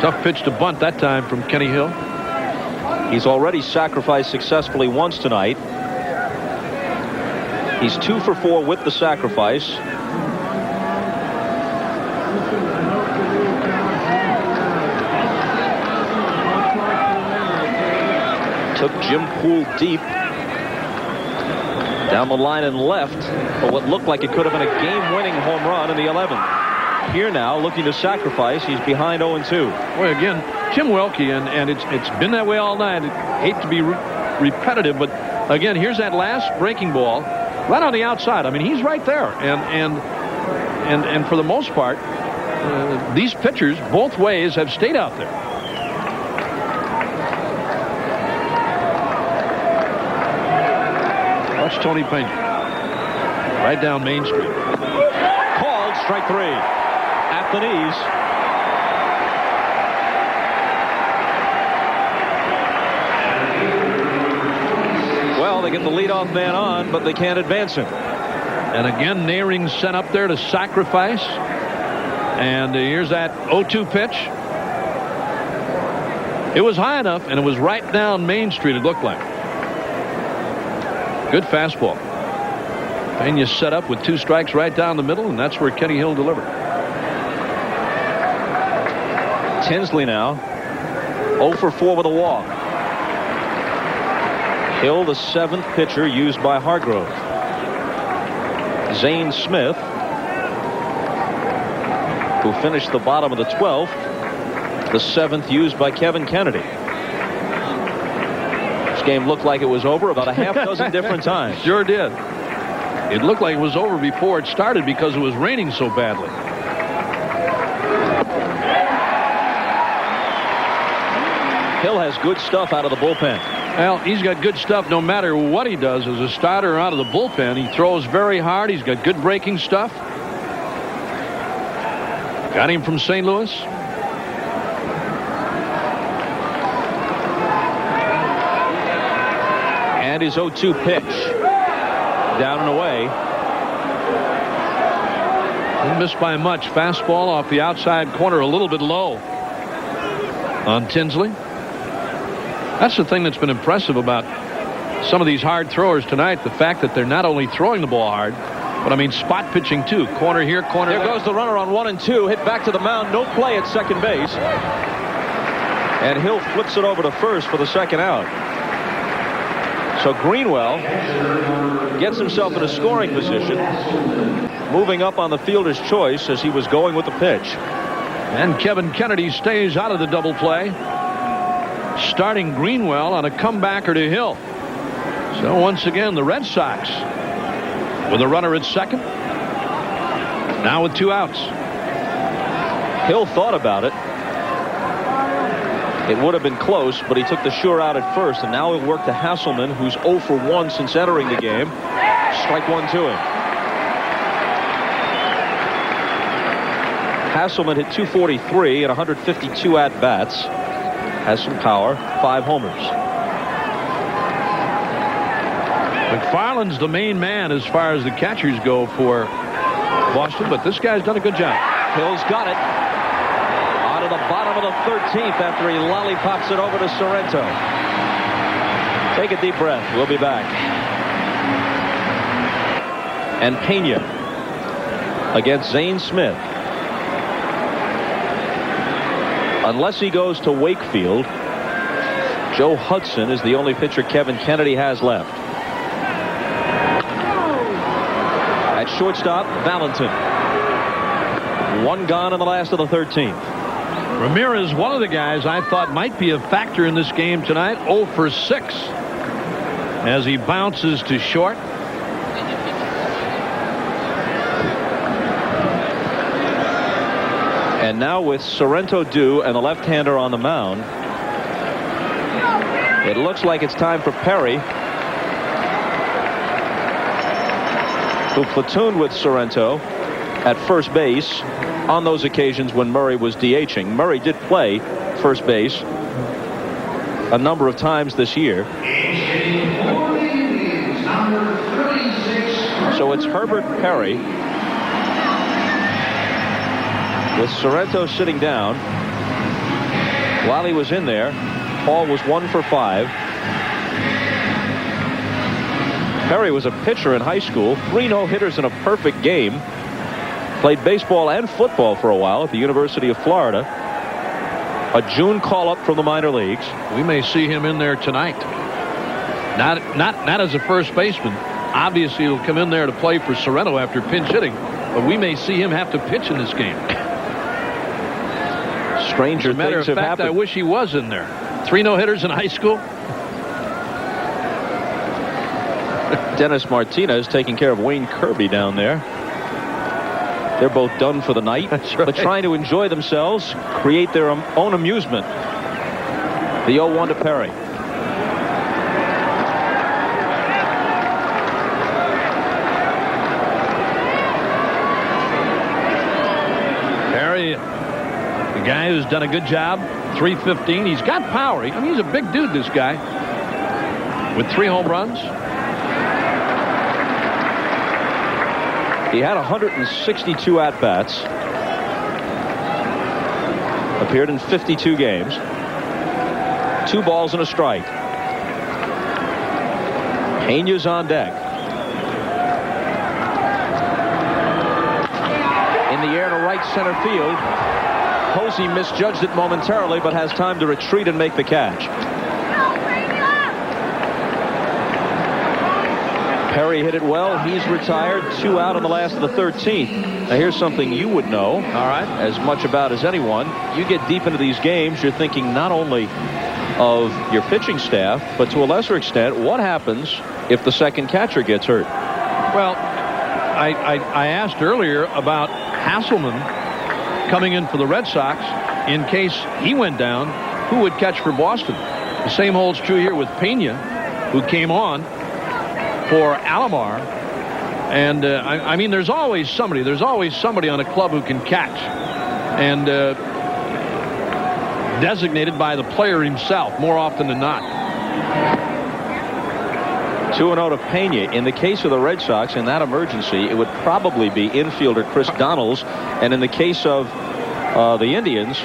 Tough pitch to bunt that time from Kenny Hill. He's already sacrificed successfully once tonight. He's 2 for 4 with the sacrifice. Took Jim Poole deep down the line and left for what looked like it could have been a game-winning home run in the 11th. Here now, looking to sacrifice. He's behind 0-2. Boy, again, Tim Welke, and it's been that way all night. I hate to be repetitive, but again, here's that last breaking ball right on the outside. I mean, he's right there, and for the most part, these pitchers, both ways, have stayed out there. Watch Tony Pena. Right down Main Street. Called strike 3 at the knees. Well, they get the leadoff man on, but they can't advance him. And again, Nehring sent up there to sacrifice. And here's that 0-2 pitch. It was high enough, and it was right down Main Street, it looked like. Good fastball. Pena set up with 2 strikes right down the middle, and that's where Kenny Hill delivered. Tinsley now 0 for 4 with a walk. Hill, the 7th pitcher used by Hargrove. Zane Smith, who finished the bottom of the 12th, the 7th used by Kevin Kennedy. This game looked like it was over about a half dozen different times. Sure did. It looked like it was over before it started because it was raining so badly. Hill has good stuff out of the bullpen. Well, he's got good stuff no matter what he does as a starter out of the bullpen. He throws very hard. He's got good breaking stuff. Got him from St. Louis. And his 0-2 pitch. Down and away. Didn't miss by much. Fastball off the outside corner, a little bit low on Tinsley. That's the thing that's been impressive about some of these hard throwers tonight. The fact that they're not only throwing the ball hard, but I mean spot pitching too. Corner here, corner there. There goes the runner on 1 and 2. Hit back to the mound. No play at second base. And Hill flips it over to first for the second out. So Greenwell gets himself in a scoring position, moving up on the fielder's choice as he was going with the pitch. And Kevin Kennedy stays out of the double play, starting Greenwell on a comebacker to Hill. So once again, the Red Sox with a runner at second, now with 2 outs. Hill thought about it. It would have been close, but he took the sure out at first, and now he'll work to Hasselman, who's 0 for 1 since entering the game. Strike 1 to him. Hasselman hit .243 and 152 at-bats. Has some power, 5 homers. McFarland's the main man as far as the catchers go for Boston, but this guy's done a good job. Hill's got it. On to the bottom of the 13th after he lollipops it over to Sorrento. Take a deep breath. We'll be back. And Pena against Zane Smith. Unless he goes to Wakefield, Joe Hudson is the only pitcher Kevin Kennedy has left. At shortstop, Valentin. 1 gone in the last of the 13th. Ramirez, one of the guys I thought might be a factor in this game tonight, 0 for 6 as he bounces to short. And now with Sorrento due and the left-hander on the mound, it looks like it's time for Perry, who platooned with Sorrento at first base on those occasions when Murray was DHing. Murray did play first base a number of times this year. So it's Herbert Perry with Sorrento sitting down. While he was in there, Paul was 1 for 5. Perry was a pitcher in high school, 3 no-hitters in a perfect game. Played baseball and football for a while at the University of Florida. A June call-up from the minor leagues. We may see him in there tonight. Not as a first baseman. Obviously, he'll come in there to play for Sorrento after pinch hitting, but we may see him have to pitch in this game. Stranger things have happened. As a matter of fact, I wish he was in there. 3 no-hitters in high school. Dennis Martinez taking care of Wayne Kirby down there. They're both done for the night. That's right. But trying to enjoy themselves, create their own amusement. The 0-1 to Perry. Perry, the guy who's done a good job, 315. He's got power. I mean, he's a big dude, this guy, with 3 home runs. He had 162 at-bats. Appeared in 52 games. 2 balls and a strike. Peña's on deck. In the air to right center field. Posey misjudged it momentarily, but has time to retreat and make the catch. Perry hit it well. He's retired. 2 out on the last of the 13th. Now here's something you would know, all right, as much about as anyone. You get deep into these games, you're thinking not only of your pitching staff, but to a lesser extent, what happens if the second catcher gets hurt? Well, I asked earlier about Hasselman coming in for the Red Sox. In case he went down, who would catch for Boston? The same holds true here with Peña, who came on for Alomar. And I mean, there's always somebody on a club who can catch, and designated by the player himself more often than not. 2-0 to Peña. In the case of the Red Sox, in that emergency, it would probably be infielder Chris Donnells, and in the case of the Indians,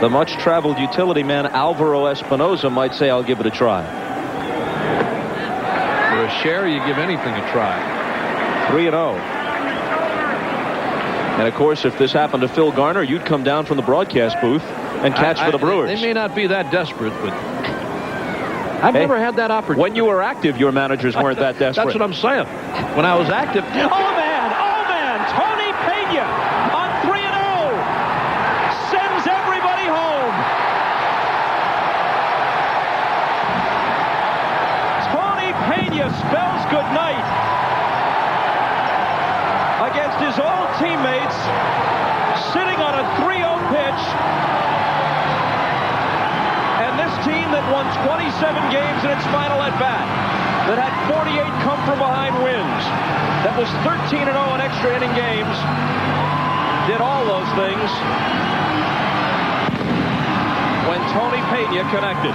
the much-traveled utility man Alvaro Espinosa might say, "I'll give it a try." For a share, you give anything a try. 3-0. And of course, if this happened to Phil Garner, you'd come down from the broadcast booth and catch for the Brewers. They may not be that desperate, but I've never had that opportunity. When you were active, your managers weren't that desperate. That's what I'm saying. When I was active. Oh man, Tony Peña on 3-0 sends everybody home. Tony Peña spells good night against his old teammates, sitting on a 3-0 pitch. And this team that won 27 games in its final at-bat, that had 48 come-from-behind wins, that was 13-0 in extra inning games, did all those things when Tony Peña connected.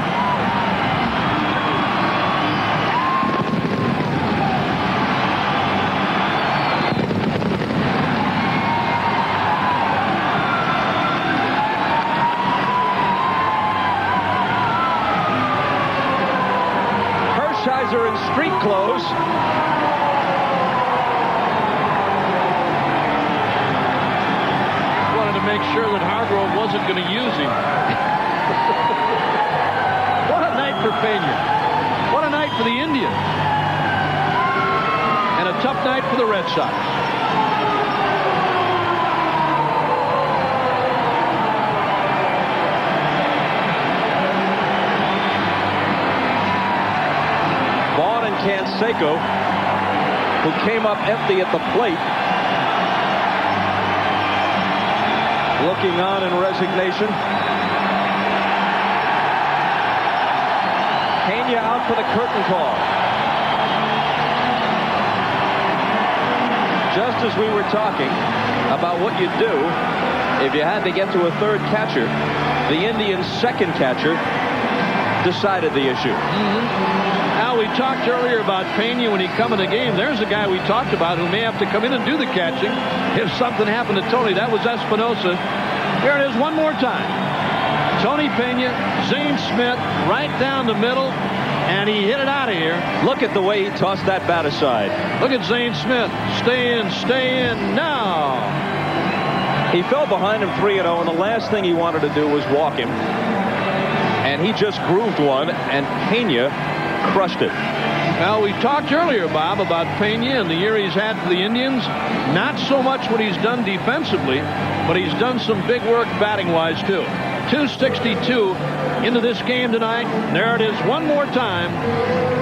In street clothes. Wanted to make sure that Hargrove wasn't going to use him. What a night for Peña. What a night for the Indians. And a tough night for the Red Sox. Canseco, who came up empty at the plate, looking on in resignation. Peña out for the curtain call. Just as we were talking about what you'd do if you had to get to a third catcher, the Indians' second catcher decided the issue. Now, we talked earlier about Peña when he come in the game. There's a guy we talked about who may have to come in and do the catching if something happened to Tony. That was Espinosa. Here it is one more time. Tony Peña, Zane Smith, right down the middle, and he hit it out of here. Look at the way he tossed that bat aside. Look at Zane Smith. Stay in now. He fell behind him 3-0, and the last thing he wanted to do was walk him. And he just grooved one, and Peña crushed it. Well, we talked earlier, Bob, about Peña and the year he's had for the Indians. Not so much what he's done defensively, but he's done some big work batting-wise, too. .262 into this game tonight. There it is one more time.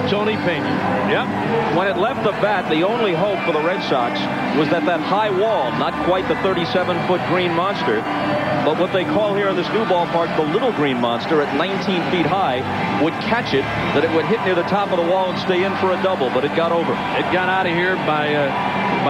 Tony Pena. Yep. When it left the bat, the only hope for the Red Sox was that high wall, not quite the 37-foot green monster, but what they call here in this new ballpark the little green monster at 19 feet high, would catch it, that it would hit near the top of the wall and stay in for a double, but it got over. It got out of here by